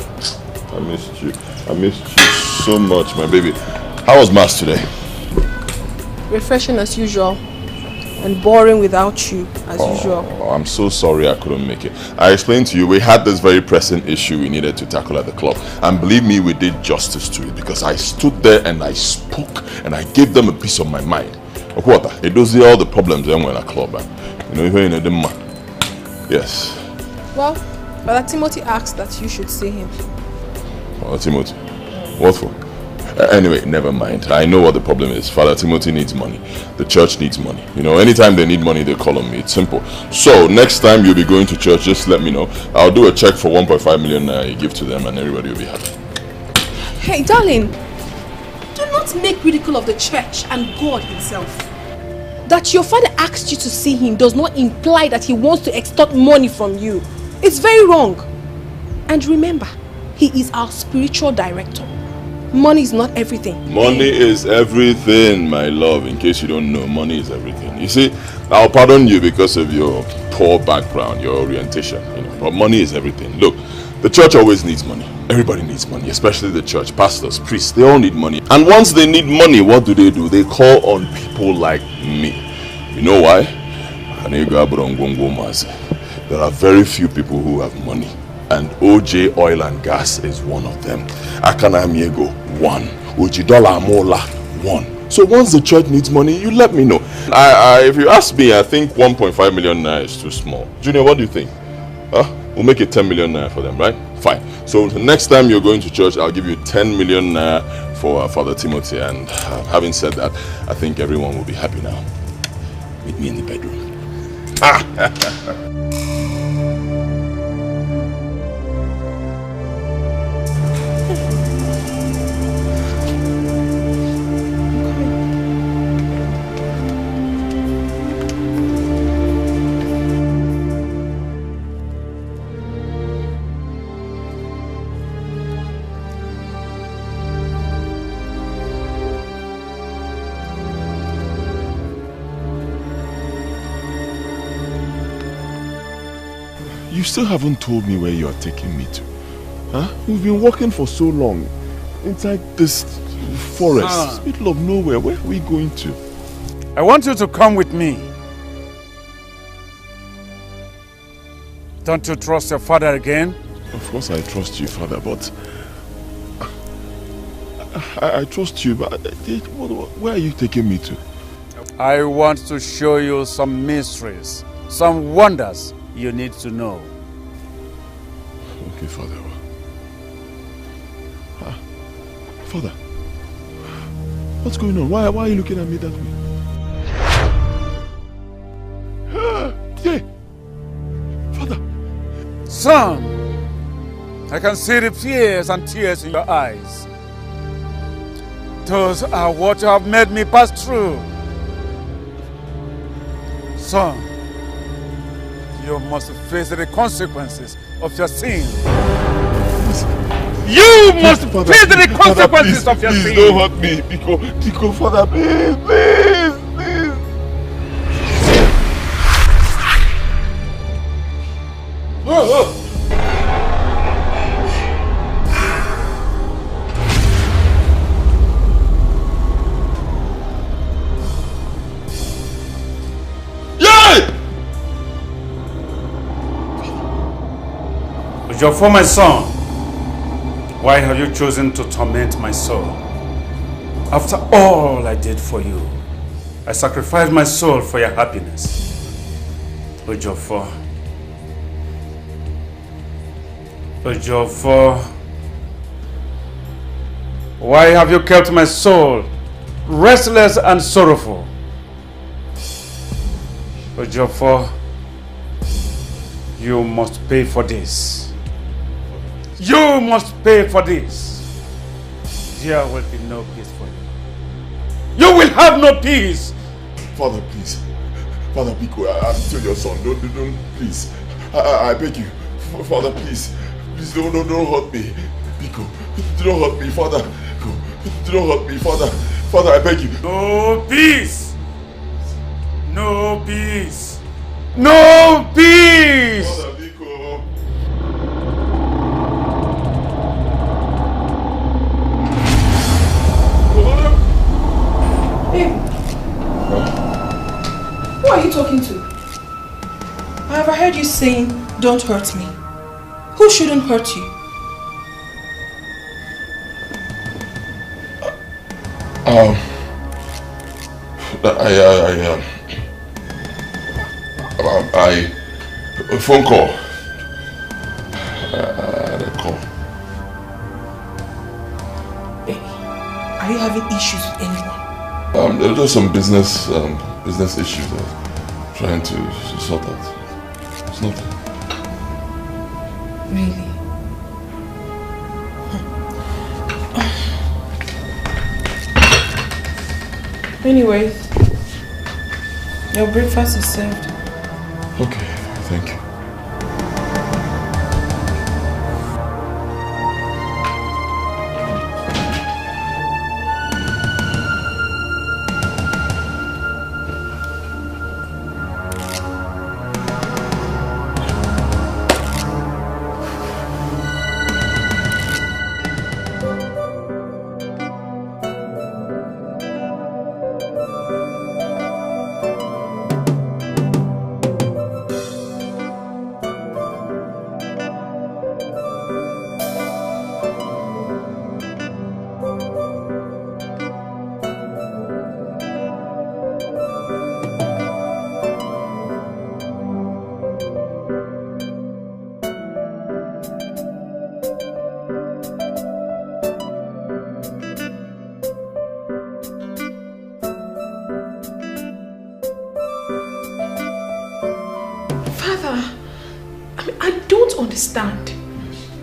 I missed you. I missed you so much, my baby. How was Mass today? Refreshing as usual. and boring without you, as usual. I'm so sorry I couldn't make it. I explained to you, we had this very pressing issue we needed to tackle at the club. And believe me, we did justice to it because I stood there and I spoke and I gave them a piece of my mind. What? It does all the problems when we're in a club. You know, yes. Well, Brother Timothy asked that you should see him. Father Timothy? What for? Anyway, never mind. I know what the problem is. Father Timothy needs money. The church needs money. You know, anytime they need money, they call on me. It's simple. So, next time you'll be going to church, just let me know. I'll do a check for 1.5 million you give to them and everybody will be happy. Hey, darling, do not make ridicule of the church and God himself. That your father asked you to see him does not imply that he wants to extort money from you. It's very wrong. And remember, he is our spiritual director. Money is not everything. Money is everything, my love. In case you don't know, money is everything. You see, I'll pardon you because of your poor background, your orientation. You know, but money is everything. Look, the church always needs money. Everybody needs money, especially the church. Pastors, priests, they all need money. And once they need money, what do? They call on people like me. You know why? There are very few people who have money. And OJ Oil and Gas is one of them. Akana Miego, one. Ujidola Amola, one. So once the church needs money, you let me know. If you ask me, I think 1.5 million naira is too small. Junior, what do you think? Huh? We'll make it 10 million naira for them, right? Fine. So the next time you're going to church, I'll give you 10 million naira for Father Timothy. And having said that, I think everyone will be happy now. Meet me in the bedroom. You still haven't told me where you are taking me to. Huh? We've been walking for so long. Inside this forest, middle of nowhere. Where are we going to? I want you to come with me. Don't you trust your father again? Of course I trust you, father, but... I trust you, but where are you taking me to? I want to show you some mysteries, some wonders you need to know. Okay, Father. Father, what's going on? Why are you looking at me that way? Yeah. Father. Son, I can see the fears and tears in your eyes. Those are what you have made me pass through. Son, you must face the consequences of your sin. You must face the consequences of your sin. Please don't hurt me. Pico, Father, please. For my son, why have you chosen to torment my soul? After all I did for you, I sacrificed my soul for your happiness. Ojofo, why have you kept my soul restless and sorrowful? Ojofo, you must pay for this. You must pay for this. There will be no peace for you. You will have no peace. Father, please. Father, Pico, I'm still your son. Don't, please. I beg you. Father, please. Please don't hurt me. Pico, don't hurt me, Father. Don't hurt me, Father. Father, I beg you. No peace. No peace. No peace. Father, Pico. Who are saying, don't hurt me? Who shouldn't hurt you? A phone call. A call. Baby, are you having issues with anyone? There are just some business issues I'm trying to sort out. It's nothing. Really? Anyway, your breakfast is served. Okay, thank you.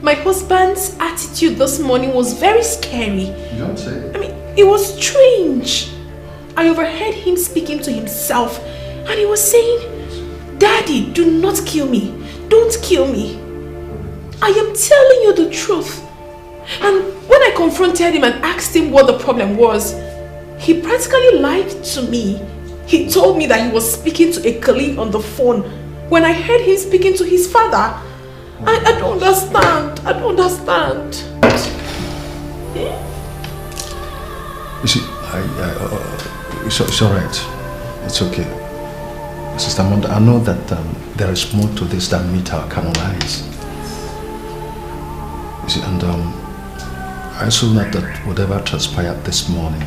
My husband's attitude this morning was very scary. You don't say? I mean, it was strange. I overheard him speaking to himself and he was saying, Daddy, do not kill me. Don't kill me. I am telling you the truth. And when I confronted him and asked him what the problem was, he practically lied to me. He told me that he was speaking to a colleague on the phone when I heard him speaking to his father. I don't understand. I don't understand. You see, it's alright. It's okay. Sister Amanda, I know that there is more to this than meet our carnal eyes. You see, and I also know that whatever transpired this morning,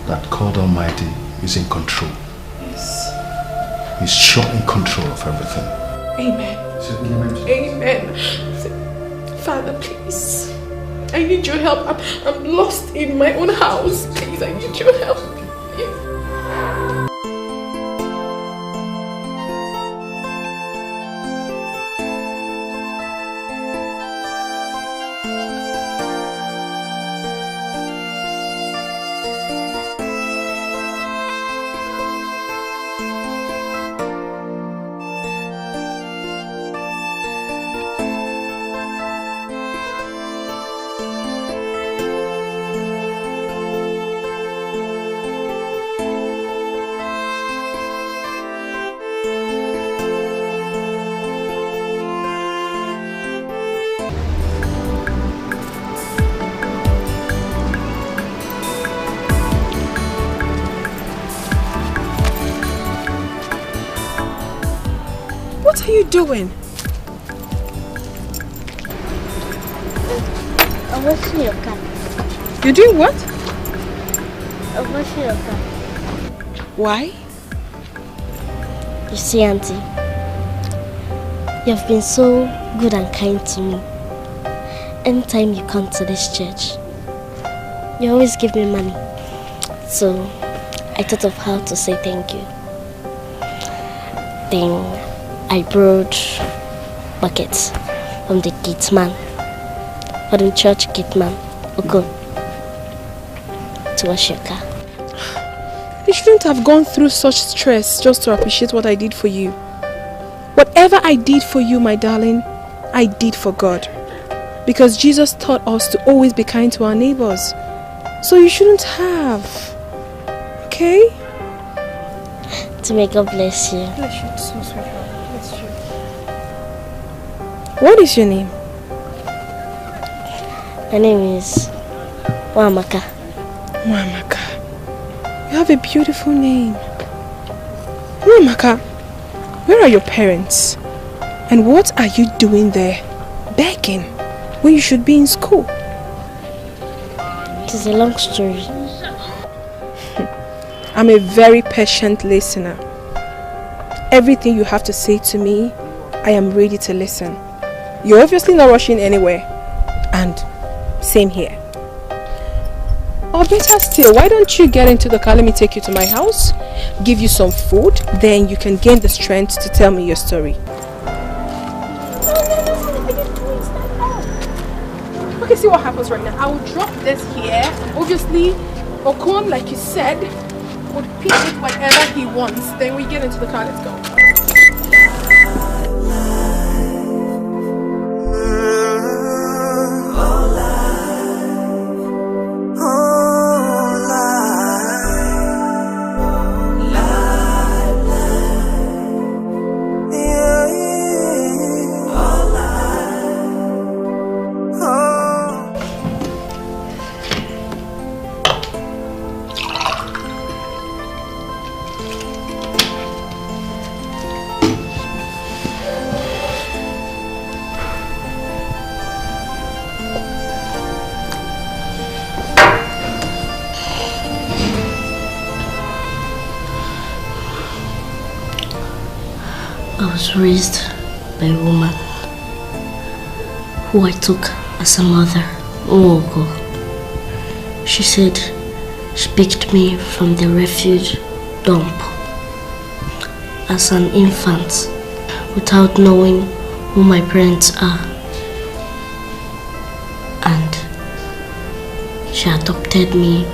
that God Almighty is in control. Yes. He's sure in control of everything. Amen. Amen. Father, please. I need your help. I'm lost in my own house. Please, I need your help. What are you doing? I'm washing your car. You're doing what? I'm washing your car. Why? You see, Auntie, you've been so good and kind to me. Anytime you come to this church, you always give me money. So I thought of how to say thank you. Then I borrowed buckets from the gate man, or the church gate man, Oko, to wash your car. You shouldn't have gone through such stress just to appreciate what I did for you. Whatever I did for you, my darling, I did for God. Because Jesus taught us to always be kind to our neighbors. So you shouldn't have. Okay? To may God bless you. Bless you too, sweetheart. Bless you. What is your name? My name is Wamaka. Wamaka. You have a beautiful name. Wamaka, where are your parents? And what are you doing there, begging, when you should be in school? It is a long story. I'm a very patient listener. Everything you have to say to me, I am ready to listen. You're obviously not rushing anywhere. And same here. Or better still, why don't you get into the car, let me take you to my house, give you some food, then you can gain the strength to tell me your story. Okay, see what happens right now. I will drop this here. Obviously, Okon, like you said, would pick it whatever he wants. Then we get into the car, let's go. I was raised by a woman who I took as a mother long ago. She said she picked me from the refuge dump as an infant without knowing who my parents are, and she adopted me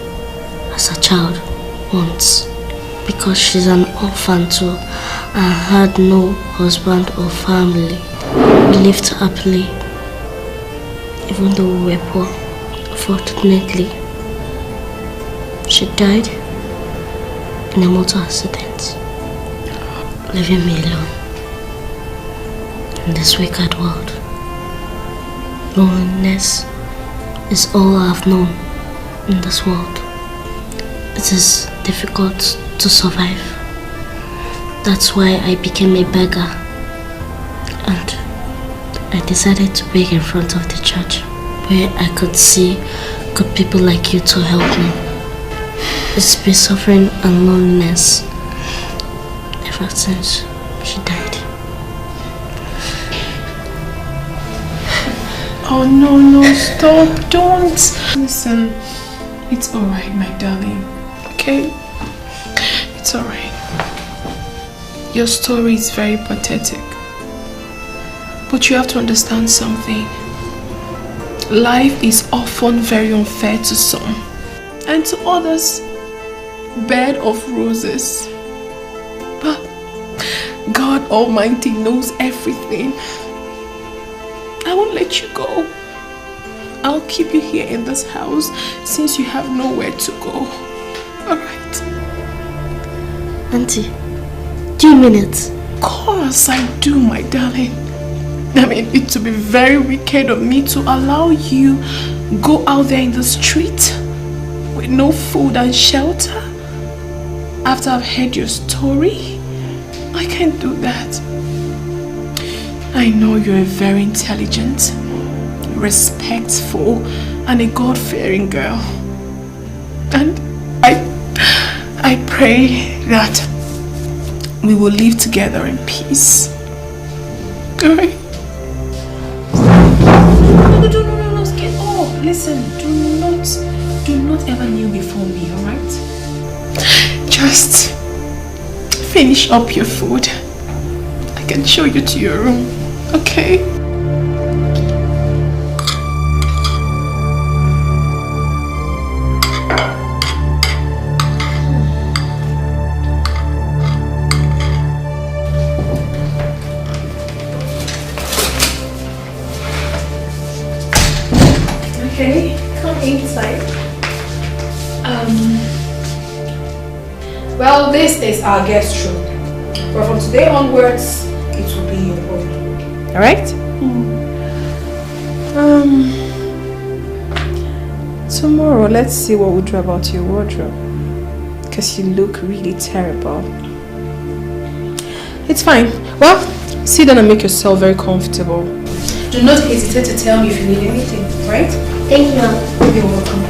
as a child once because she's an orphan too and had no husband or family. We lived happily, even though we were poor. Unfortunately, she died in a motor accident, leaving me alone in this wicked world. Loneliness is all I have known in this world. It is difficult to survive. That's why I became a beggar, and I decided to beg in front of the church where I could see good people like you to help me. It's been suffering and loneliness ever since she died. Oh no, stop, don't. Listen, it's alright, my darling, okay? It's alright. Your story is very pathetic. But you have to understand something. Life is often very unfair to some, and to others, bed of roses. But God Almighty knows everything. I won't let you go. I'll keep you here in this house since you have nowhere to go. Alright? Auntie, do you mean it? Of course I do, my darling. I mean, it would be very wicked of me to allow you go out there in the street with no food and shelter after I've heard your story. I can't do that. I know you're a very intelligent, respectful, and a God-fearing girl. And I pray that we will live together in peace. Alright? No, get up. Listen, do not ever kneel before me, alright? Just finish up your food. I can show you to your room, okay? Okay, come inside. Well, this is our guest room. But from today onwards, it will be your own. Alright? Tomorrow, let's see what we do about your wardrobe. Because you look really terrible. It's fine. Well, sit down and make yourself very comfortable. Do not hesitate to tell me if you need anything, right? Thank you, Mom. You're welcome.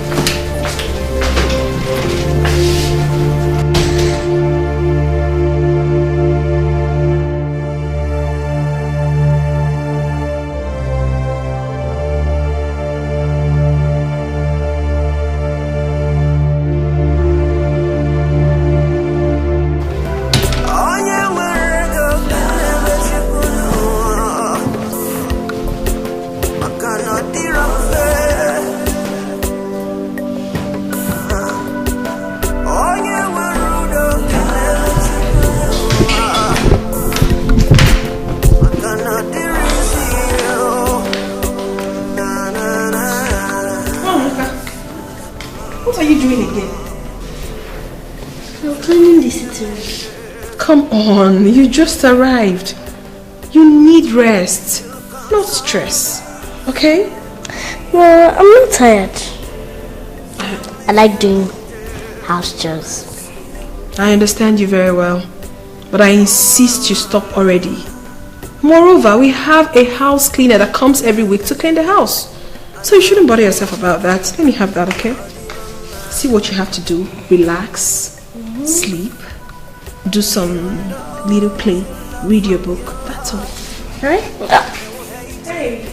What are you doing again? I'm cleaning the sitting room. Come on, you just arrived. You need rest, not stress. Okay? Well, I'm not tired. I like doing house chores. I understand you very well, but I insist you stop already. Moreover, we have a house cleaner that comes every week to clean the house. So you shouldn't bother yourself about that. Let me have that, okay? See what you have to do. Relax, sleep, do some little play, read your book. That's all. Alright? Hey.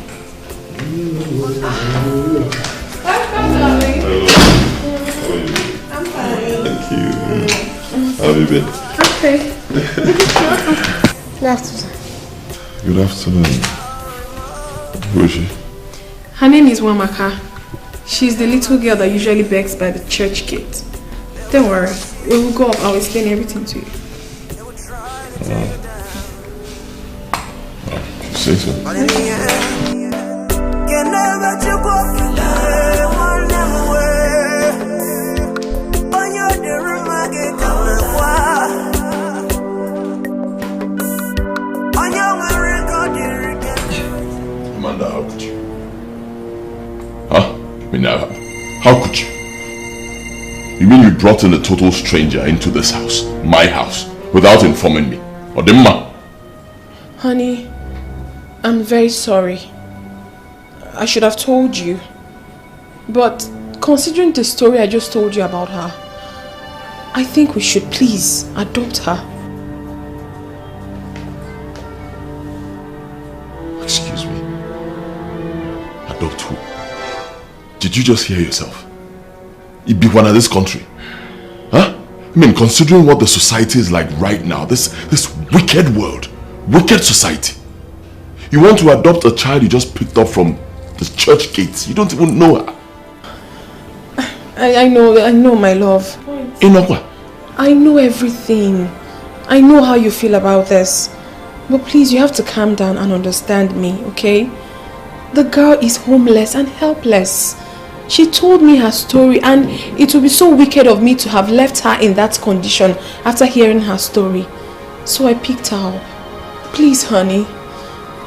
Welcome, darling. I'm fine. Thank you. How have you been? Okay. Good afternoon. Good afternoon. Who is she? Her name is Wamaka. She's the little girl that usually begs by the church gate. Don't worry. When we go up, I'll explain everything to you. Say so. Amanda, how could you? Huh? How could you? You mean you brought in a total stranger into this house, my house, without informing me? Odemma? Honey, I'm very sorry. I should have told you. But considering the story I just told you about her, I think we should please adopt her. Excuse me. Adopt who? Did you just hear yourself? Ibiwana, this country. Huh? I mean, considering what the society is like right now, this wicked world, wicked society. You want to adopt a child you just picked up from the church gates. You don't even know her. I know, my love. Inokwa. I know everything. I know how you feel about this. But please, you have to calm down and understand me, okay? The girl is homeless and helpless. She told me her story, and it would be so wicked of me to have left her in that condition after hearing her story. So I picked her up. Please, honey,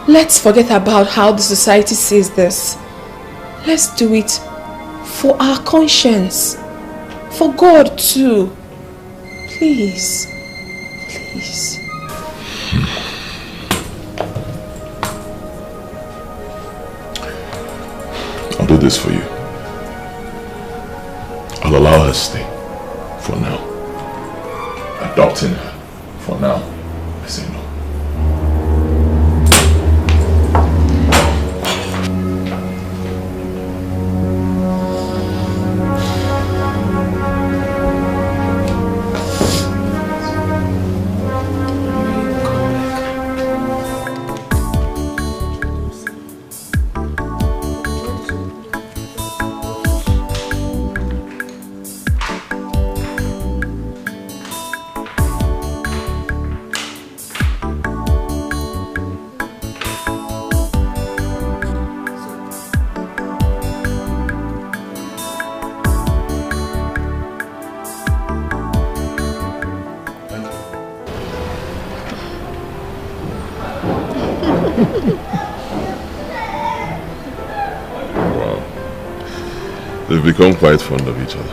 let's forget about how the society says this. Let's do it for our conscience. For God too. Please. Please. I'll do this for you. I'll allow her to stay. For now. Adopting her. For now. I say no. They've become quite fond of each other.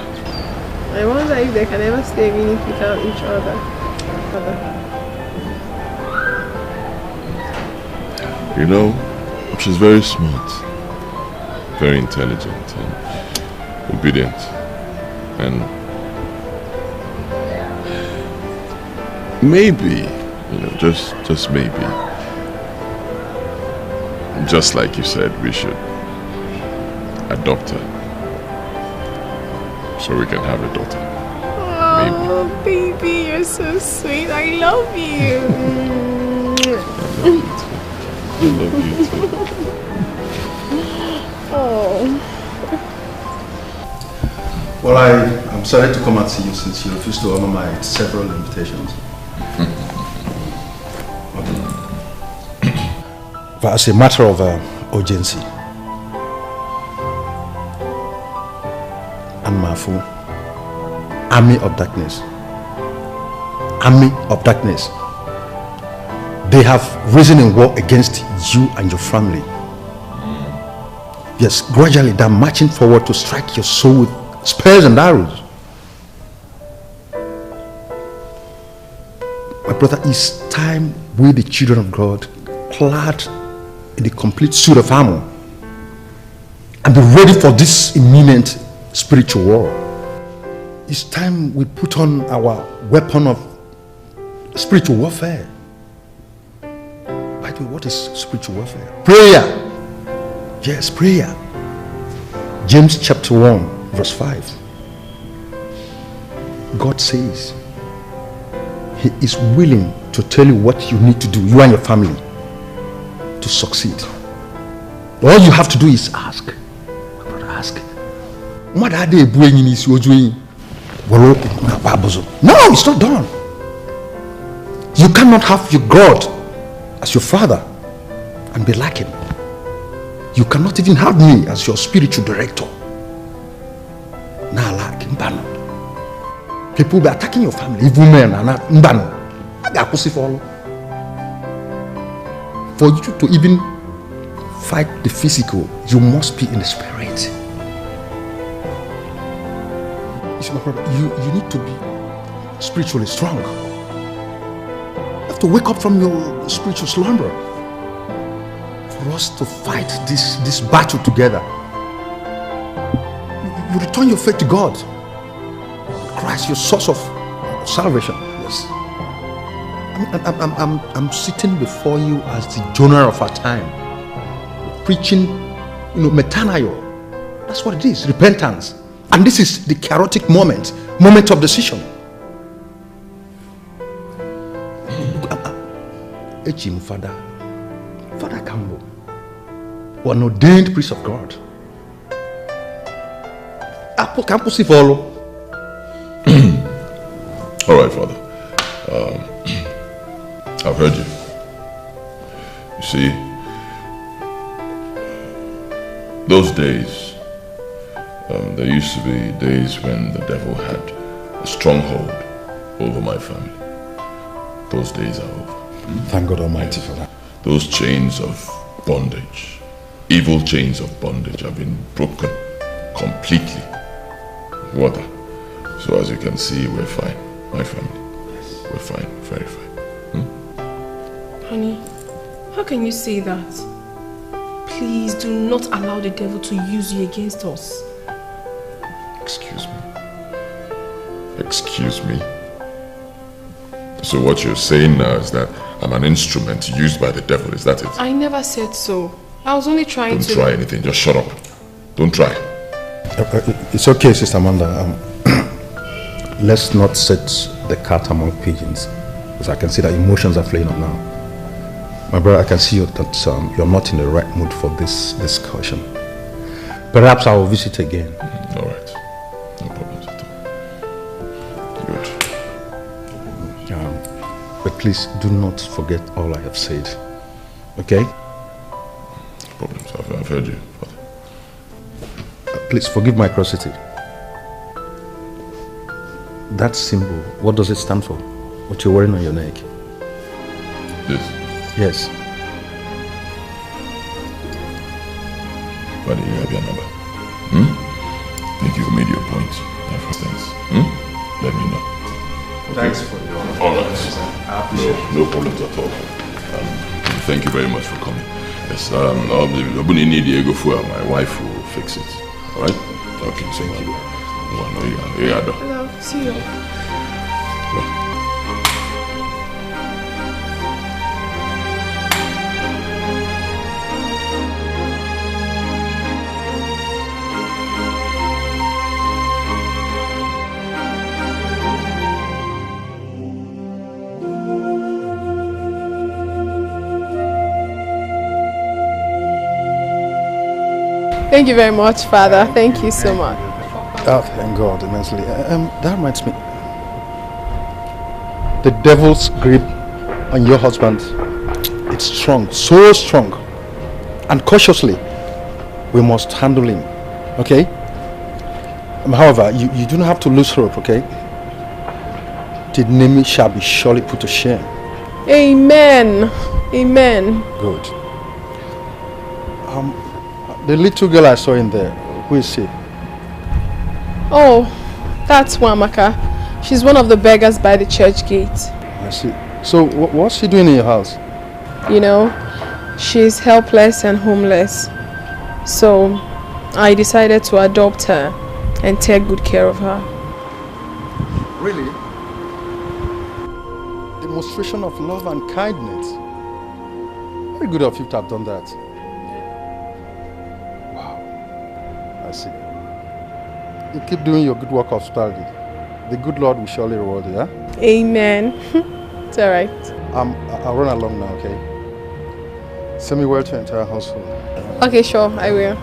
I wonder if they can ever stay a minute without each other. You know, she's very smart, very intelligent and obedient. And maybe, you know, just maybe, just like you said, we should adopt her so we can have a daughter. Oh, baby, you're so sweet. I love you. I love you too. Oh. Well, I'm sorry to come and see you since you refused to honor my several invitations. But as a matter of urgency, and Mafu, army of darkness, they have risen in war against you and your family. Yes, gradually they're marching forward to strike your soul with spears and arrows. My brother, it's time we, the children of God, clad in the complete suit of armor and be ready for this imminent spiritual war. It's time we put on our weapon of spiritual warfare. By the way, what is spiritual warfare? Prayer. Yes, prayer. James chapter 1 verse 5. God says He is willing to tell you what you need to do, you and your family, to succeed. All you have to do is ask. My brother, ask. No, it's not done. You cannot have your God as your father and be lacking. You cannot even have me as your spiritual director. People will be attacking your family, evil men and mbano. For you to even fight the physical, you must be in the spirit. You need to be spiritually strong. You have to wake up from your spiritual slumber for us to fight this battle together. You return your faith to God. Christ, your source of salvation. Yes. I'm sitting before you as the Jonah of our time, preaching, metanoia. That's what it is, repentance. And this is the chaotic moment of decision. Father Campbell, an ordained priest of God. All right, Father. I've heard you. You see, those days, there used to be days when the devil had a stronghold over my family. Those days are over. Thank God Almighty for that. Those chains of bondage, evil chains of bondage, have been broken completely. Water. So as you can see, we're fine. My family. Yes. We're fine. Very fine. Honey, how can you say that? Please do not allow the devil to use you against us. Excuse me. Excuse me. So what you're saying now is that I'm an instrument used by the devil, is that it? I never said so. I was only trying to... Don't try anything, just shut up. Don't try. It's okay, Sister Amanda. Let's not set the cat among pigeons, because I can see that emotions are flaring up now. My brother, I can see that you're not in the right mood for this discussion. Perhaps I will visit again. All right. No problems at all. Good. But please do not forget all I have said. Okay? No problems. I've heard you, Father. Please forgive my curiosity. That symbol, what does it stand for? What you're wearing on your neck? This? Yes. Father, you have your number. I think you've made your point. For instance, let me know. Okay? Thanks for your... All right. I appreciate it. No problems at all. Thank you very much for coming. Yes, you need the ego for my wife will fix it. Alright? Okay, thank you. Love, see you. Thank you very much, Father. Thank you so much. Oh, thank God immensely. That reminds me. The devil's grip on your husband, it's strong, so strong. And cautiously, we must handle him, okay? However, you don't have to lose hope, okay? The enemy shall be surely put to shame. Amen. Amen. Good. The little girl I saw in there, who is she? Oh, that's Wamaka. She's one of the beggars by the church gate. I see. So, what's she doing in your house? You know, she's helpless and homeless. So, I decided to adopt her and take good care of her. Really? Demonstration of love and kindness. Very good of you to have done that. Wow. I see. You keep doing your good work of hospitality. The good Lord will surely reward you, huh? Amen. It's alright. I'll run along now, okay? Send me word to your entire household. Okay, sure, I will.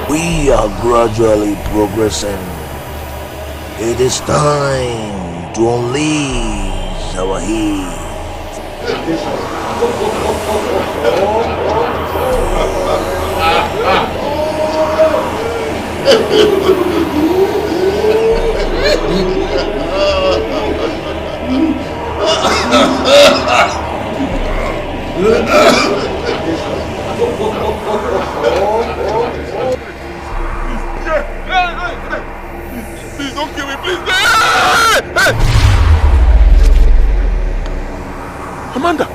We are gradually progressing. It is time to unleash our heat. Please don't kill me, please. Hey! Amanda!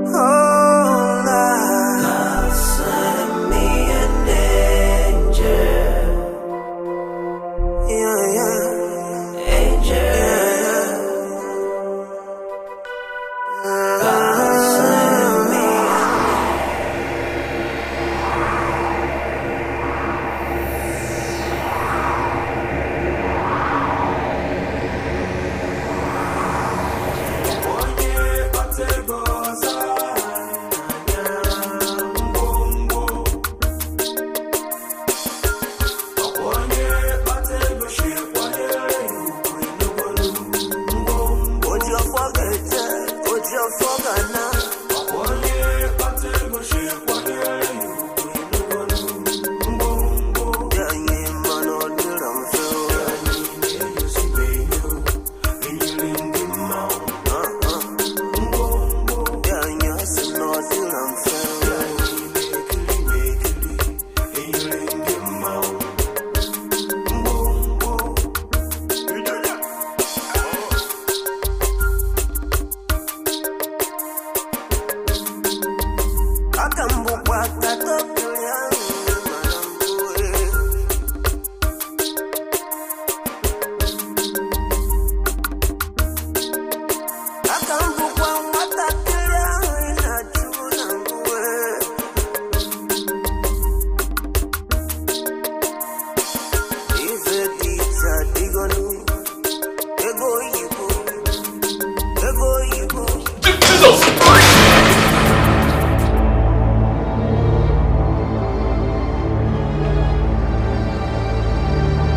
God sent me an angel.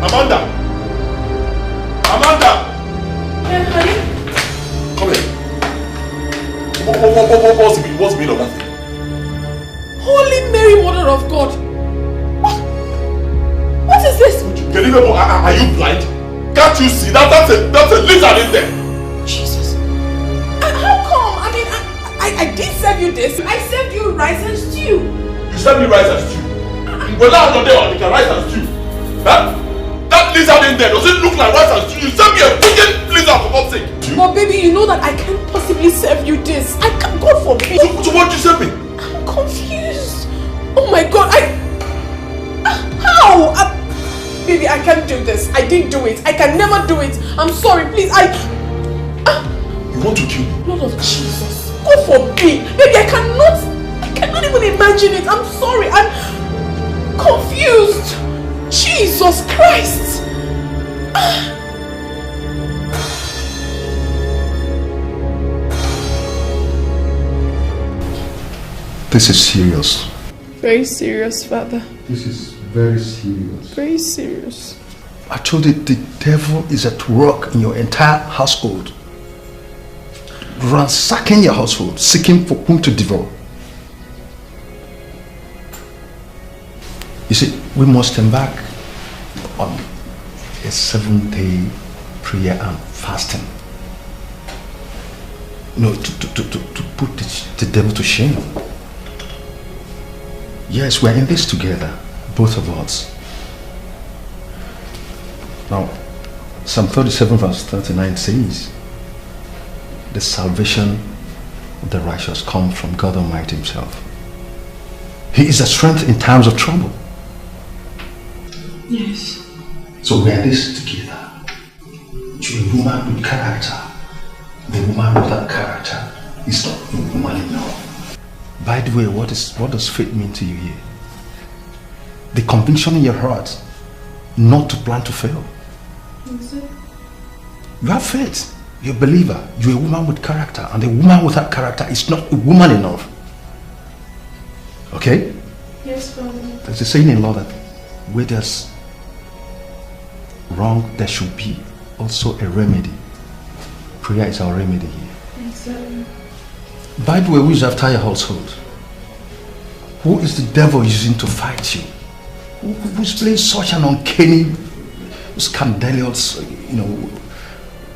Amanda! Amanda! Yeah, honey? Come here. What's the meaning of that thing? Holy Mary, Mother of God! What is this? Are you blind? Can't you see? That's a lizard in there! Jesus. How come? I mean, I did serve you this. I served you rice and stew. You served me rice and stew? Well, now I'm not there, I can rice and stew. That lizard in there, does it look like rice and stew? You served me a freaking lizard for God's sake. But baby, you know that I can't possibly serve you this. I can't, God forbid. So what did you serve me? I'm confused. Oh my God, how? Baby, I can't do this. I didn't do it. I can never do it. I'm sorry, please. You want to kill me? Lord of Jesus. God forbid. Baby, I cannot even imagine it. I'm sorry. I'm confused. Jesus Christ. This is serious. Very serious, Father. This is very serious. Very serious. I told you the devil is at work in your entire household. Ransacking your household, seeking for whom to devour. You see, we must embark on a 7-day prayer and fasting. You know, to put the devil to shame. Yes, we're in this together, both of us. Now, Psalm 37 verse 39 says, the salvation of the righteous comes from God Almighty Himself. He is a strength in times of trouble. Yes. So we are this together. To a woman with character. The woman without character is not a woman enough. By the way, what does faith mean to you here? The conviction in your heart not to plan to fail. You have faith. You're a believer. You're a woman with character. And a woman without character is not a woman enough. Okay? Yes, Father. There's a saying in law that where there's wrong, there should be also a remedy. Prayer is our remedy here. Exactly. By the way, who is after your household? Who is the devil using to fight you? Who is playing such an uncanny, scandalous,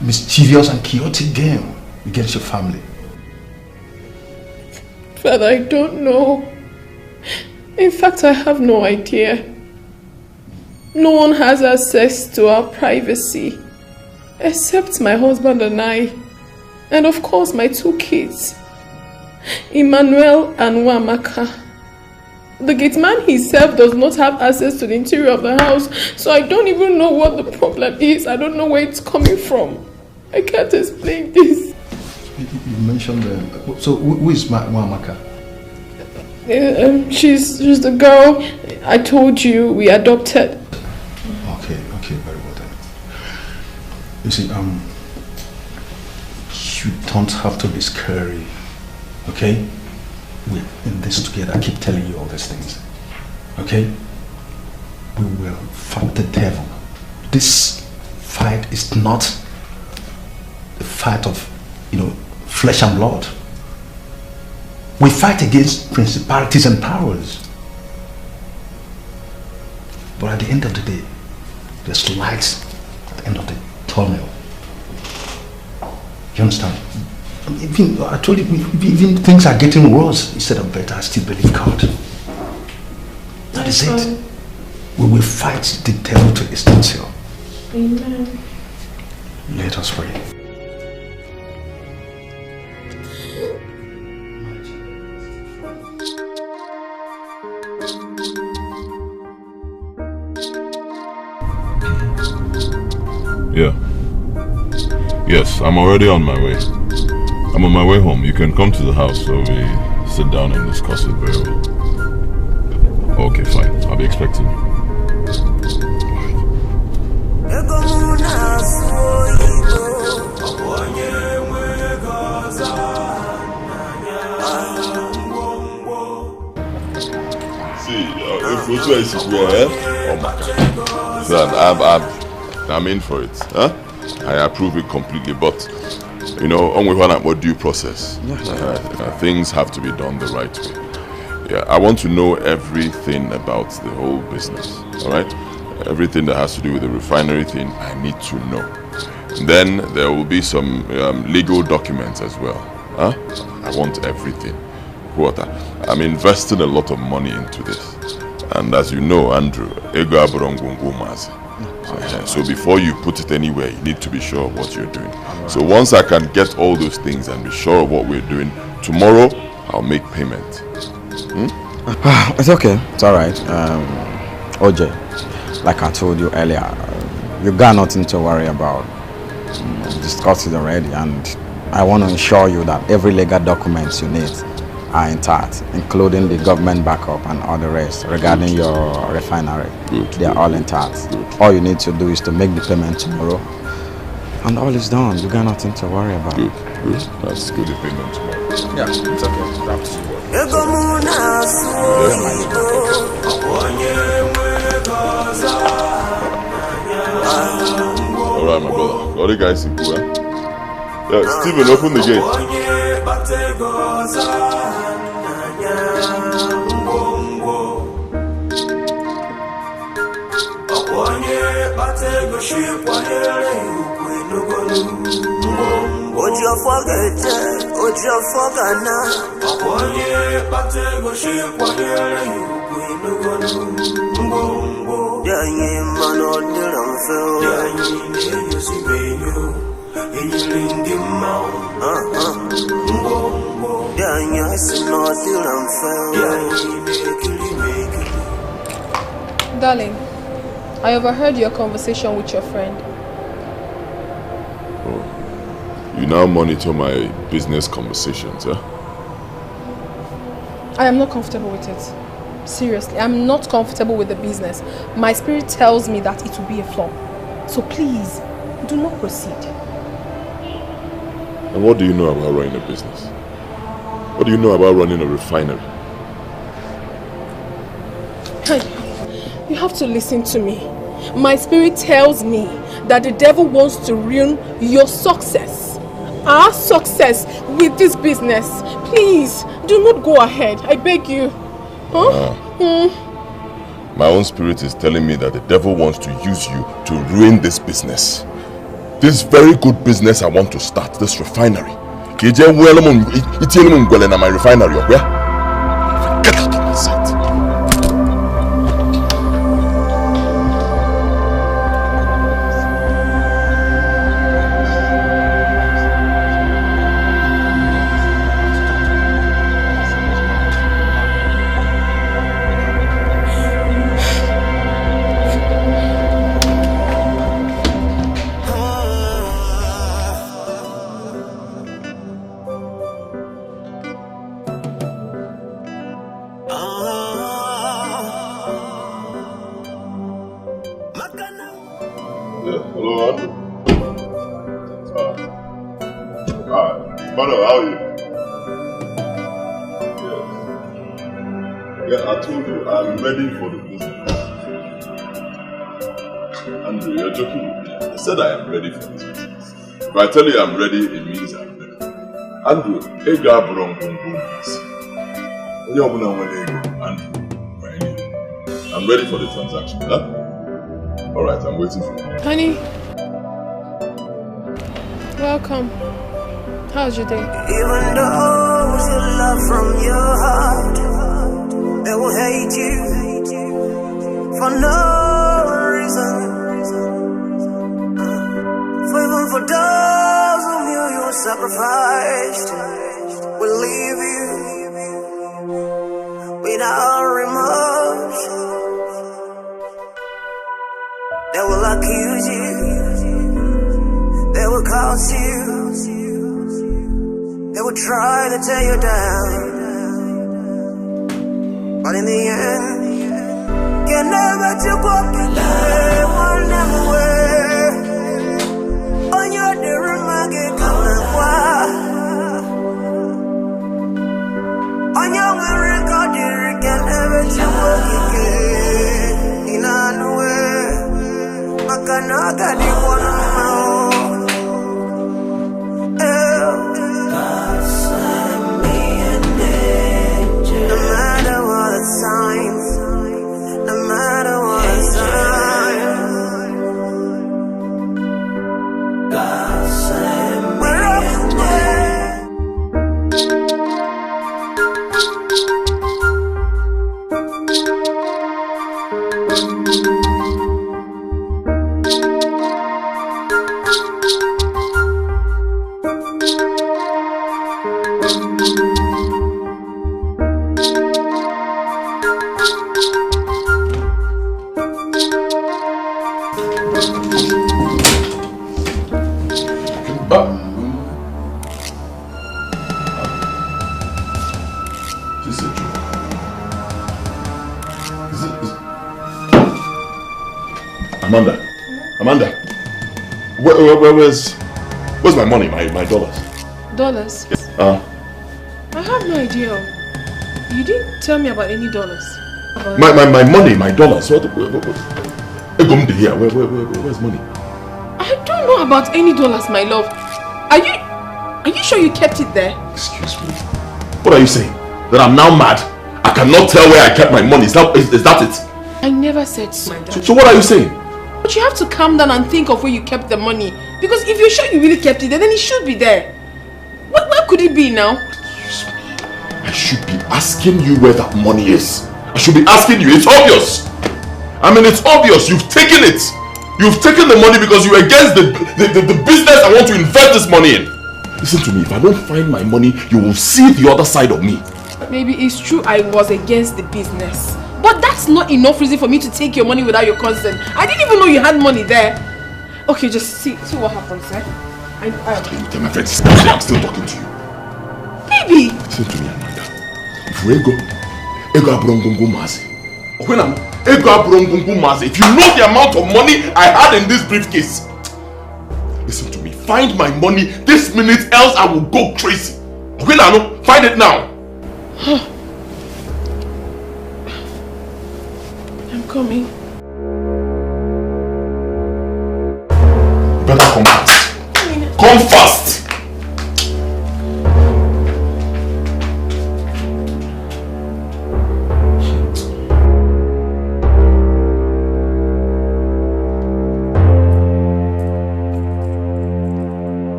mischievous and chaotic game against your family? Father, I don't know. In fact, I have no idea. No one has access to our privacy except my husband and I. And of course, my 2 kids, Emmanuel and Wamaka. The gate man himself does not have access to the interior of the house, so I don't even know what the problem is. I don't know where it's coming from. I can't explain this. You mentioned so who is Wamaka? She's the girl I told you we adopted. Okay, very well then. You see, you don't have to be scary, okay? We're in this together. I keep telling you all these things, okay? We will fight the devil. This fight is not the fight of, flesh and blood. We fight against principalities and powers. But at the end of the day, there's light at the end of the tunnel. You understand? I told you, even things are getting worse instead of better. I still believe God. That is it. We will fight the devil to his tail. Amen. Let us pray. Yeah. Yes, I'm already on my way. I'm on my way home. You can come to the house so we sit down and discuss it very well. Okay, fine. I'll be expecting you. See, if Oh my God. Son, I'm in for it. Huh? I approve it completely, but you know, only when I'm due process. Things have to be done the right way. Yeah, I want to know everything about the whole business. Alright? Everything that has to do with the refinery thing, I need to know. Then there will be some legal documents as well. Huh? I want everything. What? I'm investing a lot of money into this. And as you know, Andrew, ego aburongungu mazi. So before you put it anywhere, you need to be sure of what you're doing. Right. So once I can get all those things and be sure of what we're doing, tomorrow I'll make payment. Hmm? It's okay. It's alright. OJ, like I told you earlier, you got nothing to worry about. Discussed it already, and I want to ensure you that every legal documents you need are intact, including the government backup and all the rest regarding your refinery. They are all intact. All you need to do is to make the payment tomorrow, and all is done. You got nothing to worry about. Good. That's good. The payment tomorrow. Yeah, it's okay. That's all right, my brother. All the guys in cool, eh? Yeah, Steven, open the gate. Darling, I overheard your conversation with your friend. Oh, you now monitor my business conversations, huh? I am not comfortable with it. Seriously, I'm not comfortable with the business. My spirit tells me that it will be a flop. So please, do not proceed. And what do you know about running a business? What do you know about running a refinery? You have to listen to me. My spirit tells me that the devil wants to ruin your success. Our success with this business. Please, do not go ahead. I beg you. Huh? My own spirit is telling me that the devil wants to use you to ruin this business. This very good business I want to start, this refinery. My refinery, okay? Get out of my sight. If I tell you I'm ready, it means I'm ready. Andrew, I'm ready for the transaction, huh? Alright, I'm waiting for you. Honey, welcome. How's your day? Even those you love from your heart, they will hate you for no reason. For those whom you sacrificed will leave you without remorse. They will accuse you, they will curse you, they will try to tear you down, but in the end, can never take up the day, one never way. On your record, you can never Where's my money, my dollars? Dollars? Yes. I have no idea. You didn't tell me about any dollars. My money, my dollars. What? Here. Where's money? I don't know about any dollars, my love. Are you sure you kept it there? Excuse me. What are you saying? That I'm now mad? I cannot tell where I kept my money. Is that it? I never said so. So what are you saying? But you have to calm down and think of where you kept the money. Because if you're sure you really kept it there, then it should be there. Where could it be now? Excuse me. I should be asking you where that money is. I should be asking you. It's obvious. I mean, it's obvious. You've taken it. You've taken the money because you're against the business I want to invest this money in. Listen to me. If I don't find my money, you will see the other side of me. Maybe it's true I was against the business. But that's not enough reason for me to take your money without your consent. I didn't even know you had money there. Okay, just see what happens, eh? Tell my friend, I'm still talking to you. Baby! Listen to me, Amanda. If we ego abrongungu mazi. Ego abrongungu mazi. If you know the amount of money I had in this briefcase, listen to me. Find my money this minute, else I will go crazy. Find it now. I'm coming. You better come fast. Come fast.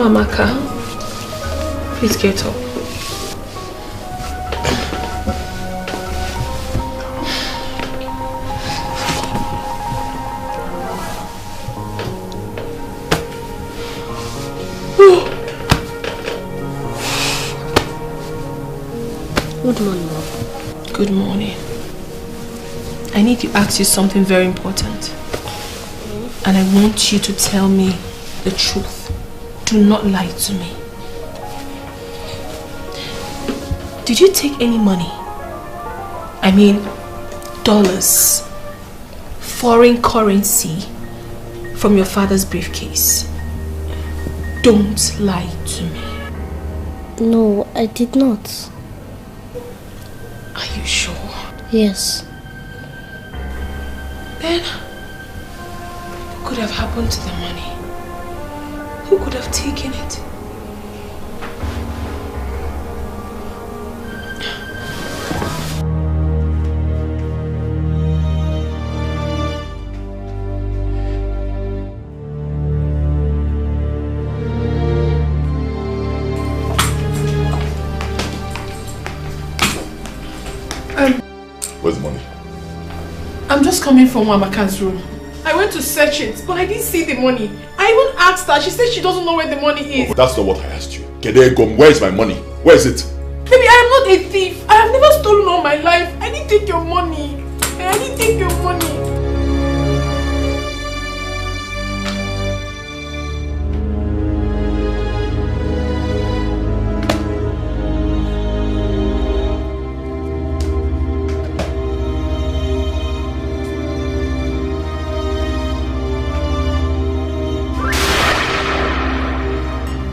Amaka, please get up. Good morning, Mom. Good morning. I need to ask you something very important. And I want you to tell me the truth. Do not lie to me. Did you take any money? I mean, dollars, foreign currency from your father's briefcase? Don't lie to me. No, I did not. Are you sure? Yes. Then, what could have happened to the money? Who could have taken it? Where's the money? I'm just coming from Wamaka's room. I went to search it, but I didn't see the money. I even asked her. She said she doesn't know where the money is. Oh, that's not what I asked you. Kedegom, where is my money? Where is it? Baby, I am not a thief. I have never stolen all my life. I didn't take your money. I didn't take your money.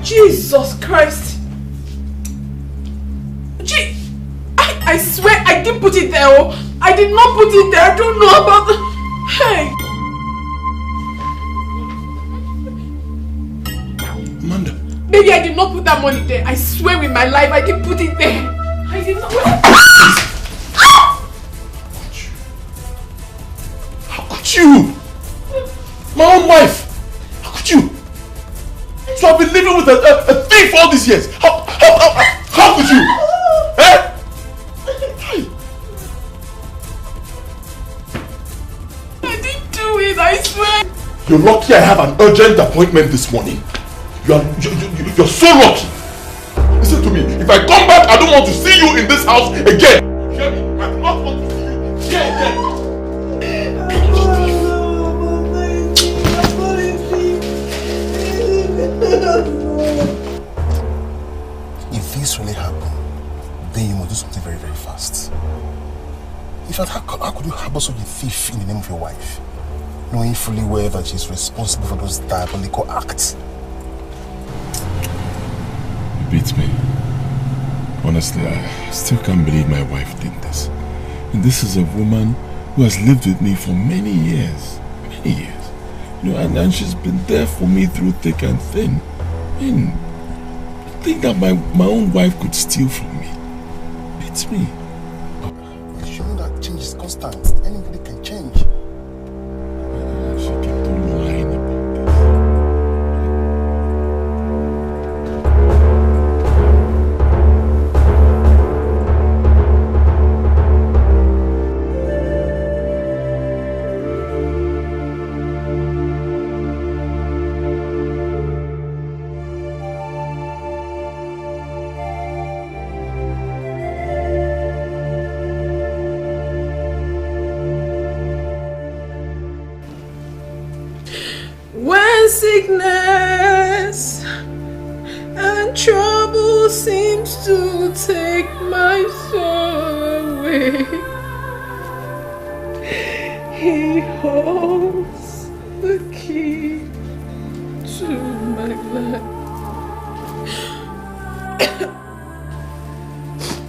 Jesus Christ. I swear I didn't put it there. Oh. I did not put it there. I don't know about the... Hey. Amanda. Baby, I did not put that money there. I swear with my life I didn't put it there. I did not... How could you? My own wife. How could you? So I've been living with a thief all these years. How could you? Eh? I didn't do it, I swear. You're lucky I have an urgent appointment this morning. You're so lucky. Listen to me. If I come back, I don't want to see you in this house again. You hear me? I do not want to see you here again. If this really happened, then you must do something very, very fast. In fact, how could you harbor such a thief in the name of your wife, knowing fully well that she's responsible for those diabolical acts? It beats me. Honestly, I still can't believe my wife did this. And this is a woman who has lived with me for many years. Many years. You know, and she's been there for me through thick and thin. And I think that my own wife could steal from me. Beats me. You should know that change is constant. Anybody can change. She kept on lying about When sickness and trouble seems to take my soul away, He holds the key to my life.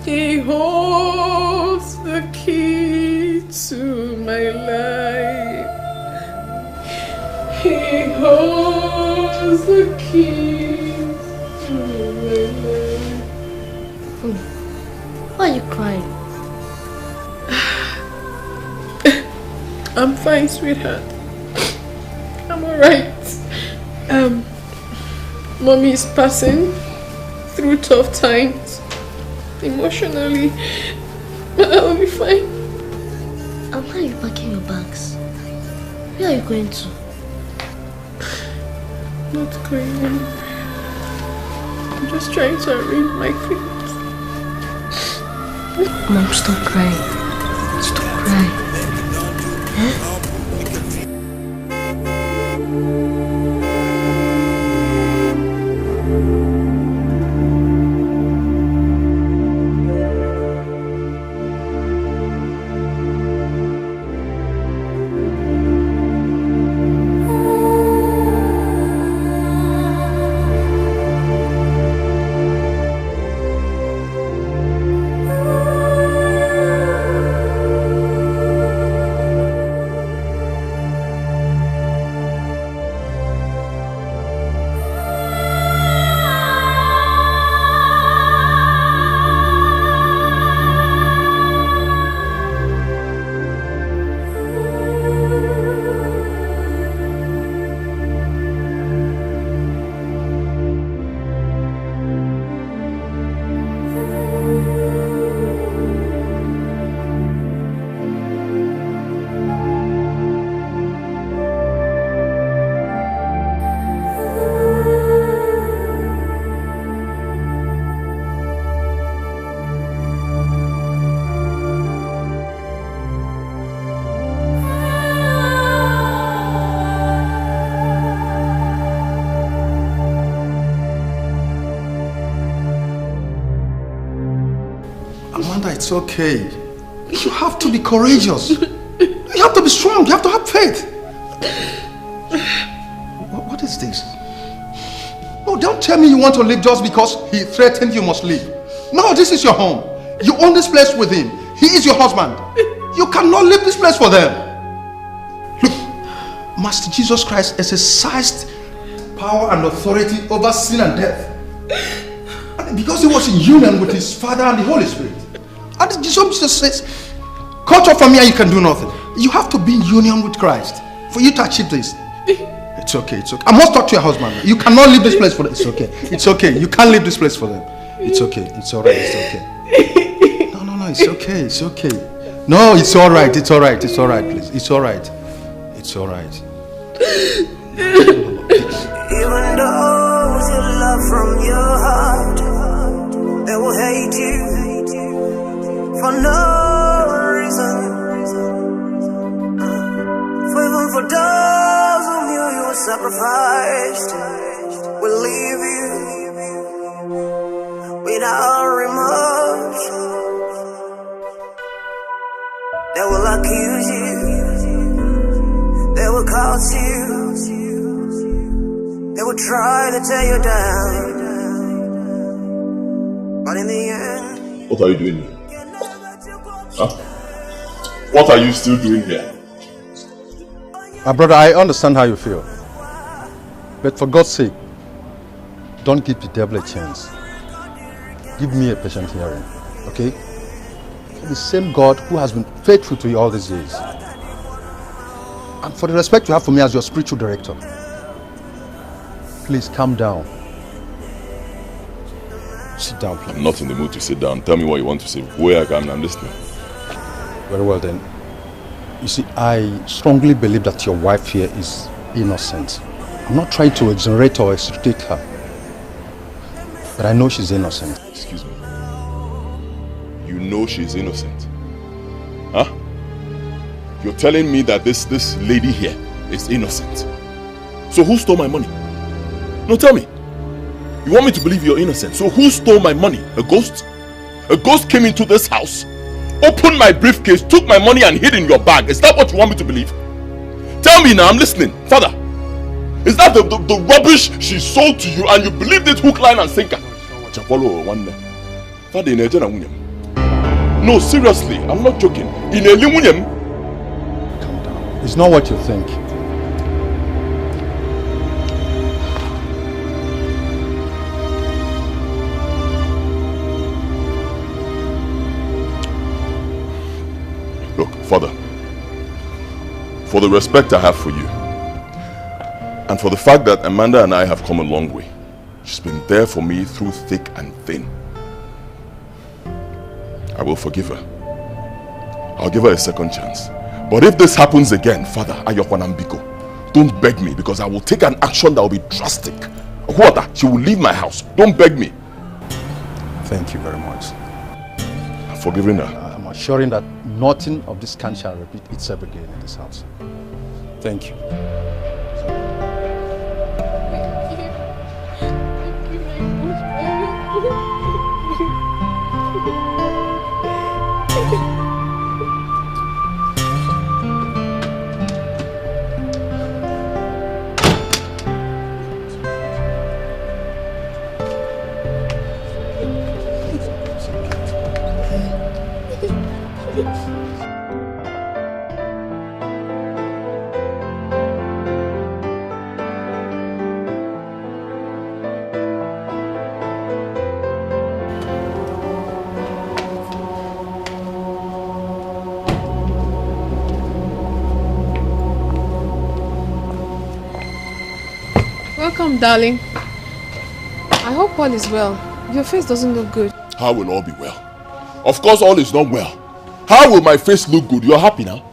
He holds the key to my life. He holds the keys to my life. Why are you crying? I'm fine, sweetheart. I'm alright. Mommy is passing through tough times emotionally, but I'll be fine. And why are you packing your bags? Where are you going to? Not going anywhere. I'm just trying to arrange my things. Mom, stop crying. Stop crying. Huh? It's okay. You have to be courageous. You have to be strong. You have to have faith. What is this? No, No, don't tell me you want to leave just because he threatened you must leave. No, this is your home. You own this place with him. He is your husband. You cannot leave this place for them. Look, Master Jesus Christ exercised power and authority over sin and death. And because he was in union with his Father and the Holy Spirit. And Jesus says, cut off from here, you can do nothing. You have to be in union with Christ for you to achieve this. It's okay, it's okay. I must talk to your husband. You cannot leave this place for them. It's okay. It's okay. You can't leave this place for them. It's okay. It's alright. It's okay. No, it's okay. It's okay. No, it's alright. It's alright. It's alright, please. It's alright. It's alright. Even those you love from your heart, they will hate you for no reason. Even for those whom you sacrificed, will leave you without remorse. They will accuse you, they will curse you, they will try to tear you down, but in the end, what are you doing here? Huh? What are you still doing here? My brother, I understand how you feel. But for God's sake, don't give the devil a chance. Give me a patient hearing, okay? The same God who has been faithful to you all these years. And for the respect you have for me as your spiritual director, please calm down. Sit down, please. I'm not in the mood to sit down. Tell me what you want to say. Where I am, I'm listening. Very well then. You see, I strongly believe that your wife here is innocent. I'm not trying to exonerate or extricate her, but I know she's innocent. Excuse me. You know she's innocent? Huh? You're telling me that this lady here is innocent. So who stole my money? No, tell me. You want me to believe you're innocent. So who stole my money? A ghost? A ghost came into this house, opened my briefcase, took my money and hid in your bag. Is that what you want me to believe? Tell me now, I'm listening. Father, is that the rubbish she sold to you and you believed it hook, line and sinker? Father, no, seriously, I'm not joking. Calm down. It's not what you think. Look, Father, for the respect I have for you, and for the fact that Amanda and I have come a long way, she's been there for me through thick and thin, I will forgive her. I'll give her a second chance. But if this happens again, Father, Ayokwanambiko, don't beg me, because I will take an action that will be drastic. She will leave my house. Don't beg me. Thank you very much. I'm forgiving her. I'm assuring that nothing of this kind shall repeat itself again in this house. Thank you. Welcome, darling. I hope all is well. Your face doesn't look good. How will all be well? Of course all is not well. How will my face look good? You're happy now?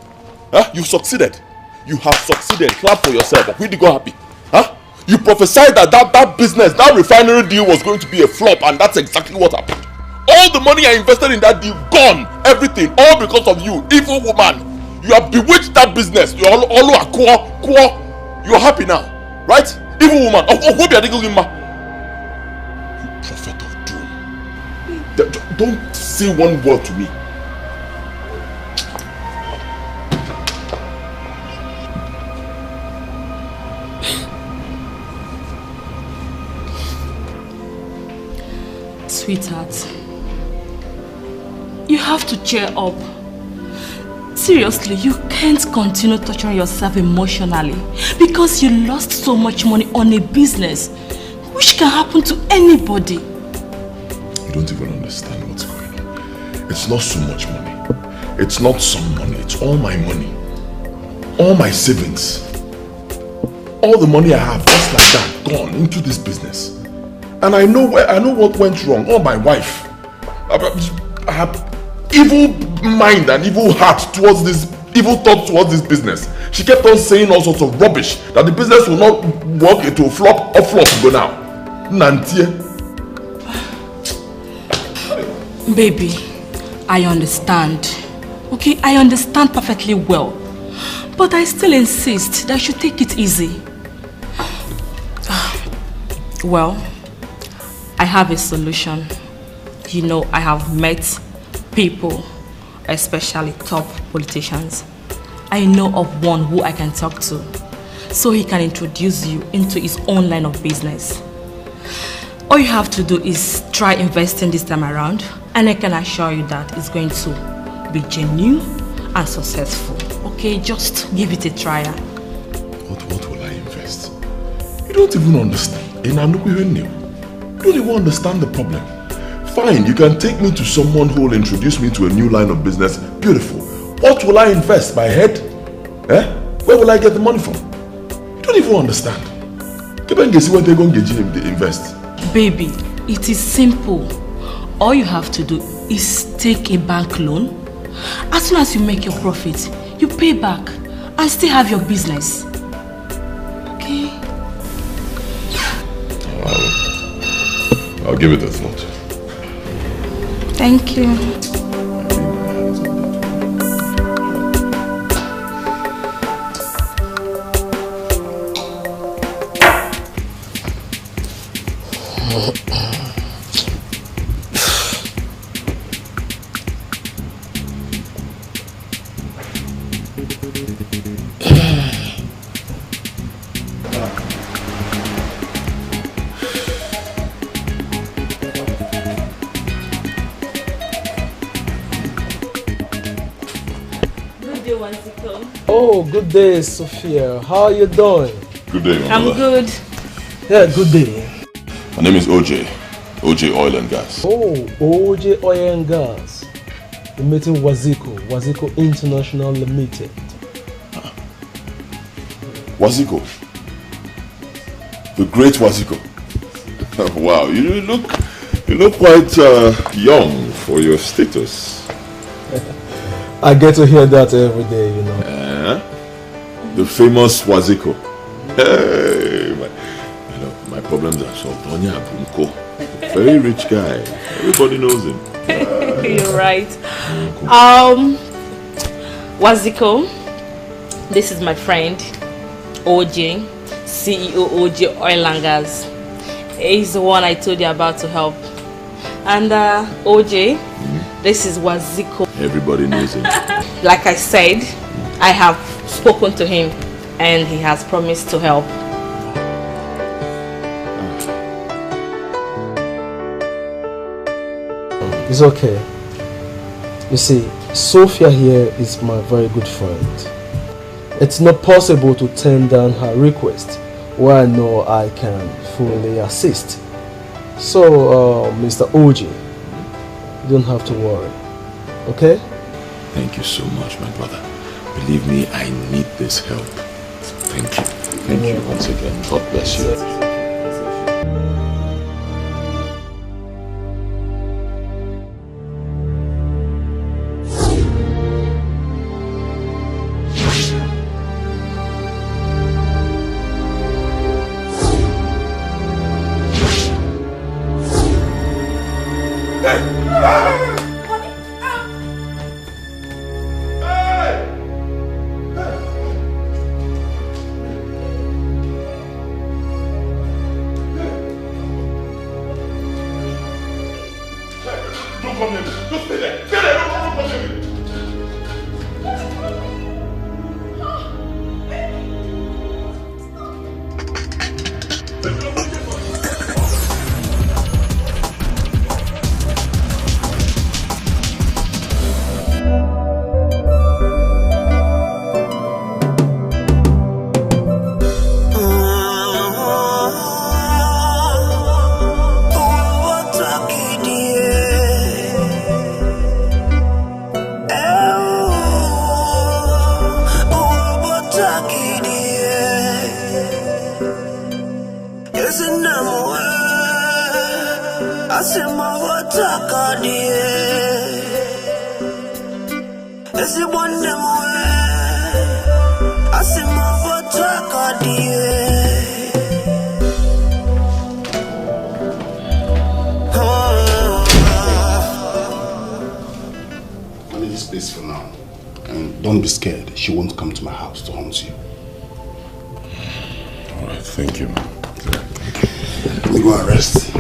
Huh? You've succeeded. You have succeeded. Clap for yourself. But we did go happy. Huh? You prophesied that business, that refinery deal was going to be a flop, and that's exactly what happened. All the money I invested in that deal, gone. Everything. All because of you, evil woman. You have bewitched that business. You're happy now. Right? Evil woman. You prophet of doom. Don't say one word to me. Sweetheart, you have to cheer up. Seriously, you can't continue torturing yourself emotionally because you lost so much money on a business which can happen to anybody. You don't even understand what's going on. It's not so much money. It's not some money. It's all my money. All my savings. All the money I have, just like that, gone into this business. And I know what went wrong. Oh, my wife. I have evil mind and evil heart towards this, evil thoughts towards this business. She kept on saying all sorts of rubbish, that the business will not work, it will flop, off flop go now. Nantie. Baby, I understand. Okay, I understand perfectly well. But I still insist that you should take it easy. Well, I have a solution. You know, I have met people, especially top politicians. I know of one who I can talk to, so he can introduce you into his own line of business. All you have to do is try investing this time around, and I can assure you that it's going to be genuine and successful. Okay, just give it a try. What will I invest? You don't even understand. You don't even understand the problem. Fine, you can take me to someone who will introduce me to a new line of business. Beautiful. What will I invest? My head? Where will I get the money from? You don't even understand. See what they're going to invest. Baby, it is simple. All you have to do is take a bank loan. As soon as you make your profit, you pay back and still have your business. Okay? I'll give it a thought. Thank you. Oh, good day, Sophia. How are you doing? Good day, my I'm brother. good. Yeah, good day. My name is OJ. OJ Oil and Gas. Oh, OJ Oil and Gas. You're meeting Waziko International Limited. Waziko. The great Waziko. Wow, you look quite young for your status. I get to hear that every day, you know. The famous Waziko. Hey, my problems are solved. Onya Abunko. Very rich guy. Everybody knows him. You're right. Waziko, this is my friend, OJ, CEO OJ Oil and Gas. He's the one I told you about to help. And OJ, this is Waziko. Everybody knows him. Like I said, I have spoken to him and he has promised to help. It's okay. You see, Sophia here is my very good friend. It's not possible to turn down her request where I know I can fully assist. So, Mr. OJ, you don't have to worry. Okay? Thank you so much, my brother. Believe me, I need this help. Thank you. Thank you once again. God bless you. Asema watakadie Esi bonde mwe Asema watakadie Manage this place for now. And don't be scared. She won't come to my house to haunt you. Alright, thank you. Let me go and rest.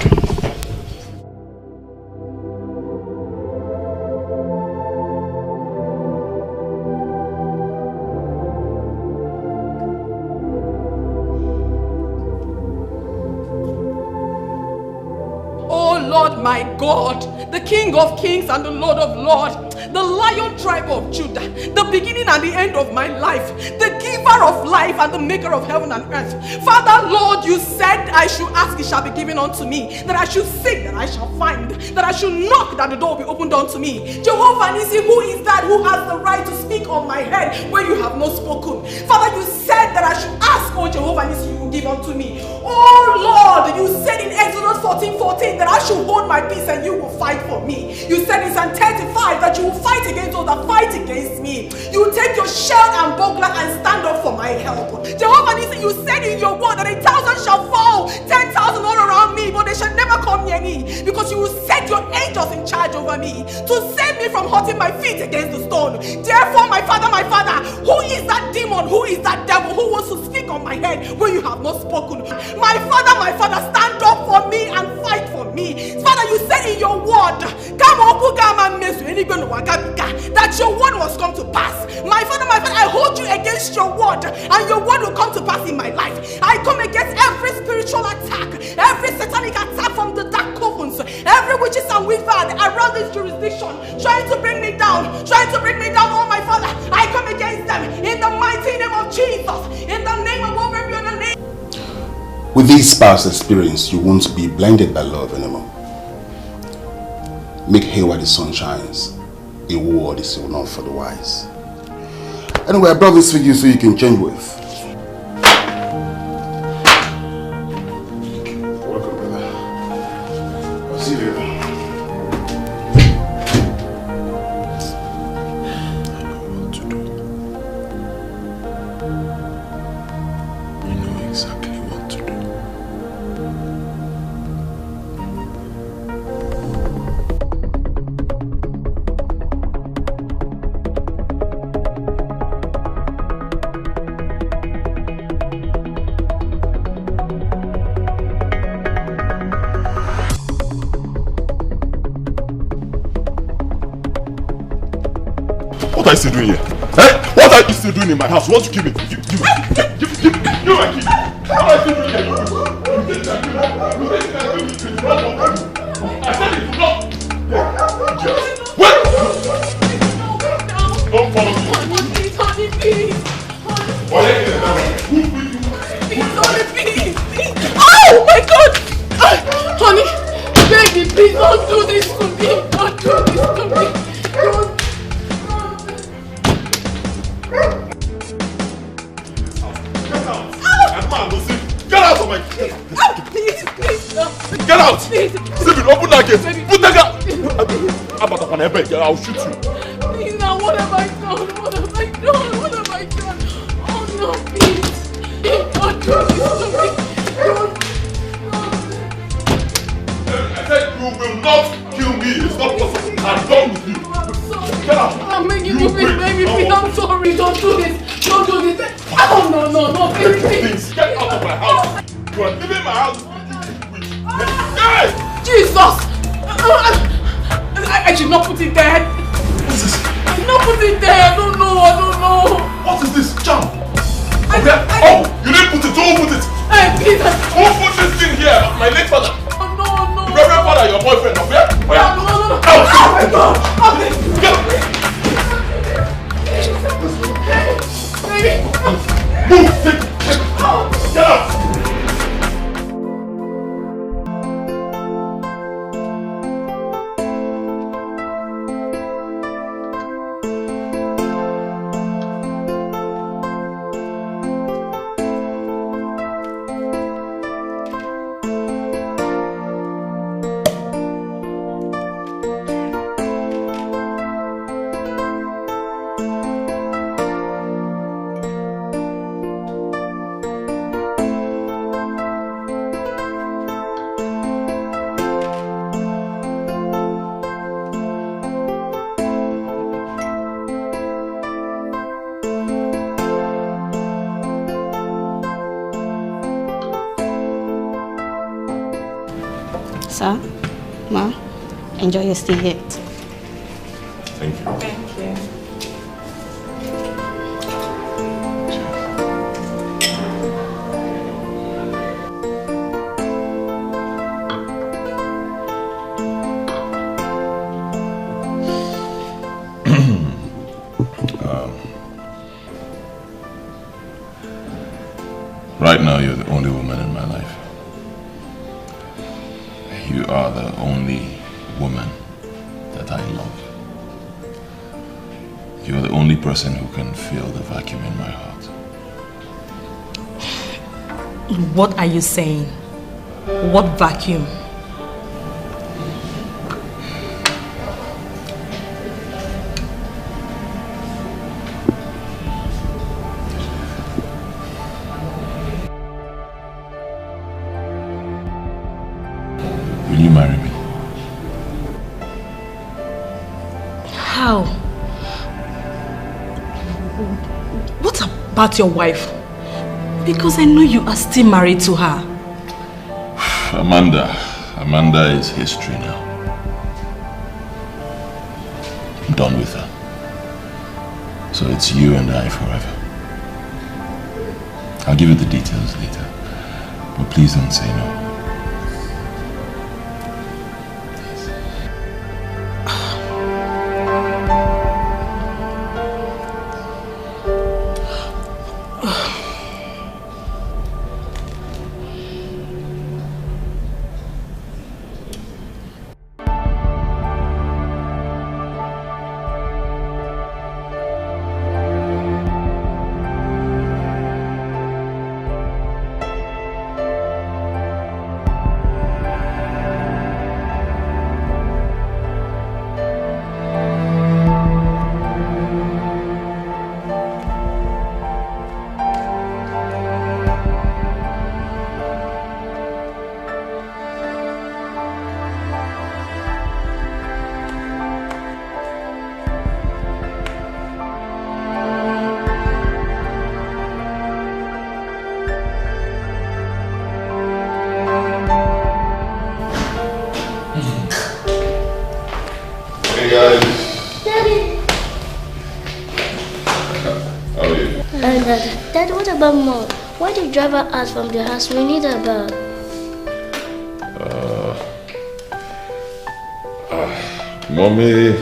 Oh Lord my God, the King of Kings and the Lord of Lords, the Lion tribe of Judah, the beginning and the end of my life, the giver of life and the maker of heaven and earth. Father, Lord, you said I should ask, it shall be given unto me, that I should seek, that I shall find, that I should knock, that the door will be opened unto me. Jehovah Nissi, who is that who has the right to speak on my head when you have not spoken? Father, you said that I should ask, oh Jehovah Nissi, you will give unto me. Oh Lord, you said in Exodus 14:14 that I should hold my peace and you will fight for me. You said in Psalm 35 that you will fight against those that fight against me. You will take your shield and buckler and stand up for my help. Jehovah Nissi, you said in your word that 1,000 shall fall, 10,000 all around me, but they shall never come near me, because you will set your angels in charge over me to save me from hurting my feet against the stone. Therefore, my father, who is that demon? Who is that devil who wants to speak on my head when you have not spoken? My father, stand up for me and fight for me. Father, you said in your word, that your word must come to pass. My father, I hold you against your word, and your word will come to pass in my life. I come against every spiritual attack, every satanic attack from the dark covens, every witches and wizards around this jurisdiction, trying to bring me down, oh my father. I come against them in the mighty name of Jesus, in the name of over every other name. With this past experience, you won't be blinded by love anymore. Make hay while the sun shines. A word is enough for the wise. Anyway, I brought this for you so you can change with. Welcome, brother. I'll see you later. What are you still doing here? Eh? What are you still doing in my house? You want to kill me? Give my key. What are you still doing here? I said it, no. Wait! Don't follow me. Honey, please. Please. Oh my God! Honey, baby, please don't do this to me. Don't do this to me. Don't. Get out of my... Please, no. Get out! Please. Stephen, open that gate. Put that gate. I'll shoot you. Please, now what have I done? What have I done? Oh no, please. Don't do this to me. I said you will not kill me. It's not possible. I'm done with you. Get out. I'm making you please, baby, please. I'm sorry. Don't do this. Don't do this. Oh no, baby. Please, get out of my house. You are leaving my house. Hey! Jesus! I should not put it there. What's this? I should not put it there. I don't know. What is this? Jump! Oh, you didn't put it. Don't put it. Hey, please. Who put this thing here? My late father. Oh, no. Reverend father, your boyfriend. Okay? Oh, yeah. No. Oh my God. Okay. Baby. Move. Get out. Sir, Ma, enjoy your stay here. Thank you. Thank you. Right now, you're the only woman in my life. You are the only woman that I love. You're the only person who can fill the vacuum in my heart. What are you saying? What vacuum? Will you marry me? How? What about your wife? Because I know you are still married to her. Amanda is history now. I'm done with her. So it's you and I forever. I'll give you the details later. But please don't say no. Dad, what about Mom? Why did driver ask from the house? We need a bag. Mommy,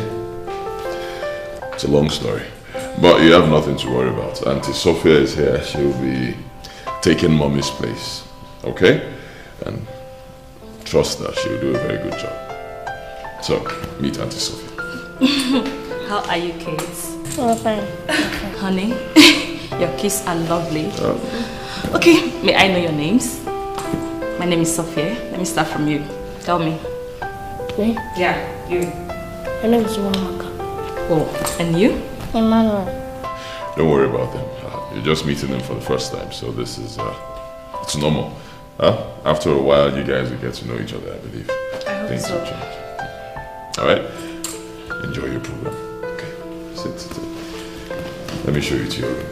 it's a long story, but you have nothing to worry about. Auntie Sophia is here. She'll be taking Mommy's place, okay? And trust that she'll do a very good job. So, meet Auntie Sophia. How are you kids? Oh, fine. Honey, your kids are lovely. Okay, may I know your names? My name is Sophia. Let me start from you. Tell me. Me? Yeah, you. My name is Wamaka. Oh, and you? Emmanuel. Don't worry about them. You're just meeting them for the first time, so this is, it's normal. After a while, you guys will get to know each other, I believe. I hope Things so. will change. Alright? Enjoy your program. Okay, sit. Let me show you to your room.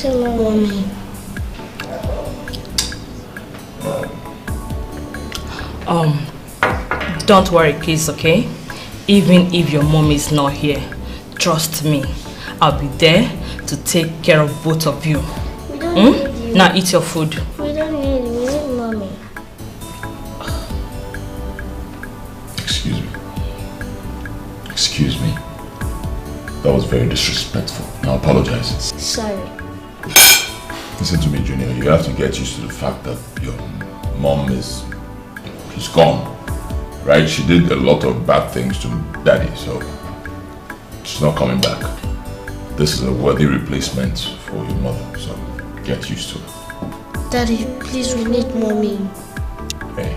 miss you, Mommy. Don't worry, kids, okay? Even if your mom is not here, trust me, I'll be there to take care of both of you. We don't need you. Now eat your food. We don't need you. We need Mommy. Excuse me. Excuse me. That was very disrespectful. I apologize. Sorry. Listen to me, Junior. You have to get used to the fact that your mom she's gone. Right? She did a lot of bad things to Daddy, so she's not coming back. This is a worthy replacement for your mother, so get used to it. Daddy, please, we need Mommy. Hey.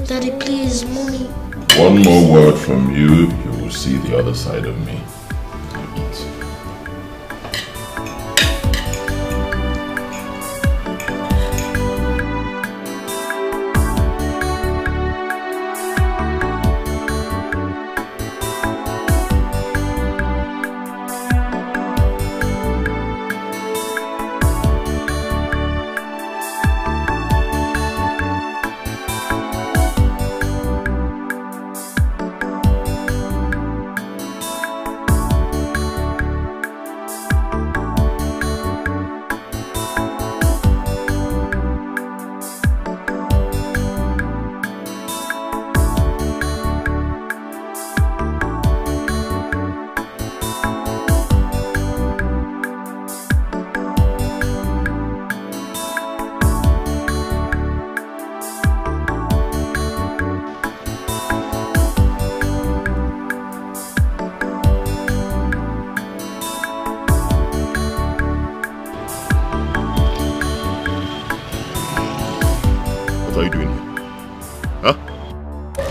Daddy, please, Mommy. One more word from you, you will see the other side of me. Eat.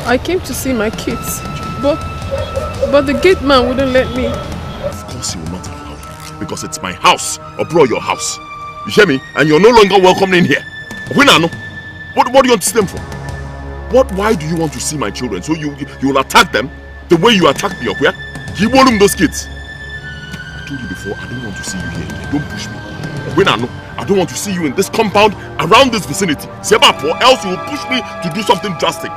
I came to see my kids, but the gate man wouldn't let me. Of course he will not allow you, because it's my house, or bro, your house. You hear me? And you're no longer welcome in here. What do you want to see them for? Why do you want to see my children? So you will attack them the way you attacked me, okay? You want them those kids. I told you before, I don't want to see you here again. Don't push me. I don't want to see you in this compound, around this vicinity. Or else you will push me to do something drastic.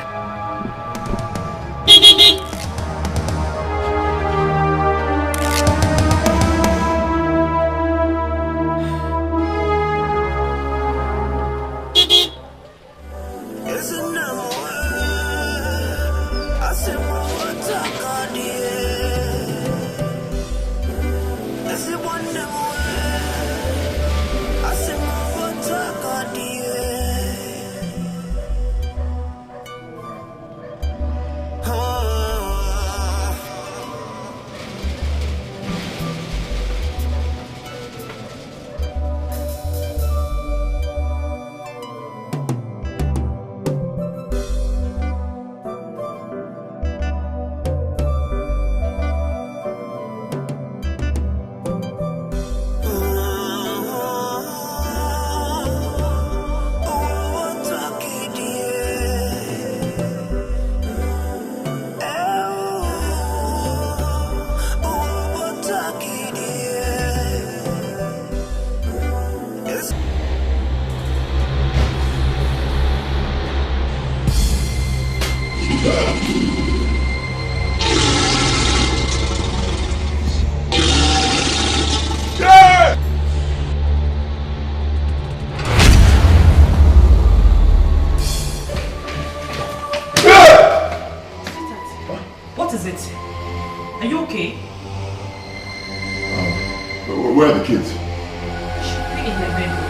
Where are the kids? Should be in the bedroom.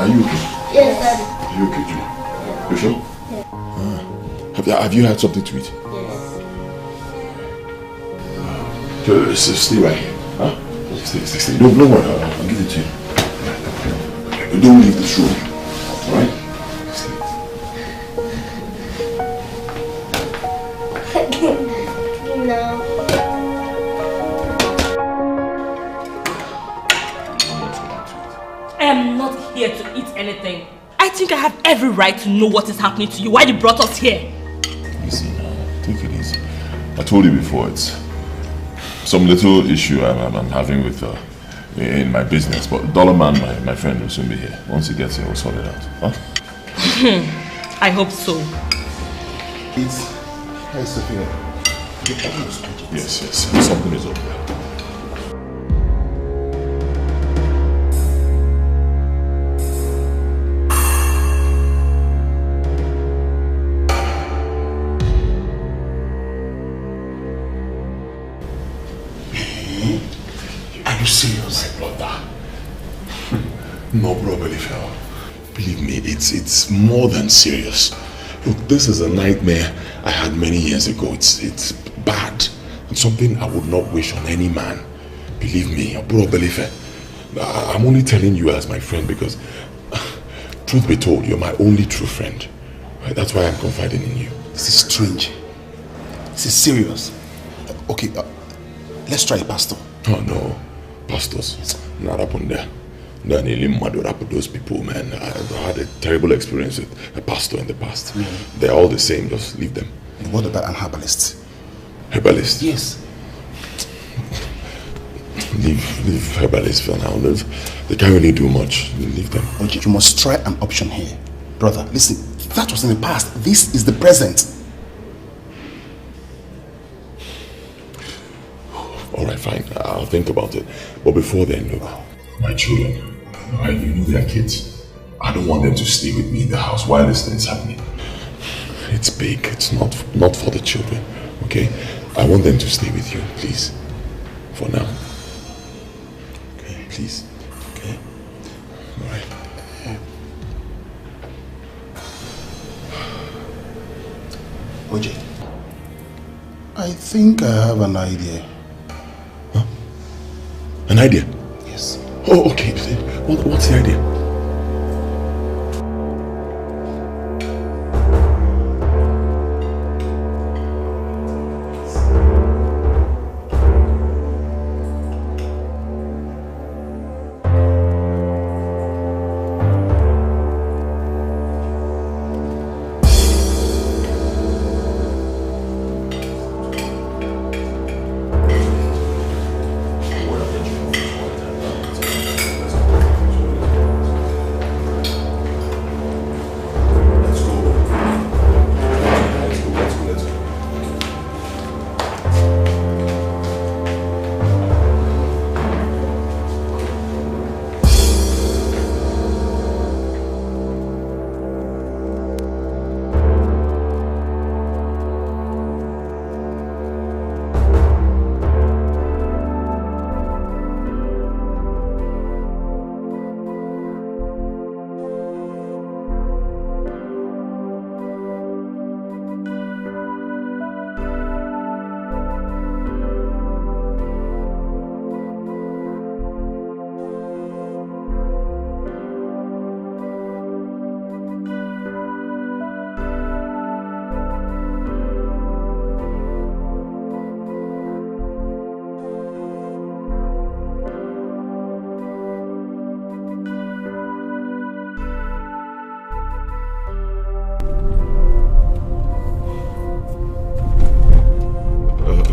Are you okay? Yes, Daddy. You okay, Julia? You sure? Yeah. Have you had something to eat? Yes. Stay right here. Huh? Stay. Don't worry. I'll give it to you. Don't leave this room. Alright? No. I am not here to eat anything. I think I have every right to know what is happening to you. Why you brought us here? Easy now. Take it easy. I told you before, it's some little issue I'm having with in my business. But Dollar Man, my friend, will soon be here. Once he gets here, we'll sort it out. Huh? I hope so. Hi, Sophia. Yes. Something is over there. Are you serious? My brother. No, bro, believe me, it's more than serious. Look, this is a nightmare I had many years ago. It's bad and something I would not wish on any man. Believe me, bro, I'm only telling you as my friend because, truth be told, you're my only true friend. Right? That's why I'm confiding in you. This is strange. This is serious. Okay, let's try a pastor. Oh no, pastors, not up on there. Those people, man. I've had a terrible experience with a pastor in the past. They're all the same, just leave them. And what about an herbalist? Herbalist? Yes. Leave herbalists for now. They can't really do much. Leave them. Okay, you must try an option here. Brother, listen, that was in the past. This is the present. Alright, fine. I'll think about it. But before then, look, my children, you know they're kids. I don't want them to stay with me in the house while this thing's happening. It's big. It's not for the children. Okay? I want them to stay with you, please. For now. Okay, please. Okay? Alright. OJ, I think I have an idea. Huh? An idea? Yes. Oh, okay. What's the idea?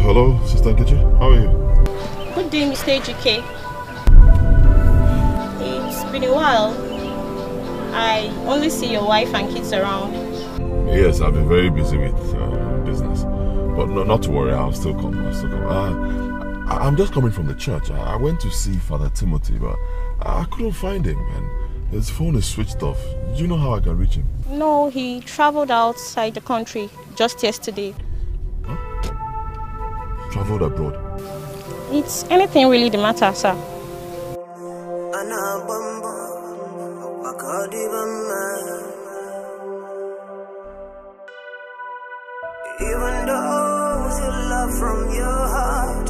Hello, Sister Nkechi. How are you? Good day, Mr. Ejike. It's been a while. I only see your wife and kids around. Yes, I've been very busy with business. But no, not to worry, I'll still come. I'm just coming from the church. I went to see Father Timothy, but I couldn't find him, and his phone is switched off. Do you know how I can reach him? No, he traveled outside the country just yesterday. Traveled abroad? It's anything really the matter, sir. Even those you love from your heart,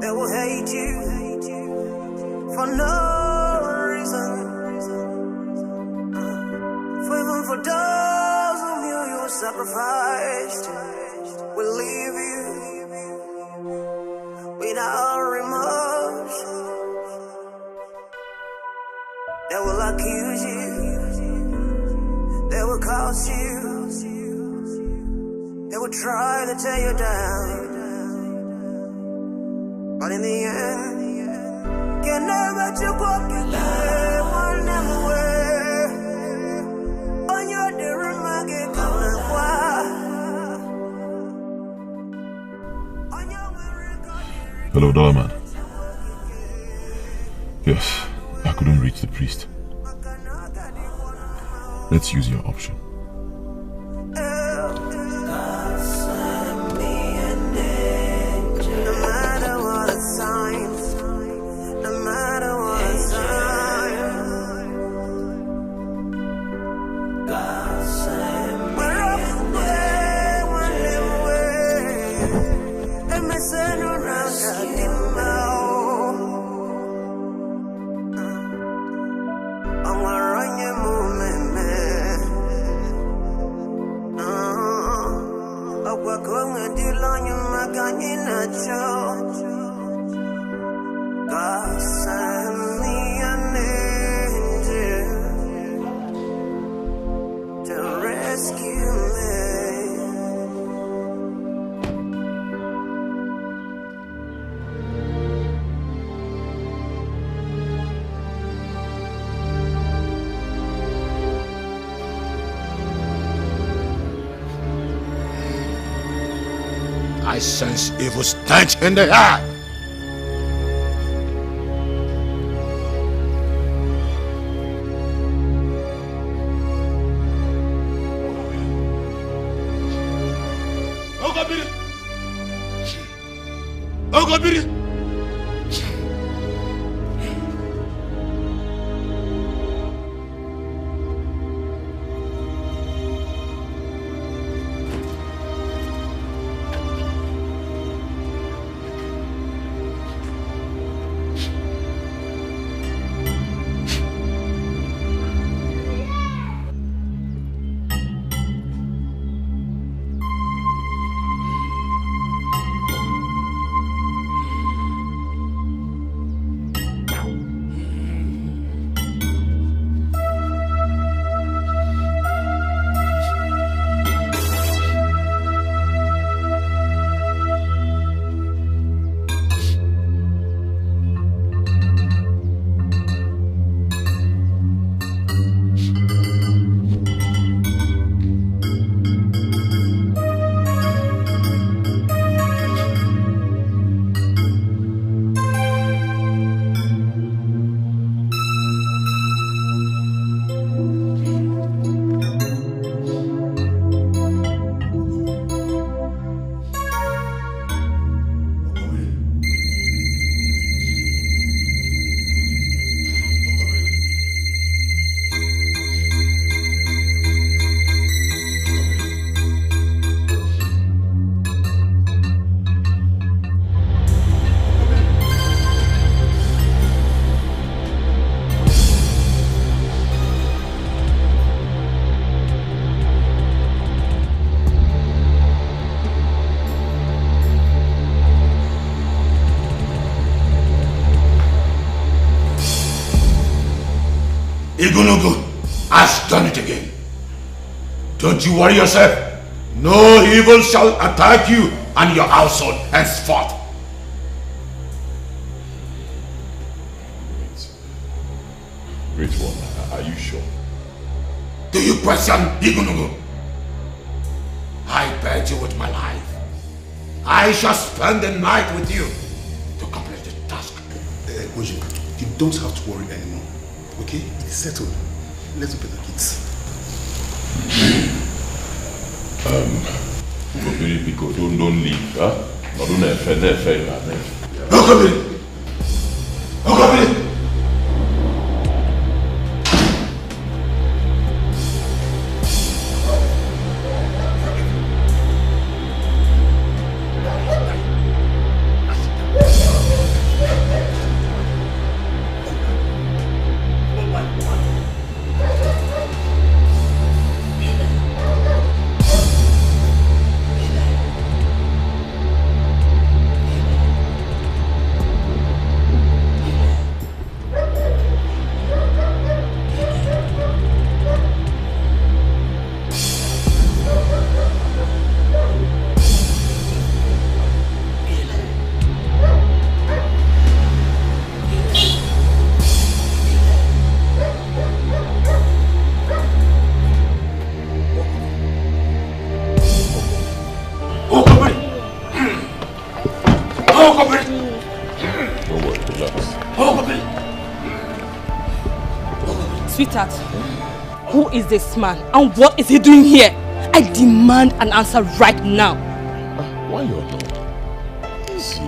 they will hate you for no reason. For even for those whom you sacrificed will leave you without remorse. They will accuse you, they will curse you, they will try to tear you down, but in the end, can never you walk you there, one never way. On your dear market, come and Hello, Dollar Man. Yes, I couldn't reach the priest. Let's use your option. I sense evil stench in the air. Igunugu has done it again. Don't you worry yourself. No evil shall attack you and your household henceforth. Great one, are you sure? Do you question Igunugu? I bet you with my life. I shall spend the night with you to complete the task. Oji, you don't have to worry anymore. Okay? It's settled. Let's open the kids. Don't leave, huh? Don't Sweetheart, who is this man and what is he doing here? I demand an answer right now. Why you're not? Easy.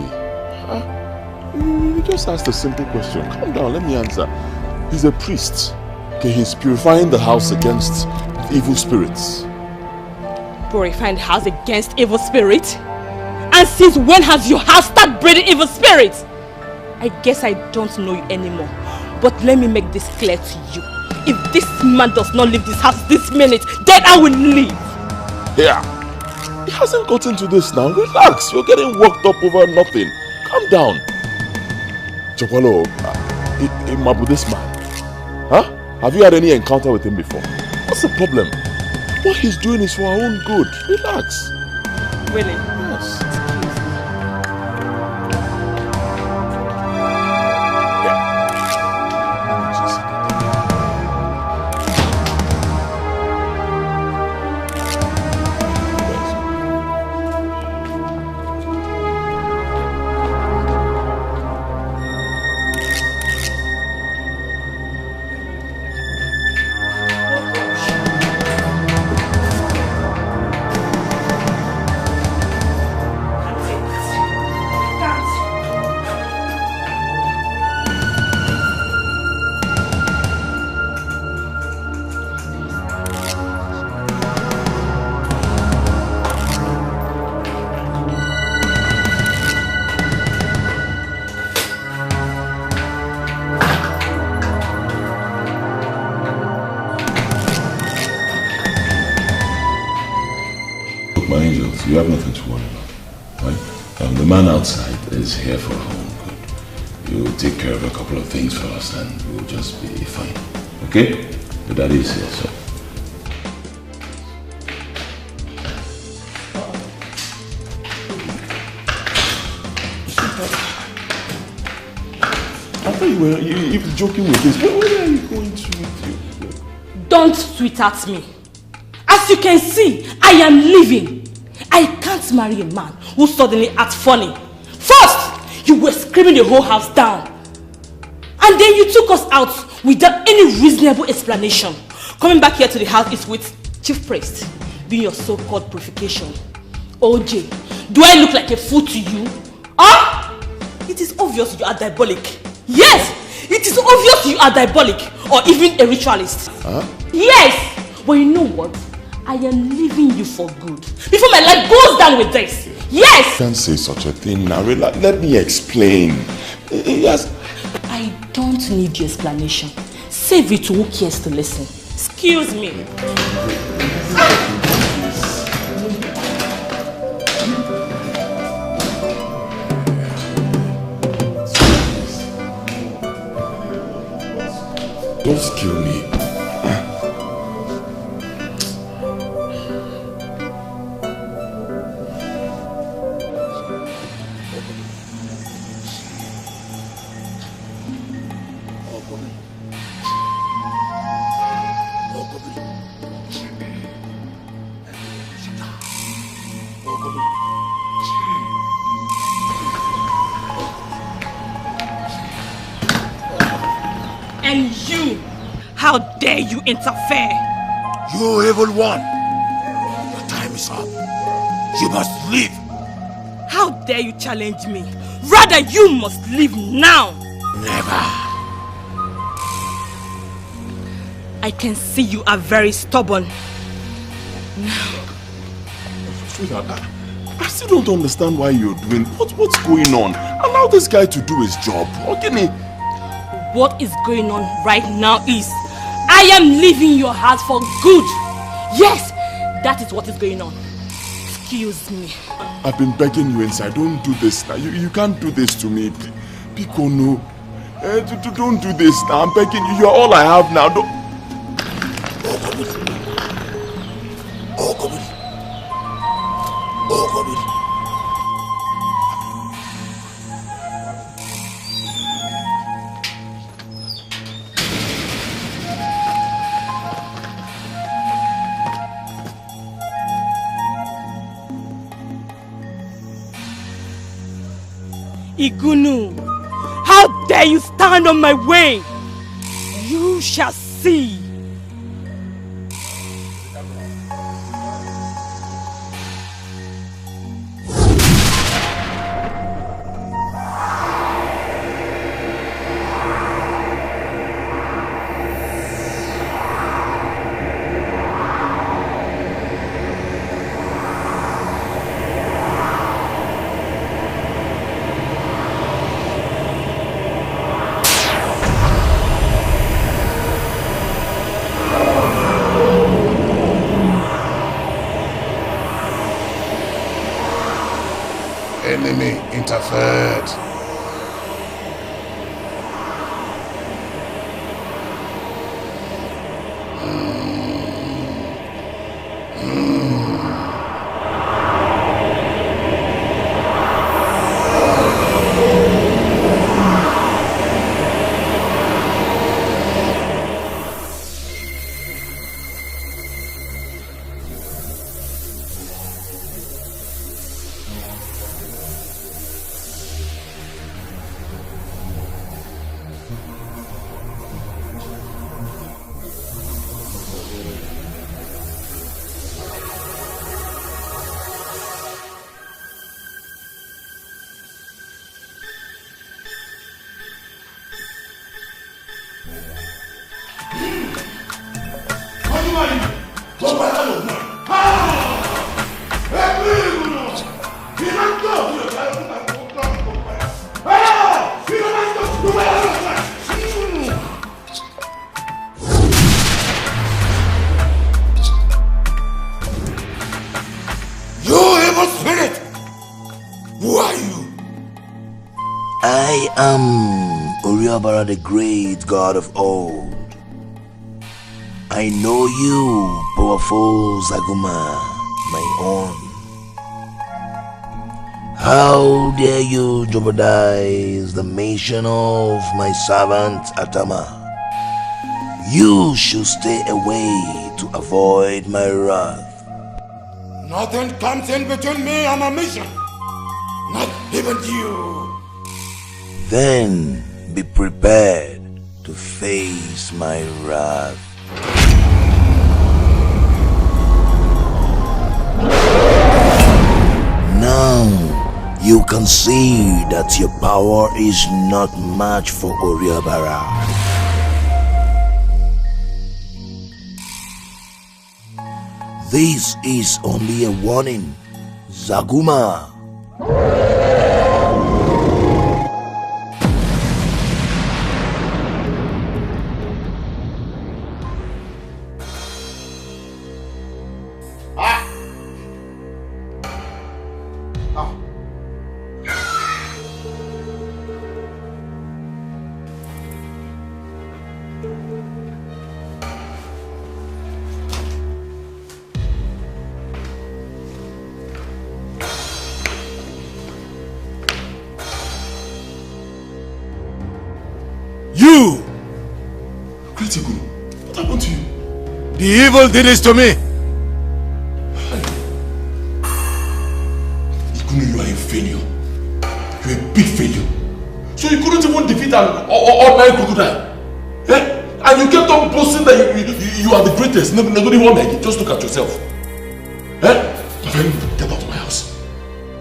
You just asked a simple question. Calm down, let me answer. He's a priest. Okay, he's purifying the house against evil spirits. Purifying the house against evil spirits? And since when has your house started breeding evil spirits? I guess I don't know you anymore. But let me make this clear to you. If this man does not leave this house this minute, then I will leave. Yeah. He hasn't gotten to this now. Relax. You're getting worked up over nothing. Calm down. Chokwalo, Mabu, this man. Huh? Have you had any encounter with him before? What's the problem? What he's doing is for our own good. Relax. Really? Yes. You have nothing to worry about, right? The man outside is here for our own good. You'll take care of a couple of things for us and we'll just be fine, okay? Your daddy is here, so. I thought you were joking with this. Where are you going to with you? Don't sweetheart me. As you can see, I am leaving. I can't marry a man who suddenly acts funny. First, you were screaming the whole house down. And then you took us out without any reasonable explanation. Coming back here to the house is with chief priest, doing your so-called purification. OJ, do I look like a fool to you? Huh? It is obvious you are diabolic. Yes, it is obvious you are diabolic or even a ritualist. Huh? Yes, but you know what? I am leaving you for good. Before my life goes down with this. Yes! You can't say such a thing now. Let me explain. Yes. I don't need your explanation. Save it to who cares to listen. Excuse me. Don't kill me. And you, how dare you interfere? You evil one! Your time is up. You must leave. How dare you challenge me? Rather, you must leave now. Never. I can see you are very stubborn. Sweetheart, I still don't understand why you're doing. What's going on? Allow this guy to do his job. Okay? What is going on right now is I am leaving your house for good. Yes, that is what is going on. Excuse me. I've been begging you inside. Don't do this now. You can't do this to me. Pico, no. Don't do this now. I'm begging you. You're all I have now. Don't. Igunu, how dare you stand on my way? You shall see. Enemy interfered. I am Uriabara, the great god of old. I know you, powerful Zaguma, my own. How dare you jeopardize the mission of my servant Atama? You should stay away to avoid my wrath. Nothing comes in between me and my mission. Not even you. Then be prepared to face my wrath. Now you can see that your power is not much for Uriabara. This is only a warning, Zaguma. You! Kritikunu, what happened to you? The evil did this to me. Ikunu, you are a failure. You are a big failure. So you couldn't even defeat an ordinary crocodile. Eh? And you kept on boasting that you are the greatest. Nobody won't make it. Just look at yourself. Eh? My friend, get out of my house.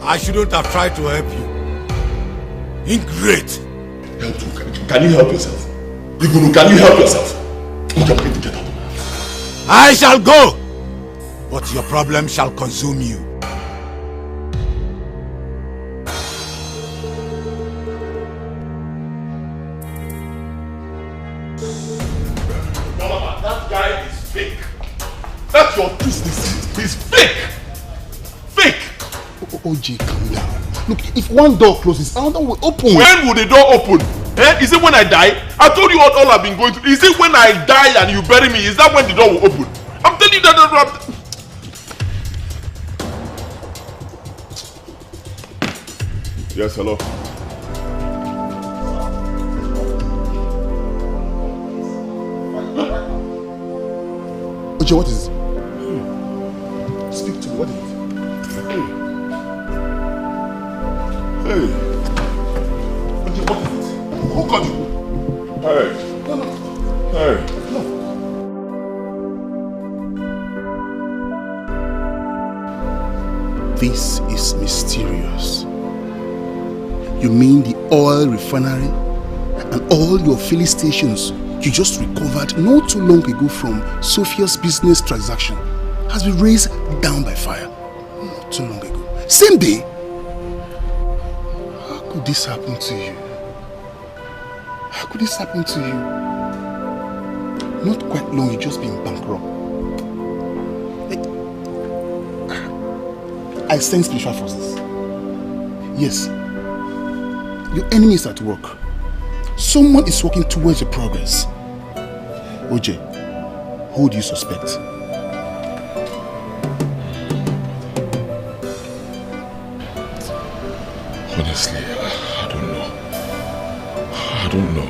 I shouldn't have tried to help you. Ingrate. Help you? Can you help yourself? Igunu, can you help yourself? Okay, I'm going to get out. I shall go, but your problem shall consume you. That guy is fake. That's your business. He's fake. Fake. OJ, calm down. Look, if one door closes, another will open. When will the door open? Eh? Is it when I die? I told you all I've been going through. Is it when I die and you bury me? Is that when the door will open? I'm telling you that. Yes, hello. OJ, what is it? Speak to me. What is it? Hey. OJ, what is it? Who called you? Hey. No. Hey. No. This is mysterious. You mean the oil refinery and all your filling stations you just recovered not too long ago from Sophia's business transaction has been raised down by fire not too long ago? Same day? How could this happen to you? How could this happen to you? Not quite long, you just been bankrupt. I sense spiritual forces. Yes. Your enemy is at work. Someone is working towards your progress. OJ, who do you suspect? Honestly, I don't know. I don't know.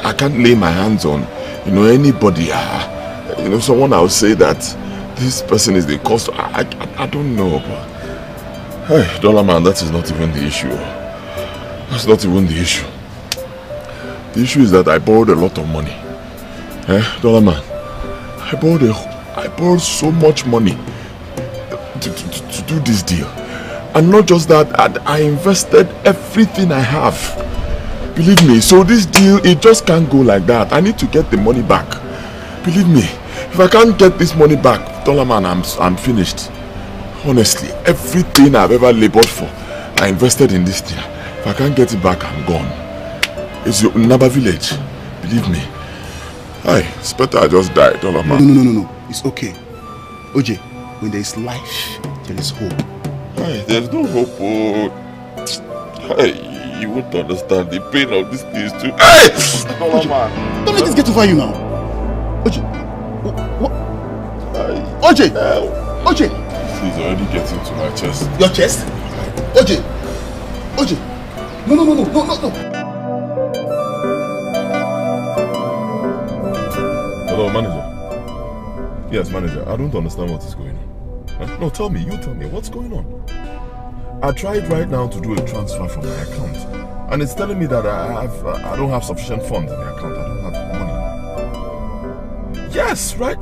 I can't lay my hands on, anybody. Someone I'll say that this person is the cause. I don't know. But, hey, Dollar Man, that is not even the issue. That's not even the issue. The issue is that I borrowed a lot of money. Dollar Man, I borrowed so much money to do this deal. And not just that, I invested everything I have. Believe me, so this deal, it just can't go like that. I need to get the money back. Believe me, if I can't get this money back, Dollar Man, I'm finished. Honestly, everything I've ever labored for, I invested in this thing. If I can't get it back, I'm gone. It's your Naba village. Believe me. It's better I just die, Dollar Man. No. It's okay. OJ, when there is life, there is hope. There's no hope. You won't understand the pain of this thing too. Dollar Man. Don't let this get over you now. OJ. What? OJ. OJ. He's already getting to my chest. Your chest? OJ. OJ. No. Hello, manager. Yes, manager. I don't understand what is going on. No, tell me. You tell me. What's going on? I tried right now to do a transfer from my account, and it's telling me that I don't have sufficient funds in the account. I don't have money. Yes, right.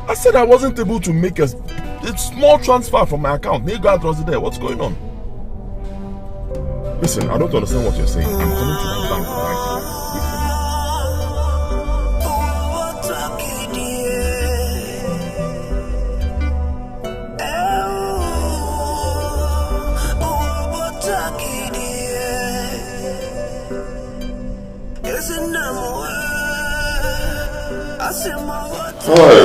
I said I wasn't able to make a small transfer from my account. Nigga was there. What's going on? Listen, I don't understand what you're saying. I'm coming to my bank right now. Hi,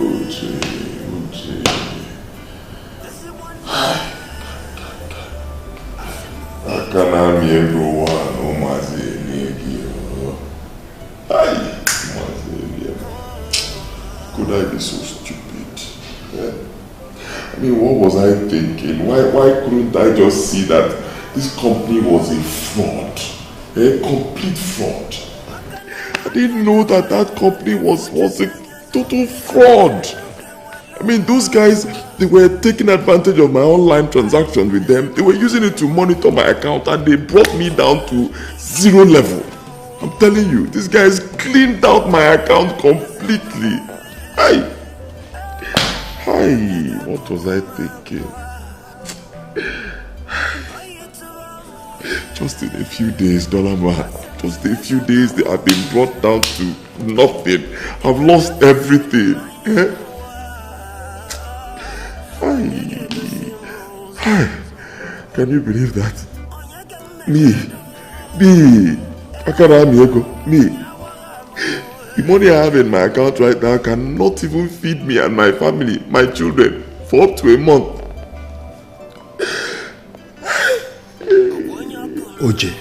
Uchi. Could I be so stupid? I mean, what was I thinking? Why couldn't I just see that this company was a fraud? A complete fraud. I didn't know that company was a total fraud. I mean, those guys, they were taking advantage of my online transactions with them. They were using it to monitor my account, and they brought me down to 0 level. I'm telling you, these guys cleaned out my account completely. What was I thinking? Just in a few days, Dollar Man, just a few days, they have been brought down to nothing. I've lost everything. Can you believe that? Me, the money I have in my account right now cannot even feed me and my family, my children, for up to a month. OJ,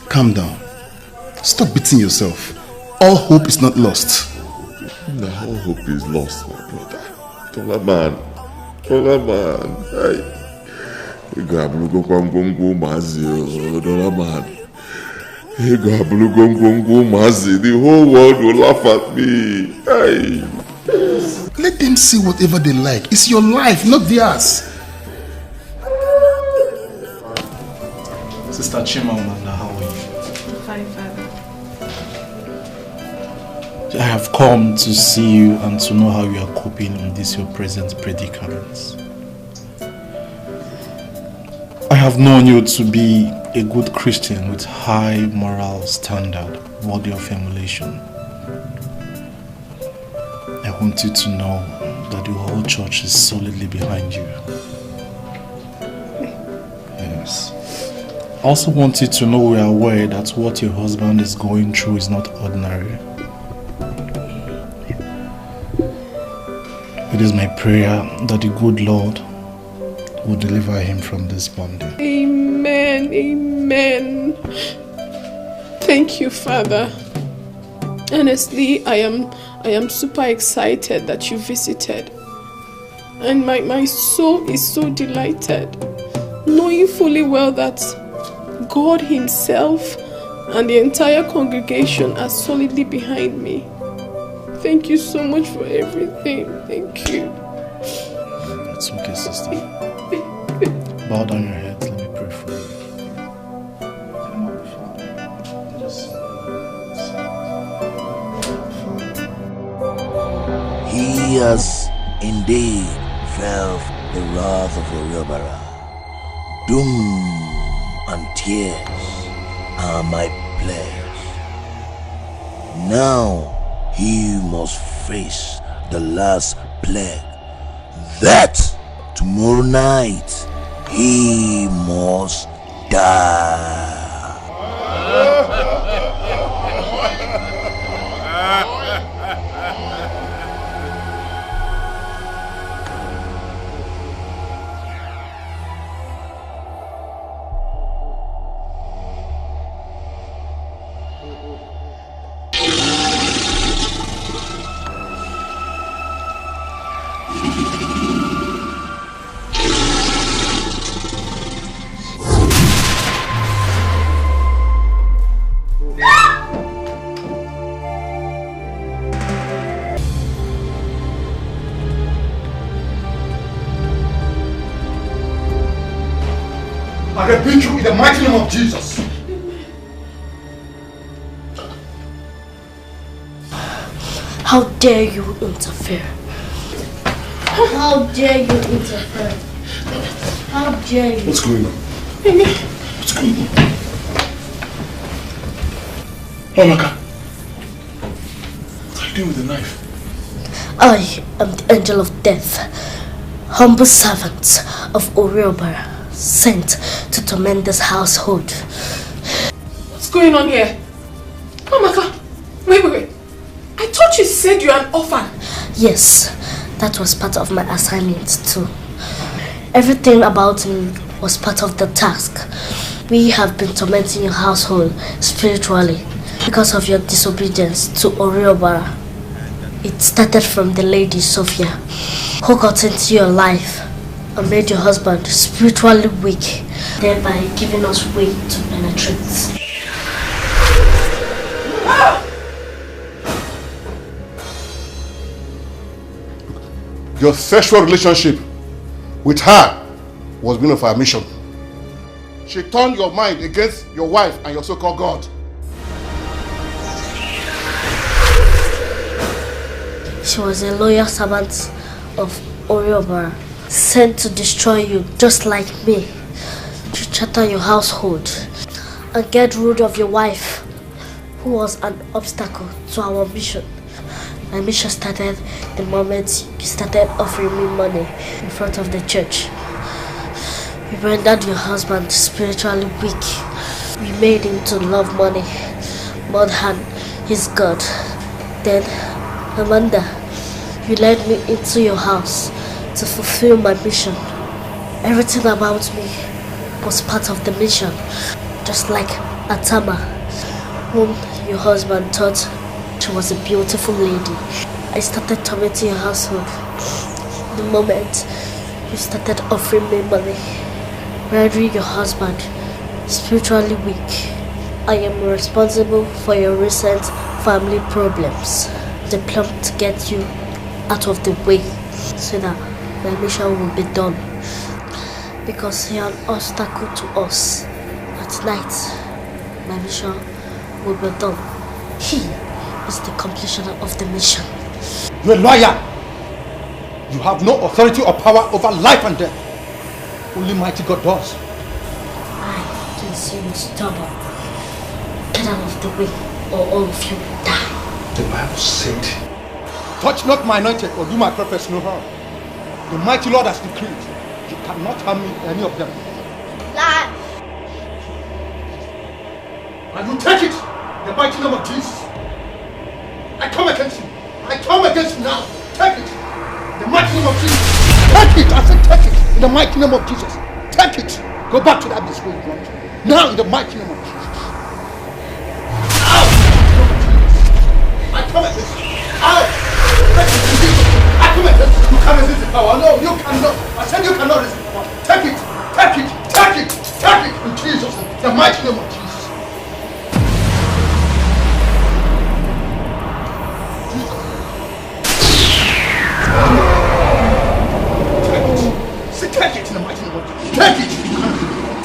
calm down. Stop beating yourself. All hope is not lost. No, all hope is lost, my brother. Dollar Man. Dollar Man. Dollar Man. The whole world will laugh at me. Let them say whatever they like. It's your life, not theirs. Sister Chimamanda, how are you? Fine, Father. I have come to see you and to know how you are coping in this your present predicament. I have known you to be a good Christian with high moral standard, worthy of emulation. I want you to know that the whole church is solidly behind you. Yes. I also want you to know we are aware that what your husband is going through is not ordinary. It is my prayer that the good Lord will deliver him from this bondage. Amen. Amen. Thank you, Father. Honestly, I am super excited that you visited. And my soul is so delighted, knowing fully well that God Himself and the entire congregation are solidly behind me. Thank you so much for everything. Thank you. It's okay, sister. Bow down your head. Let me pray for you. He has indeed felt the wrath of Oriobara. Doom and tears are my pledge. Now he must face the last plague. That tomorrow night he must die. I rebuke you in the mighty name of Jesus. How dare you interfere? How dare you interfere? How dare you? What's going on? What's going on? Omaka, what are you doing with the knife? I am the angel of death, humble servant of Oriobara, sent to torment this household. What's going on here? Amaka, wait. I thought you said you're an orphan. Yes, that was part of my assignment too. Everything about me was part of the task. We have been tormenting your household spiritually because of your disobedience to Oriobara. It started from the lady Sophia, who got into your life and made your husband spiritually weak, thereby giving us way to penetrate. Your sexual relationship with her was being of our mission. She turned your mind against your wife and your so-called God. She was a loyal servant of Oriobara, sent to destroy you just like me, to shatter your household and get rid of your wife, who was an obstacle to our mission. My mission started the moment you started offering me money in front of the church. We rendered your husband spiritually weak. We made him to love money more than his God. Then, Amanda, you led me into your house to fulfill my mission. Everything about me was part of the mission, just like Atama, whom your husband thought she was a beautiful lady. I started tormenting your household the moment you started offering me money, rendering your husband spiritually weak. I am responsible for your recent family problems. They plan to get you out of the way so that my mission will be done. Because you are an obstacle to us. At night, my mission will be done. is the completion of the mission. You're a lawyer. You have no authority or power over life and death. Only mighty God does. I can see you stubborn. Get out of the way, or all of you will die. The Bible said, touch not my anointed or do my prophets no harm. The mighty Lord has decreed, you cannot harm me, any of them. Lie! And you take it in the mighty name of Jesus. I come against you. I come against you now. Take it in the mighty name of Jesus. Take it. I said take it in the mighty name of Jesus. Take it. Go back to that place where you want to. Now in the mighty name of Jesus. Out! I come against you. Out! I come against you. You can't resist the power. No, you cannot. I said you cannot resist the power. Take it. Take it. Take it. Take it in Jesus' name. The mighty name of Jesus. Take it in the mighty name of Jesus. Take it.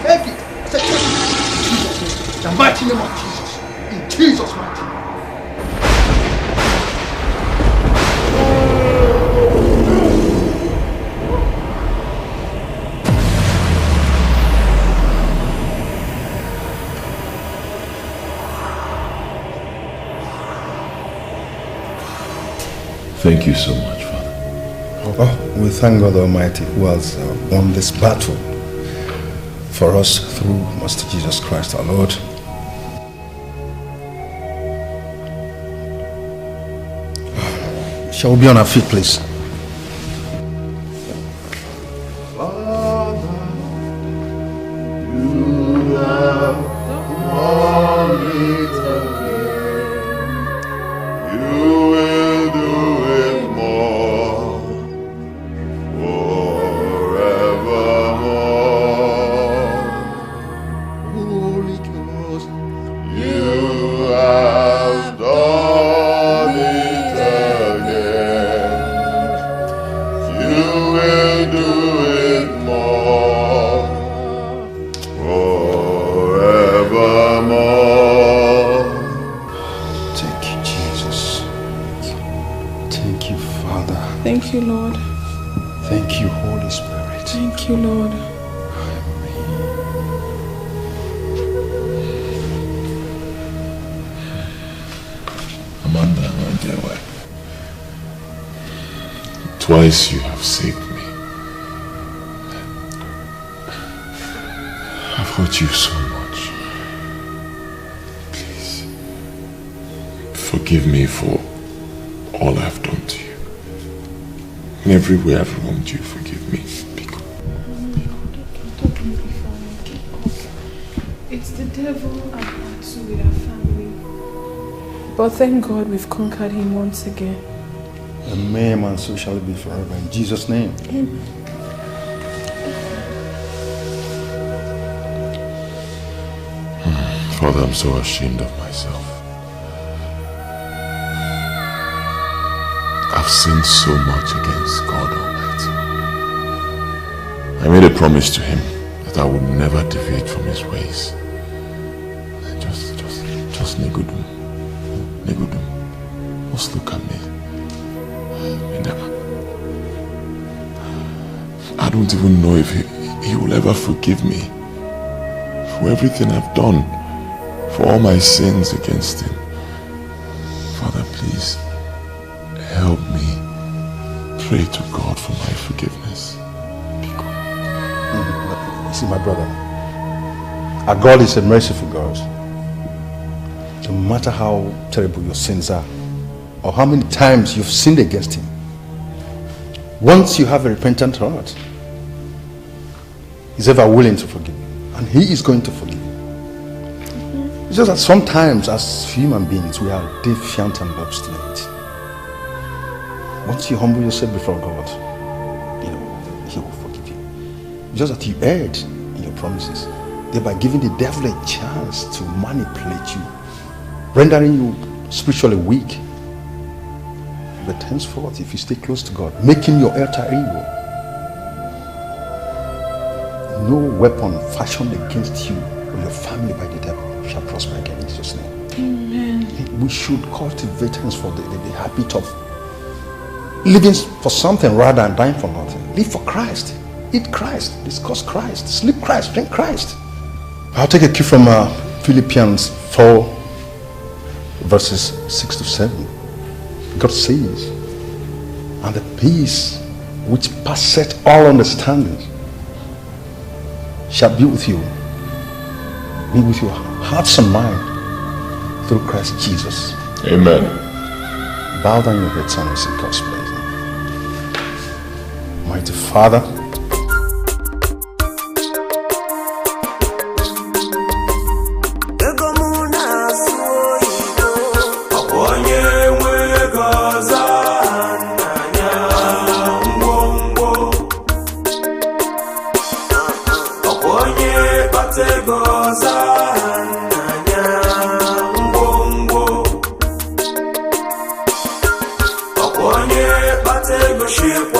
Take it. I said take it. In Jesus' name. The mighty name of Jesus. In Jesus' mighty name. Thank you so much, Father. Oh, we thank God Almighty who has won this battle for us through Master Jesus Christ our Lord. Shall we be on our feet, please? Thank you, Lord. Thank you, Holy Spirit. Thank you, Lord. Amanda, my dear wife, twice you have saved me. I've hurt you so much. Please, forgive me for all I've done to you. In every way I've wronged you, forgive me. It's the devil at battle with our family. But thank God we've conquered him once again. Amen, and so shall it be forever. In Jesus' name. Amen. Father, I'm so ashamed of myself. I've sinned so much against God Almighty. I made a promise to him that I would never deviate from his ways. Just Negudum. Just look at me. I don't even know if he will ever forgive me for everything I've done, for all my sins against him. Father, please help me pray to God for my forgiveness. See, my brother, our God is a merciful God. No matter how terrible your sins are, or how many times you've sinned against him, once you have a repentant heart, he's ever willing to forgive you, and he is going to forgive you. It's just that sometimes as human beings we are defiant and obstinate. Once you humble yourself before God, he will forgive you. It's just that you erred in your promises, thereby giving the devil a chance to manipulate you, rendering you spiritually weak. But henceforth, if you stay close to God, making your altar evil, no weapon fashioned against you or your family by the devil shall prosper again in Jesus' name. Amen. We should cultivate hence for the habit of living for something rather than dying for nothing. Live for Christ. Eat Christ. Discuss Christ. Sleep Christ. Drink Christ. I'll take a cue from Philippians 4 verses 6 to 7. God says, and the peace which passeth all understanding shall be with you. Be with your hearts and mind through Christ Jesus. Amen. Bow down your heads and receive God's blessing. Mighty Father, Go shake,